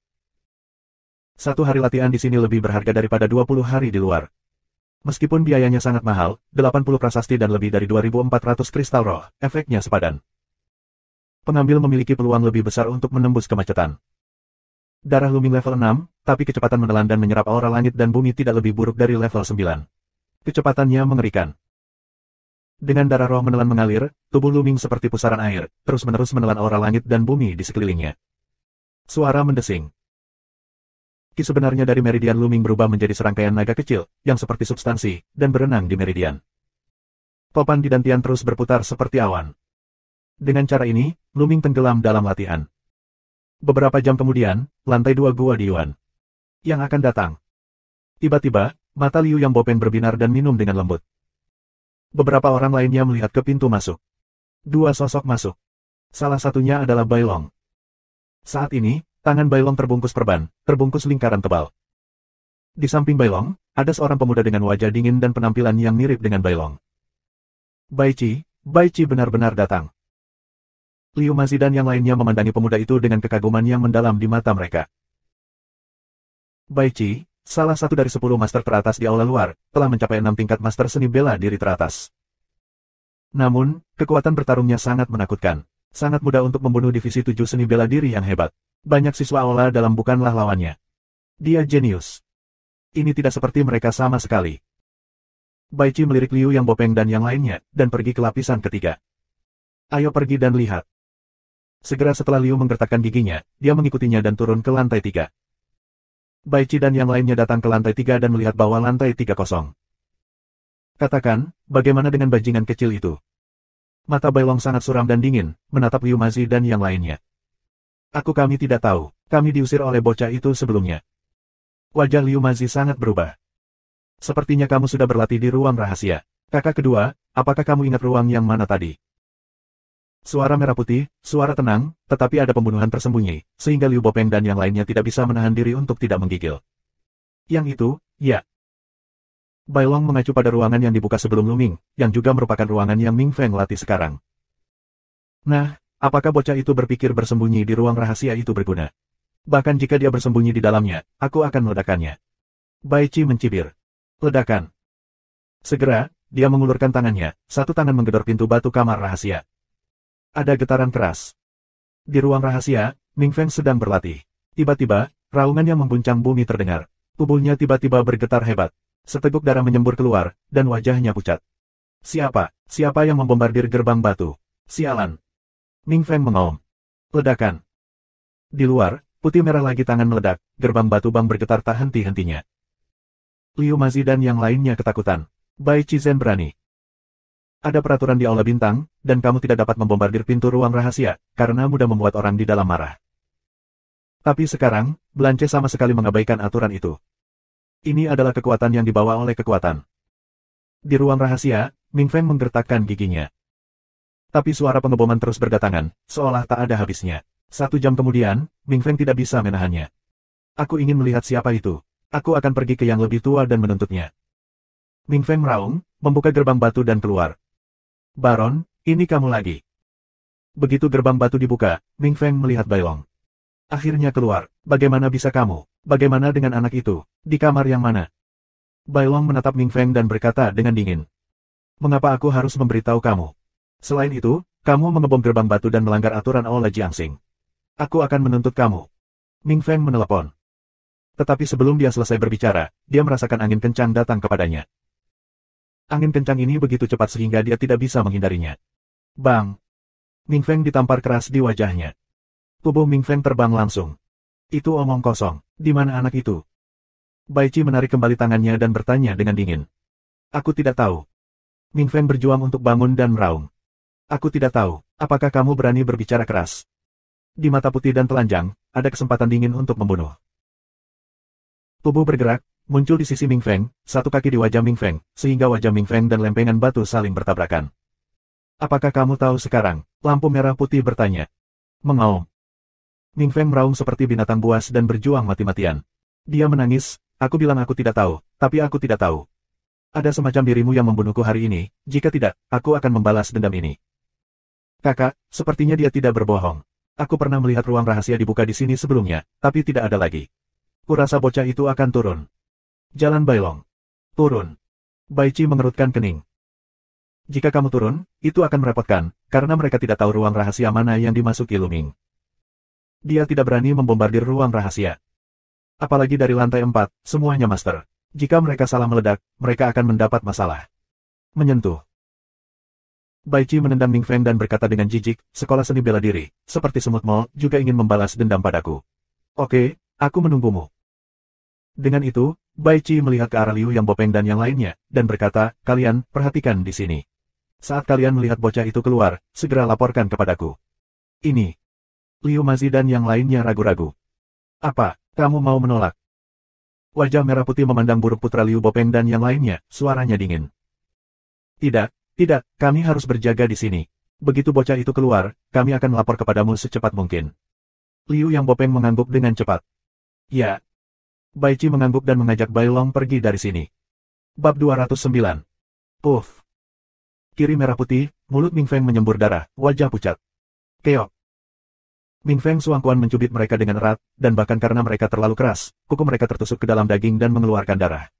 A: Satu hari latihan di sini lebih berharga daripada 20 hari di luar. Meskipun biayanya sangat mahal, 80 prasasti dan lebih dari 2.400 kristal roh, efeknya sepadan. Pengambil memiliki peluang lebih besar untuk menembus kemacetan. Darah Lu Ming level 6, tapi kecepatan menelan dan menyerap aura langit dan bumi tidak lebih buruk dari level 9. Kecepatannya mengerikan. Dengan darah roh menelan mengalir, tubuh Lu Ming seperti pusaran air, terus-menerus menelan aura langit dan bumi di sekelilingnya. Suara mendesing. Ki sebenarnya dari meridian Lu Ming berubah menjadi serangkaian naga kecil, yang seperti substansi, dan berenang di meridian. Topan di dantian terus berputar seperti awan. Dengan cara ini, Lu Ming tenggelam dalam latihan. Beberapa jam kemudian, lantai 2 gua di Yuan. Yang akan datang. Tiba-tiba, mata Liu Yang Bopeng berbinar dan minum dengan lembut. Beberapa orang lainnya melihat ke pintu masuk. Dua sosok masuk. Salah satunya adalah Bai Long. Saat ini, tangan Bai Long terbungkus perban, terbungkus lingkaran tebal. Di samping Bai Long, ada seorang pemuda dengan wajah dingin dan penampilan yang mirip dengan Bai Long. Bai Qi benar-benar datang. Liu Mazi dan yang lainnya memandangi pemuda itu dengan kekaguman yang mendalam di mata mereka. Bai Qi, salah satu dari 10 master teratas di aula luar, telah mencapai 6 tingkat master seni bela diri teratas. Namun, kekuatan bertarungnya sangat menakutkan. Sangat mudah untuk membunuh divisi 7 seni bela diri yang hebat. Banyak siswa aula dalam bukanlah lawannya. Dia jenius. Ini tidak seperti mereka sama sekali. Bai Qi melirik Liu Yang Bopeng dan yang lainnya, dan pergi ke lapisan ketiga. Ayo pergi dan lihat. Segera setelah Liu menggertakkan giginya, dia mengikutinya dan turun ke lantai 3. Bai Qi dan yang lainnya datang ke lantai 3 dan melihat bahwa lantai 3 kosong. Katakan, bagaimana dengan bajingan kecil itu? Mata Bai Long sangat suram dan dingin, menatap Liu Mazi dan yang lainnya. Kami tidak tahu, kami diusir oleh bocah itu sebelumnya. Wajah Liu Mazi sangat berubah. Sepertinya kamu sudah berlatih di ruang rahasia. Kakak kedua, apakah kamu ingat ruang yang mana tadi? Suara merah putih, suara tenang, tetapi ada pembunuhan tersembunyi, sehingga Liu Bopeng dan yang lainnya tidak bisa menahan diri untuk tidak menggigil. Yang itu, ya. Bai Long mengacu pada ruangan yang dibuka sebelum Lu Ming, yang juga merupakan ruangan yang Ming Feng latih sekarang. Nah, apakah bocah itu berpikir bersembunyi di ruang rahasia itu berguna? Bahkan jika dia bersembunyi di dalamnya, aku akan meledakannya. Bai Qi mencibir. Ledakan. Segera, dia mengulurkan tangannya, satu tangan menggedor pintu batu kamar rahasia. Ada getaran keras. Di ruang rahasia, Ming Feng sedang berlatih. Tiba-tiba, raungan yang mengguncang bumi terdengar. Tubuhnya tiba-tiba bergetar hebat. Seteguk darah menyembur keluar, dan wajahnya pucat. Siapa yang membombardir gerbang batu? Sialan. Ming Feng mengaum. Ledakan. Di luar, putih merah lagi tangan meledak, gerbang batu bang bergetar tak henti-hentinya. Liu Mazi dan yang lainnya ketakutan. Bai Qi Zhen berani. Ada peraturan di aula bintang, dan kamu tidak dapat membombardir pintu ruang rahasia, karena mudah membuat orang di dalam marah. Tapi sekarang, Blanche sama sekali mengabaikan aturan itu. Ini adalah kekuatan yang dibawa oleh kekuatan. Di ruang rahasia, Ming Feng menggertakkan giginya. Tapi suara pengeboman terus berdatangan, seolah tak ada habisnya. 1 jam kemudian, Ming Feng tidak bisa menahannya. Aku ingin melihat siapa itu. Aku akan pergi ke yang lebih tua dan menuntutnya. Ming Feng meraung, membuka gerbang batu dan keluar. Baron, ini kamu lagi. Begitu gerbang batu dibuka, Ming Feng melihat Bai Long. Akhirnya keluar. Bagaimana bisa kamu? Bagaimana dengan anak itu? Di kamar yang mana? Bai Long menatap Ming Feng dan berkata dengan dingin. Mengapa aku harus memberitahu kamu? Selain itu, kamu mengebom gerbang batu dan melanggar aturan Aula Jiangxing. Aku akan menuntut kamu. Ming Feng menelepon. Tetapi sebelum dia selesai berbicara, dia merasakan angin kencang datang kepadanya. Angin kencang ini begitu cepat sehingga dia tidak bisa menghindarinya. Bang! Ming Feng ditampar keras di wajahnya. Tubuh Ming Feng terbang langsung. Itu omong kosong. Di mana anak itu? Bai Qi menarik kembali tangannya dan bertanya dengan dingin. Aku tidak tahu. Ming Feng berjuang untuk bangun dan meraung. Aku tidak tahu, apakah kamu berani berbicara keras? Di mata putih dan telanjang, ada kesempatan dingin untuk membunuh. Tubuh bergerak, muncul di sisi Ming Feng, satu kaki di wajah Ming Feng, sehingga wajah Ming Feng dan lempengan batu saling bertabrakan. Apakah kamu tahu sekarang? Lampu merah putih bertanya. Mengaum. Ming Feng meraung seperti binatang buas dan berjuang mati-matian. Dia menangis, aku bilang aku tidak tahu, tapi aku tidak tahu. Ada semacam dirimu yang membunuhku hari ini, jika tidak, aku akan membalas dendam ini. Kakak, sepertinya dia tidak berbohong. Aku pernah melihat ruang rahasia dibuka di sini sebelumnya, tapi tidak ada lagi. Kurasa bocah itu akan turun. Jalan Bailong. Turun. Bai Qi mengerutkan kening. Jika kamu turun, itu akan merepotkan, karena mereka tidak tahu ruang rahasia mana yang dimasuki Luming. Dia tidak berani membombardir ruang rahasia. Apalagi dari lantai 4, semuanya master. Jika mereka salah meledak, mereka akan mendapat masalah. Menyentuh. Bai Qi menendang Ming Feng dan berkata dengan jijik, sekolah seni bela diri, seperti semut mall, juga ingin membalas dendam padaku. Oke, aku menunggumu. Dengan itu, Bai Qi melihat ke arah Liu Yang Bopeng dan yang lainnya, dan berkata, kalian, perhatikan di sini. Saat kalian melihat bocah itu keluar, segera laporkan kepadaku. Ini. Liu Mazi dan yang lainnya ragu-ragu. Apa, kamu mau menolak? Wajah merah putih memandang buruk putra Liu Bopeng dan yang lainnya, suaranya dingin. Tidak. Tidak, kami harus berjaga di sini. Begitu bocah itu keluar, kami akan melapor kepadamu secepat mungkin. Liu Yang Bopeng mengangguk dengan cepat. Ya. Bai Qi mengangguk dan mengajak Bai Long pergi dari sini. Bab 209. Puff. Kiri merah putih, mulut Ming Feng menyembur darah, wajah pucat. Keok. Ming Feng Suangkuan mencubit mereka dengan erat, dan bahkan karena mereka terlalu keras, kuku mereka tertusuk ke dalam daging dan mengeluarkan darah.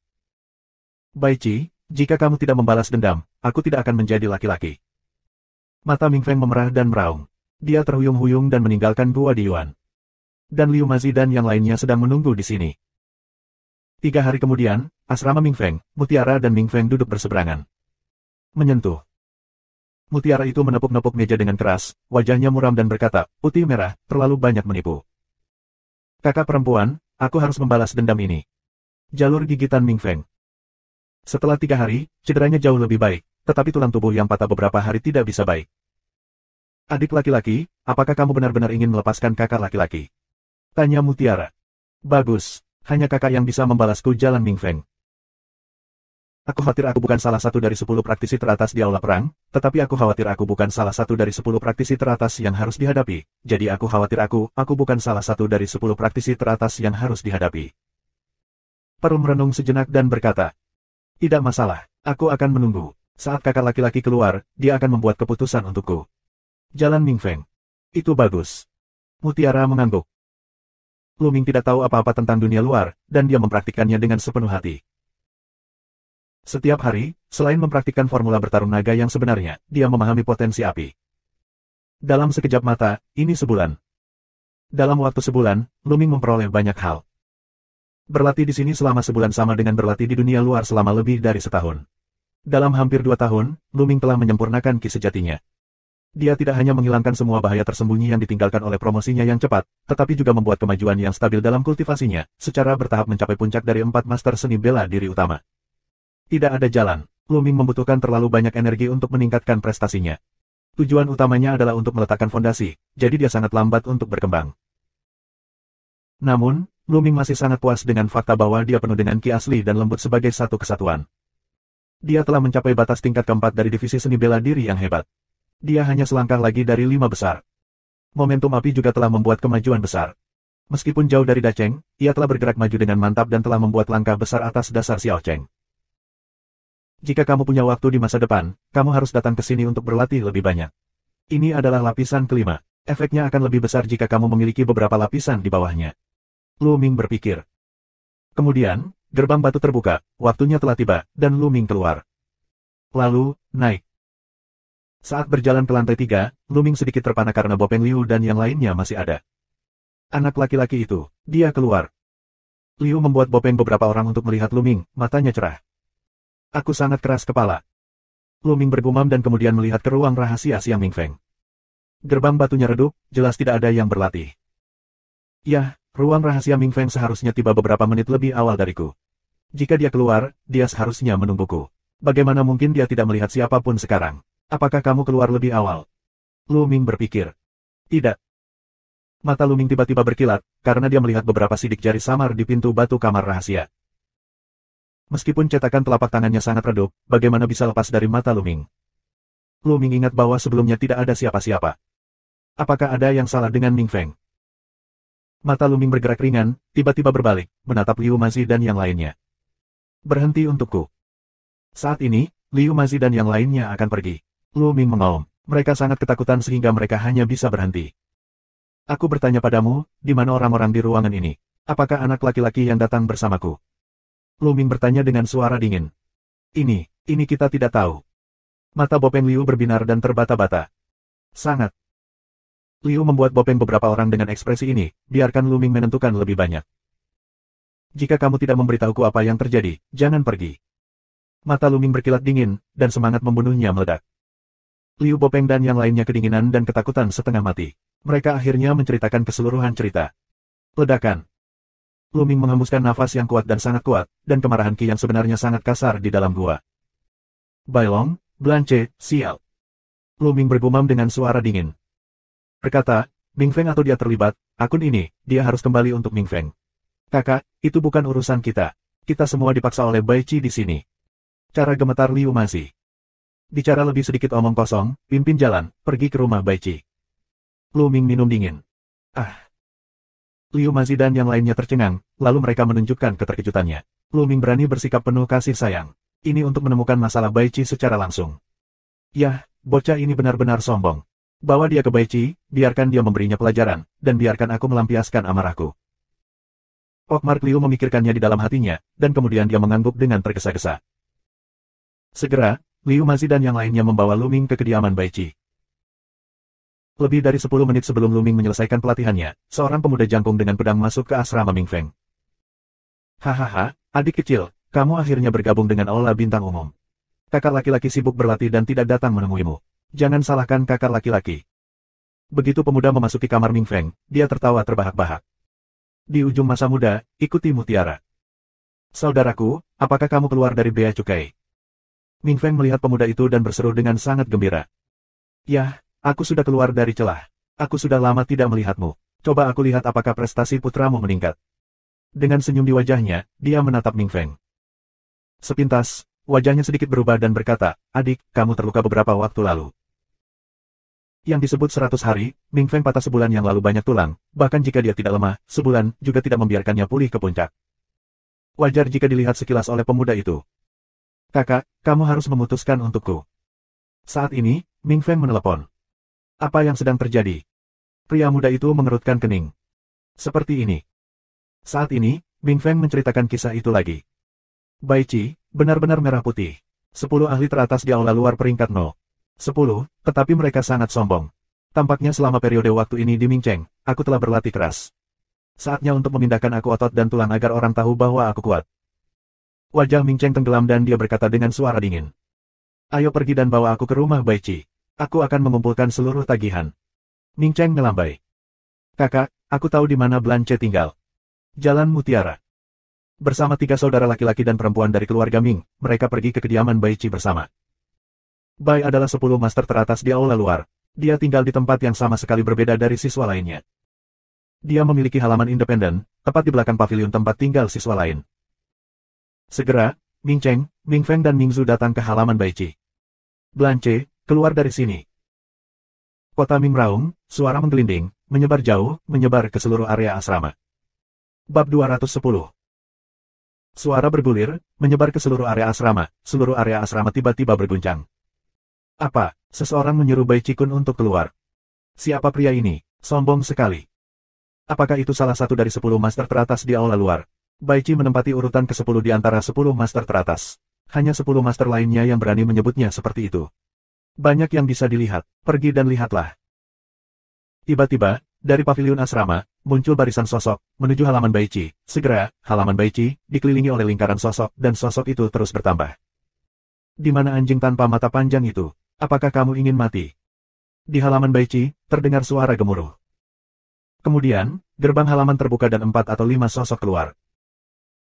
A: Bai Qi, jika kamu tidak membalas dendam, aku tidak akan menjadi laki-laki. Mata Ming Feng memerah dan meraung. Dia terhuyung-huyung dan meninggalkan gua di Yuan. Dan Liu Mazi dan yang lainnya sedang menunggu di sini. 3 hari kemudian, asrama Ming Feng, Mutiara dan Ming Feng duduk berseberangan. Menyentuh. Mutiara itu menepuk-nepuk meja dengan keras, wajahnya muram dan berkata, putih merah, terlalu banyak menipu. Kakak perempuan, aku harus membalas dendam ini. Jalur gigitan Ming Feng. Setelah 3 hari, cederanya jauh lebih baik, tetapi tulang tubuh yang patah beberapa hari tidak bisa baik. Adik laki-laki, apakah kamu benar-benar ingin melepaskan kakak laki-laki? Tanya Mutiara. Bagus, hanya kakak yang bisa membalasku, jalan Ming Feng. Aku khawatir aku bukan salah satu dari 10 praktisi teratas di aula perang, tetapi aku khawatir aku bukan salah satu dari 10 praktisi teratas yang harus dihadapi, jadi aku khawatir aku bukan salah satu dari 10 praktisi teratas yang harus dihadapi. Pearl merenung sejenak dan berkata, tidak masalah, aku akan menunggu. Saat kakak laki-laki keluar, dia akan membuat keputusan untukku. Jalan Ming Feng. Itu bagus. Mutiara mengangguk. Luming tidak tahu apa-apa tentang dunia luar, dan dia mempraktikkannya dengan sepenuh hati. Setiap hari, selain mempraktikkan formula bertarung naga yang sebenarnya, dia memahami potensi api. Dalam sekejap mata, ini sebulan. Dalam waktu sebulan, Luming memperoleh banyak hal. Berlatih di sini selama sebulan sama dengan berlatih di dunia luar selama lebih dari setahun. Dalam hampir 2 tahun, Luming telah menyempurnakan ki sejatinya. Dia tidak hanya menghilangkan semua bahaya tersembunyi yang ditinggalkan oleh promosinya yang cepat, tetapi juga membuat kemajuan yang stabil dalam kultivasinya, secara bertahap mencapai puncak dari 4 master seni bela diri utama. Tidak ada jalan, Luming membutuhkan terlalu banyak energi untuk meningkatkan prestasinya. Tujuan utamanya adalah untuk meletakkan fondasi, jadi dia sangat lambat untuk berkembang. Namun, Luming masih sangat puas dengan fakta bahwa dia penuh dengan ki asli dan lembut sebagai satu kesatuan. Dia telah mencapai batas tingkat keempat dari divisi seni bela diri yang hebat. Dia hanya selangkah lagi dari 5 besar. Momentum api juga telah membuat kemajuan besar. Meskipun jauh dari Dacheng, ia telah bergerak maju dengan mantap dan telah membuat langkah besar atas dasar Xiao Cheng. Jika kamu punya waktu di masa depan, kamu harus datang ke sini untuk berlatih lebih banyak. Ini adalah lapisan kelima. Efeknya akan lebih besar jika kamu memiliki beberapa lapisan di bawahnya. Luming berpikir. Kemudian, gerbang batu terbuka, waktunya telah tiba, dan Luming keluar. Lalu, naik. Saat berjalan ke lantai 3, Luming sedikit terpana karena Bopeng Liu dan yang lainnya masih ada. Anak laki-laki itu, dia keluar. Liu membuat Bopeng beberapa orang untuk melihat Luming, matanya cerah. Aku sangat keras kepala. Luming bergumam dan kemudian melihat ke ruang rahasia Siang Mingfeng. Gerbang batunya redup, jelas tidak ada yang berlatih. Yah, ruang rahasia Mingfeng seharusnya tiba beberapa menit lebih awal dariku. Jika dia keluar, dia seharusnya menungguku. Bagaimana mungkin dia tidak melihat siapapun sekarang? Apakah kamu keluar lebih awal? Luming berpikir. Tidak. Mata Luming tiba-tiba berkilat, karena dia melihat beberapa sidik jari samar di pintu batu kamar rahasia. Meskipun cetakan telapak tangannya sangat redup, bagaimana bisa lepas dari mata Luming? Luming ingat bahwa sebelumnya tidak ada siapa-siapa. Apakah ada yang salah dengan Mingfeng? Mata Luming bergerak ringan, tiba-tiba berbalik, menatap Liu Mazi dan yang lainnya. Berhenti untukku. Saat ini, Liu Mazi dan yang lainnya akan pergi. Luming mengaum. Mereka sangat ketakutan sehingga mereka hanya bisa berhenti. Aku bertanya padamu, di mana orang-orang di ruangan ini? Apakah anak laki-laki yang datang bersamaku? Luming bertanya dengan suara dingin. Ini kita tidak tahu. Mata Bopeng Liu berbinar dan terbata-bata. Sangat. Liu membuat Bopeng beberapa orang dengan ekspresi ini, biarkan Luming menentukan lebih banyak. Jika kamu tidak memberitahuku apa yang terjadi, jangan pergi. Mata Luming berkilat dingin, dan semangat membunuhnya meledak. Liu Bopeng dan yang lainnya kedinginan dan ketakutan setengah mati. Mereka akhirnya menceritakan keseluruhan cerita. Ledakan. Luming menghembuskan nafas yang kuat dan sangat kuat, dan kemarahan Qi yang sebenarnya sangat kasar di dalam gua. Bailong, Blanche, sial. Luming bergumam dengan suara dingin. Berkata, Mingfeng atau dia terlibat, akun ini, dia harus kembali untuk Mingfeng. Kakak, itu bukan urusan kita. Kita semua dipaksa oleh Bai Qi di sini. Cara gemetar Liu Mazi. Bicara lebih sedikit omong kosong, pimpin jalan, pergi ke rumah Bai Qi. Luming minum dingin. Liu Mazi dan yang lainnya tercengang, lalu mereka menunjukkan keterkejutannya. Luming berani bersikap penuh kasih sayang. Ini untuk menemukan masalah Bai Qi secara langsung. Yah, bocah ini benar-benar sombong. Bawa dia ke Bai Qi, biarkan dia memberinya pelajaran, dan biarkan aku melampiaskan amarahku. Okmark Liu memikirkannya di dalam hatinya, dan kemudian dia mengangguk dengan tergesa-gesa. Segera, Liu Mazi dan yang lainnya membawa Luming ke kediaman Bai Qi. Lebih dari 10 menit sebelum Luming menyelesaikan pelatihannya, seorang pemuda jangkung dengan pedang masuk ke asrama Mingfeng. Hahaha, adik kecil, kamu akhirnya bergabung dengan Aula Bintang Umum. Kakak laki-laki sibuk berlatih dan tidak datang menemuimu. Jangan salahkan kakak laki-laki. Begitu pemuda memasuki kamar Mingfeng, dia tertawa terbahak-bahak. Di ujung masa muda, ikuti mutiara. Saudaraku, apakah kamu keluar dari bea cukai? Mingfeng melihat pemuda itu dan berseru dengan sangat gembira. Yah, aku sudah keluar dari celah. Aku sudah lama tidak melihatmu. Coba aku lihat apakah prestasi putramu meningkat. Dengan senyum di wajahnya, dia menatap Mingfeng. Sepintas, wajahnya sedikit berubah dan berkata, adik, kamu terluka beberapa waktu lalu. Yang disebut 100 hari, Mingfeng patah sebulan yang lalu banyak tulang, bahkan jika dia tidak lemah, sebulan juga tidak membiarkannya pulih ke puncak. Wajar jika dilihat sekilas oleh pemuda itu. Kakak, kamu harus memutuskan untukku. Saat ini, Mingfeng menelepon. Apa yang sedang terjadi? Pria muda itu mengerutkan kening. Seperti ini. Saat ini, Mingfeng menceritakan kisah itu lagi. Bai Qi, benar-benar merah putih. 10 ahli teratas di aula luar peringkat 0. 10, tetapi mereka sangat sombong. Tampaknya selama periode waktu ini di Mingcheng, aku telah berlatih keras. Saatnya untuk memindahkan aku otot dan tulang agar orang tahu bahwa aku kuat. Wajah Mingcheng tenggelam dan dia berkata dengan suara dingin. Ayo pergi dan bawa aku ke rumah Bai Qi. Aku akan mengumpulkan seluruh tagihan. Mingcheng melambai. Kakak, aku tahu di mana Blanche tinggal. Jalan Mutiara. Bersama 3 saudara laki-laki dan perempuan dari keluarga Ming, mereka pergi ke kediaman Bai Qi bersama. Bai adalah 10 master teratas di aula luar. Dia tinggal di tempat yang sama sekali berbeda dari siswa lainnya. Dia memiliki halaman independen, tepat di belakang pavilion tempat tinggal siswa lain. Segera, Mingcheng, Mingfeng dan Mingzu datang ke halaman Bai Qi. Blanche, keluar dari sini. Kota Ming meraung, suara menggelinding, menyebar jauh, menyebar ke seluruh area asrama. Bab 210. Suara bergulir, menyebar ke seluruh area asrama tiba-tiba berguncang. Apa? Seseorang menyuruh Bai Qi Kun untuk keluar. Siapa pria ini? Sombong sekali. Apakah itu salah satu dari 10 master teratas di aula luar? Bai Qi menempati urutan ke-10 di antara 10 master teratas. Hanya 10 master lainnya yang berani menyebutnya seperti itu. Banyak yang bisa dilihat, pergi dan lihatlah. Tiba-tiba, dari paviliun asrama, muncul barisan sosok, menuju halaman Baici. Segera, halaman Baici, dikelilingi oleh lingkaran sosok, dan sosok itu terus bertambah. Di mana anjing tanpa mata panjang itu? Apakah kamu ingin mati? Di halaman Baici, terdengar suara gemuruh. Kemudian, gerbang halaman terbuka dan 4 atau 5 sosok keluar.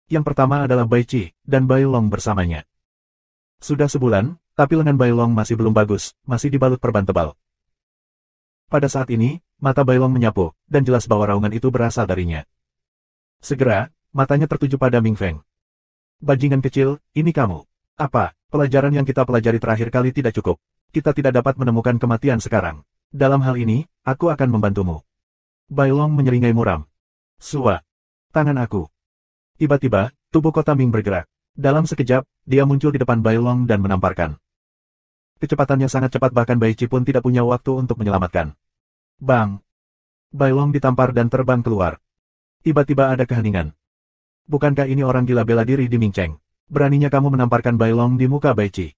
A: Yang pertama adalah Baici, dan Bai Long bersamanya. Sudah sebulan, tapi lengan Bai Long masih belum bagus, masih dibalut perban tebal. Pada saat ini, mata Bai Long menyapu, dan jelas bahwa raungan itu berasal darinya. Segera, matanya tertuju pada Ming Feng. Bajingan kecil, ini kamu. Apa, pelajaran yang kita pelajari terakhir kali tidak cukup? Kita tidak dapat menemukan kematian sekarang. Dalam hal ini, aku akan membantumu. Bai Long menyeringai muram. Sua. Tangan aku. Tiba-tiba, tubuh Kota Ming bergerak. Dalam sekejap, dia muncul di depan Bai Long dan menamparkan. Kecepatannya sangat cepat bahkan Baici pun tidak punya waktu untuk menyelamatkan. Bang! Bai Long ditampar dan terbang keluar. Tiba-tiba ada keheningan. Bukankah ini orang gila bela diri di Ming Cheng? Beraninya kamu menamparkan Bai Long di muka Baici?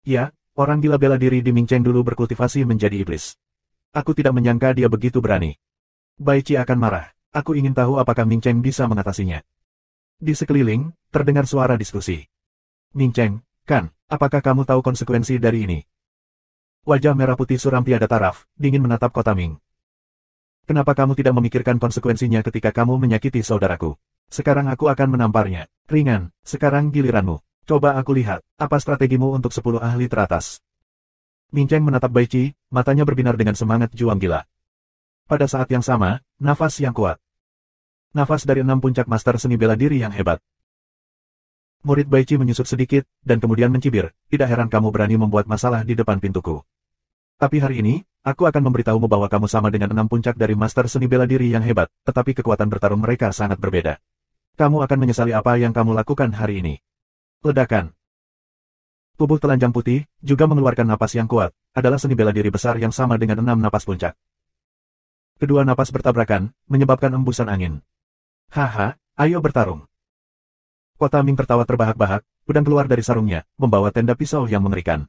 A: Ya, orang gila bela diri di Ming Cheng dulu berkultivasi menjadi iblis. Aku tidak menyangka dia begitu berani. Baici akan marah. Aku ingin tahu apakah Ming Cheng bisa mengatasinya. Di sekeliling, terdengar suara diskusi. Ming Cheng, kan, apakah kamu tahu konsekuensi dari ini? Wajah merah putih suram tiada taraf, dingin menatap Kota Ming. Kenapa kamu tidak memikirkan konsekuensinya ketika kamu menyakiti saudaraku? Sekarang aku akan menamparnya. Ringan, sekarang giliranmu. Coba aku lihat, apa strategimu untuk 10 ahli teratas? Ming Cheng menatap Baici, matanya berbinar dengan semangat juang gila. Pada saat yang sama, nafas yang kuat. Nafas dari 6 puncak master seni bela diri yang hebat. Murid Baici menyusut sedikit, dan kemudian mencibir, tidak heran kamu berani membuat masalah di depan pintuku. Tapi hari ini, aku akan memberitahumu bahwa kamu sama dengan 6 puncak dari master seni bela diri yang hebat, tetapi kekuatan bertarung mereka sangat berbeda. Kamu akan menyesali apa yang kamu lakukan hari ini. Ledakan. Tubuh telanjang putih, juga mengeluarkan napas yang kuat, adalah seni bela diri besar yang sama dengan 6 napas puncak. Kedua napas bertabrakan, menyebabkan embusan angin. Haha, ayo bertarung. Kota Ming tertawa terbahak-bahak, pedang keluar dari sarungnya, membawa tenda pisau yang mengerikan.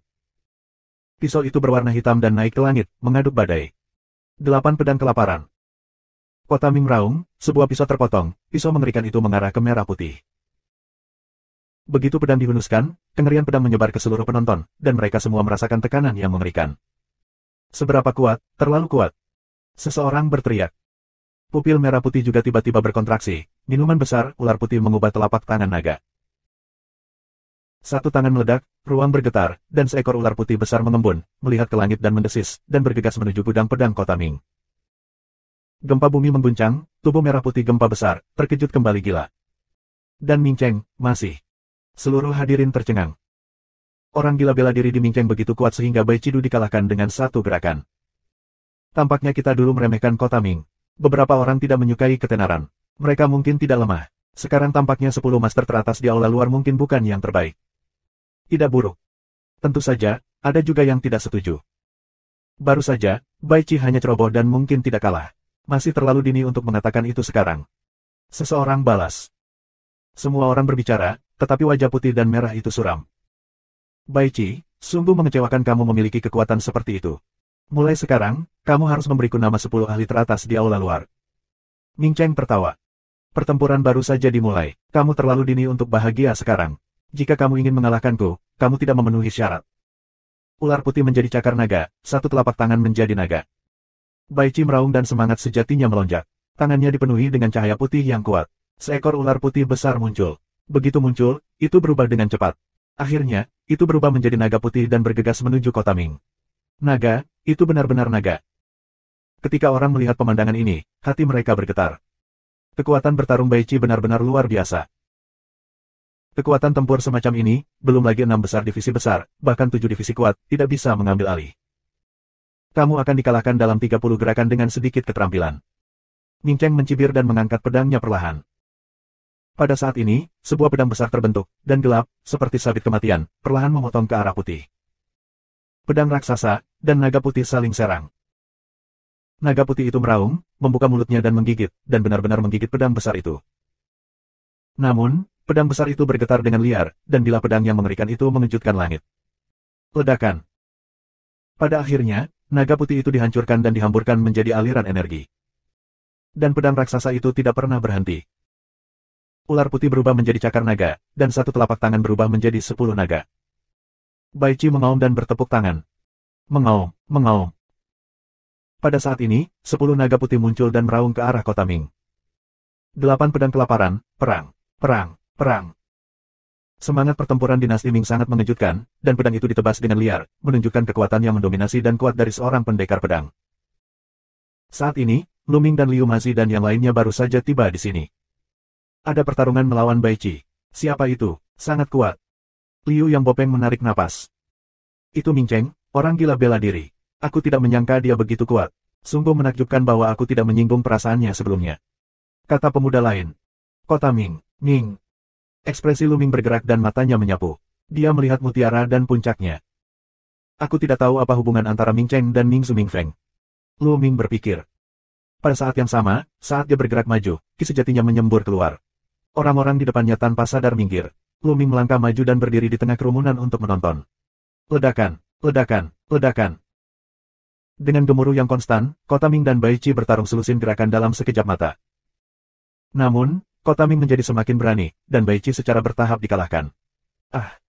A: Pisau itu berwarna hitam dan naik ke langit, mengaduk badai. 8 pedang kelaparan. Kota Ming meraung, sebuah pisau terpotong, pisau mengerikan itu mengarah ke merah putih. Begitu pedang dihunuskan, kengerian pedang menyebar ke seluruh penonton, dan mereka semua merasakan tekanan yang mengerikan. Seberapa kuat, terlalu kuat. Seseorang berteriak. Pupil merah putih juga tiba-tiba berkontraksi, minuman besar, ular putih mengubah telapak tangan naga. Satu tangan meledak, ruang bergetar, dan seekor ular putih besar mengembun, melihat ke langit dan mendesis, dan bergegas menuju gudang pedang Kota Ming. Gempa bumi mengguncang, tubuh merah putih gempa besar, terkejut kembali gila. Dan Ming Cheng, masih. Seluruh hadirin tercengang. Orang gila bela diri di Ming Cheng begitu kuat sehingga Bai Cidu dikalahkan dengan satu gerakan. Tampaknya kita dulu meremehkan Kota Ming. Beberapa orang tidak menyukai ketenaran. Mereka mungkin tidak lemah. Sekarang tampaknya 10 master teratas di aula luar mungkin bukan yang terbaik. Tidak buruk. Tentu saja, ada juga yang tidak setuju. Baru saja, Bai Ci hanya ceroboh dan mungkin tidak kalah. Masih terlalu dini untuk mengatakan itu sekarang. Seseorang balas. Semua orang berbicara, tetapi wajah putih dan merah itu suram. Bai Ci, sungguh mengecewakan kamu memiliki kekuatan seperti itu. Mulai sekarang, kamu harus memberiku nama 10 ahli teratas di aula luar. Ming Cheng tertawa. Pertempuran baru saja dimulai, kamu terlalu dini untuk bahagia sekarang. Jika kamu ingin mengalahkanku, kamu tidak memenuhi syarat. Ular putih menjadi cakar naga, satu telapak tangan menjadi naga. Bai Ci meraung dan semangat sejatinya melonjak. Tangannya dipenuhi dengan cahaya putih yang kuat. Seekor ular putih besar muncul. Begitu muncul, itu berubah dengan cepat. Akhirnya, itu berubah menjadi naga putih dan bergegas menuju Kota Ming. Naga, itu benar-benar naga. Ketika orang melihat pemandangan ini, hati mereka bergetar. Kekuatan bertarung Bai Ci benar-benar luar biasa. Kekuatan tempur semacam ini, belum lagi 6 besar divisi besar, bahkan 7 divisi kuat, tidak bisa mengambil alih. Kamu akan dikalahkan dalam 30 gerakan dengan sedikit keterampilan. Ming Cheng mencibir dan mengangkat pedangnya perlahan. Pada saat ini, sebuah pedang besar terbentuk, dan gelap, seperti sabit kematian, perlahan memotong ke arah putih. Pedang raksasa, dan naga putih saling serang. Naga putih itu meraung, membuka mulutnya dan menggigit, dan benar-benar menggigit pedang besar itu. Namun, pedang besar itu bergetar dengan liar, dan bilah pedang yang mengerikan itu mengejutkan langit. Ledakan. Pada akhirnya, naga putih itu dihancurkan dan dihamburkan menjadi aliran energi. Dan pedang raksasa itu tidak pernah berhenti. Ular putih berubah menjadi cakar naga, dan satu telapak tangan berubah menjadi 10 naga. Baici mengaum dan bertepuk tangan. Mengaum, mengaum. Pada saat ini, 10 naga putih muncul dan meraung ke arah kota Ming. 8 pedang kelaparan, perang, perang, perang. Semangat pertempuran dinasti Ming sangat mengejutkan, dan pedang itu ditebas dengan liar, menunjukkan kekuatan yang mendominasi dan kuat dari seorang pendekar pedang. Saat ini, Lu Ming dan Liu Mazi dan yang lainnya baru saja tiba di sini. Ada pertarungan melawan Baici. Siapa itu? Sangat kuat. Liu Yang Bopeng menarik napas. Itu Ming Cheng, orang gila bela diri. Aku tidak menyangka dia begitu kuat. Sungguh menakjubkan bahwa aku tidak menyinggung perasaannya sebelumnya. Kata pemuda lain. Kota Ming, Ming. Ekspresi Lu Ming bergerak dan matanya menyapu. Dia melihat mutiara dan puncaknya. Aku tidak tahu apa hubungan antara Ming Cheng dan Ming Su Ming Feng. Lu Ming berpikir. Pada saat yang sama, saat dia bergerak maju, ki sejatinya menyembur keluar. Orang-orang di depannya tanpa sadar minggir. Lu Ming melangkah maju dan berdiri di tengah kerumunan untuk menonton. Ledakan, ledakan, ledakan. Dengan gemuruh yang konstan, kota Ming dan Baici bertarung selusin gerakan dalam sekejap mata. Namun, kota Ming menjadi semakin berani, dan Baici secara bertahap dikalahkan. Ah!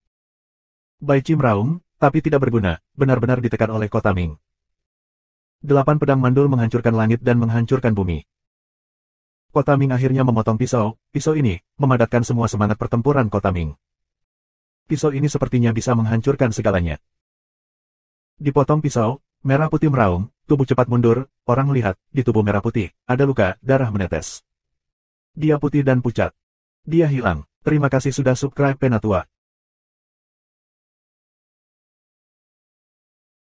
A: Baici meraung, tapi tidak berguna, benar-benar ditekan oleh kota Ming. 8 pedang mandul menghancurkan langit dan menghancurkan bumi. Kota Ming akhirnya memotong pisau ini, memadatkan semua semangat pertempuran kota Ming. Pisau ini sepertinya bisa menghancurkan segalanya. Dipotong pisau, merah putih meraung, tubuh cepat mundur, orang melihat, di tubuh merah putih, ada luka, darah menetes. Dia putih dan pucat. Dia hilang. Terima kasih sudah subscribe Penatua.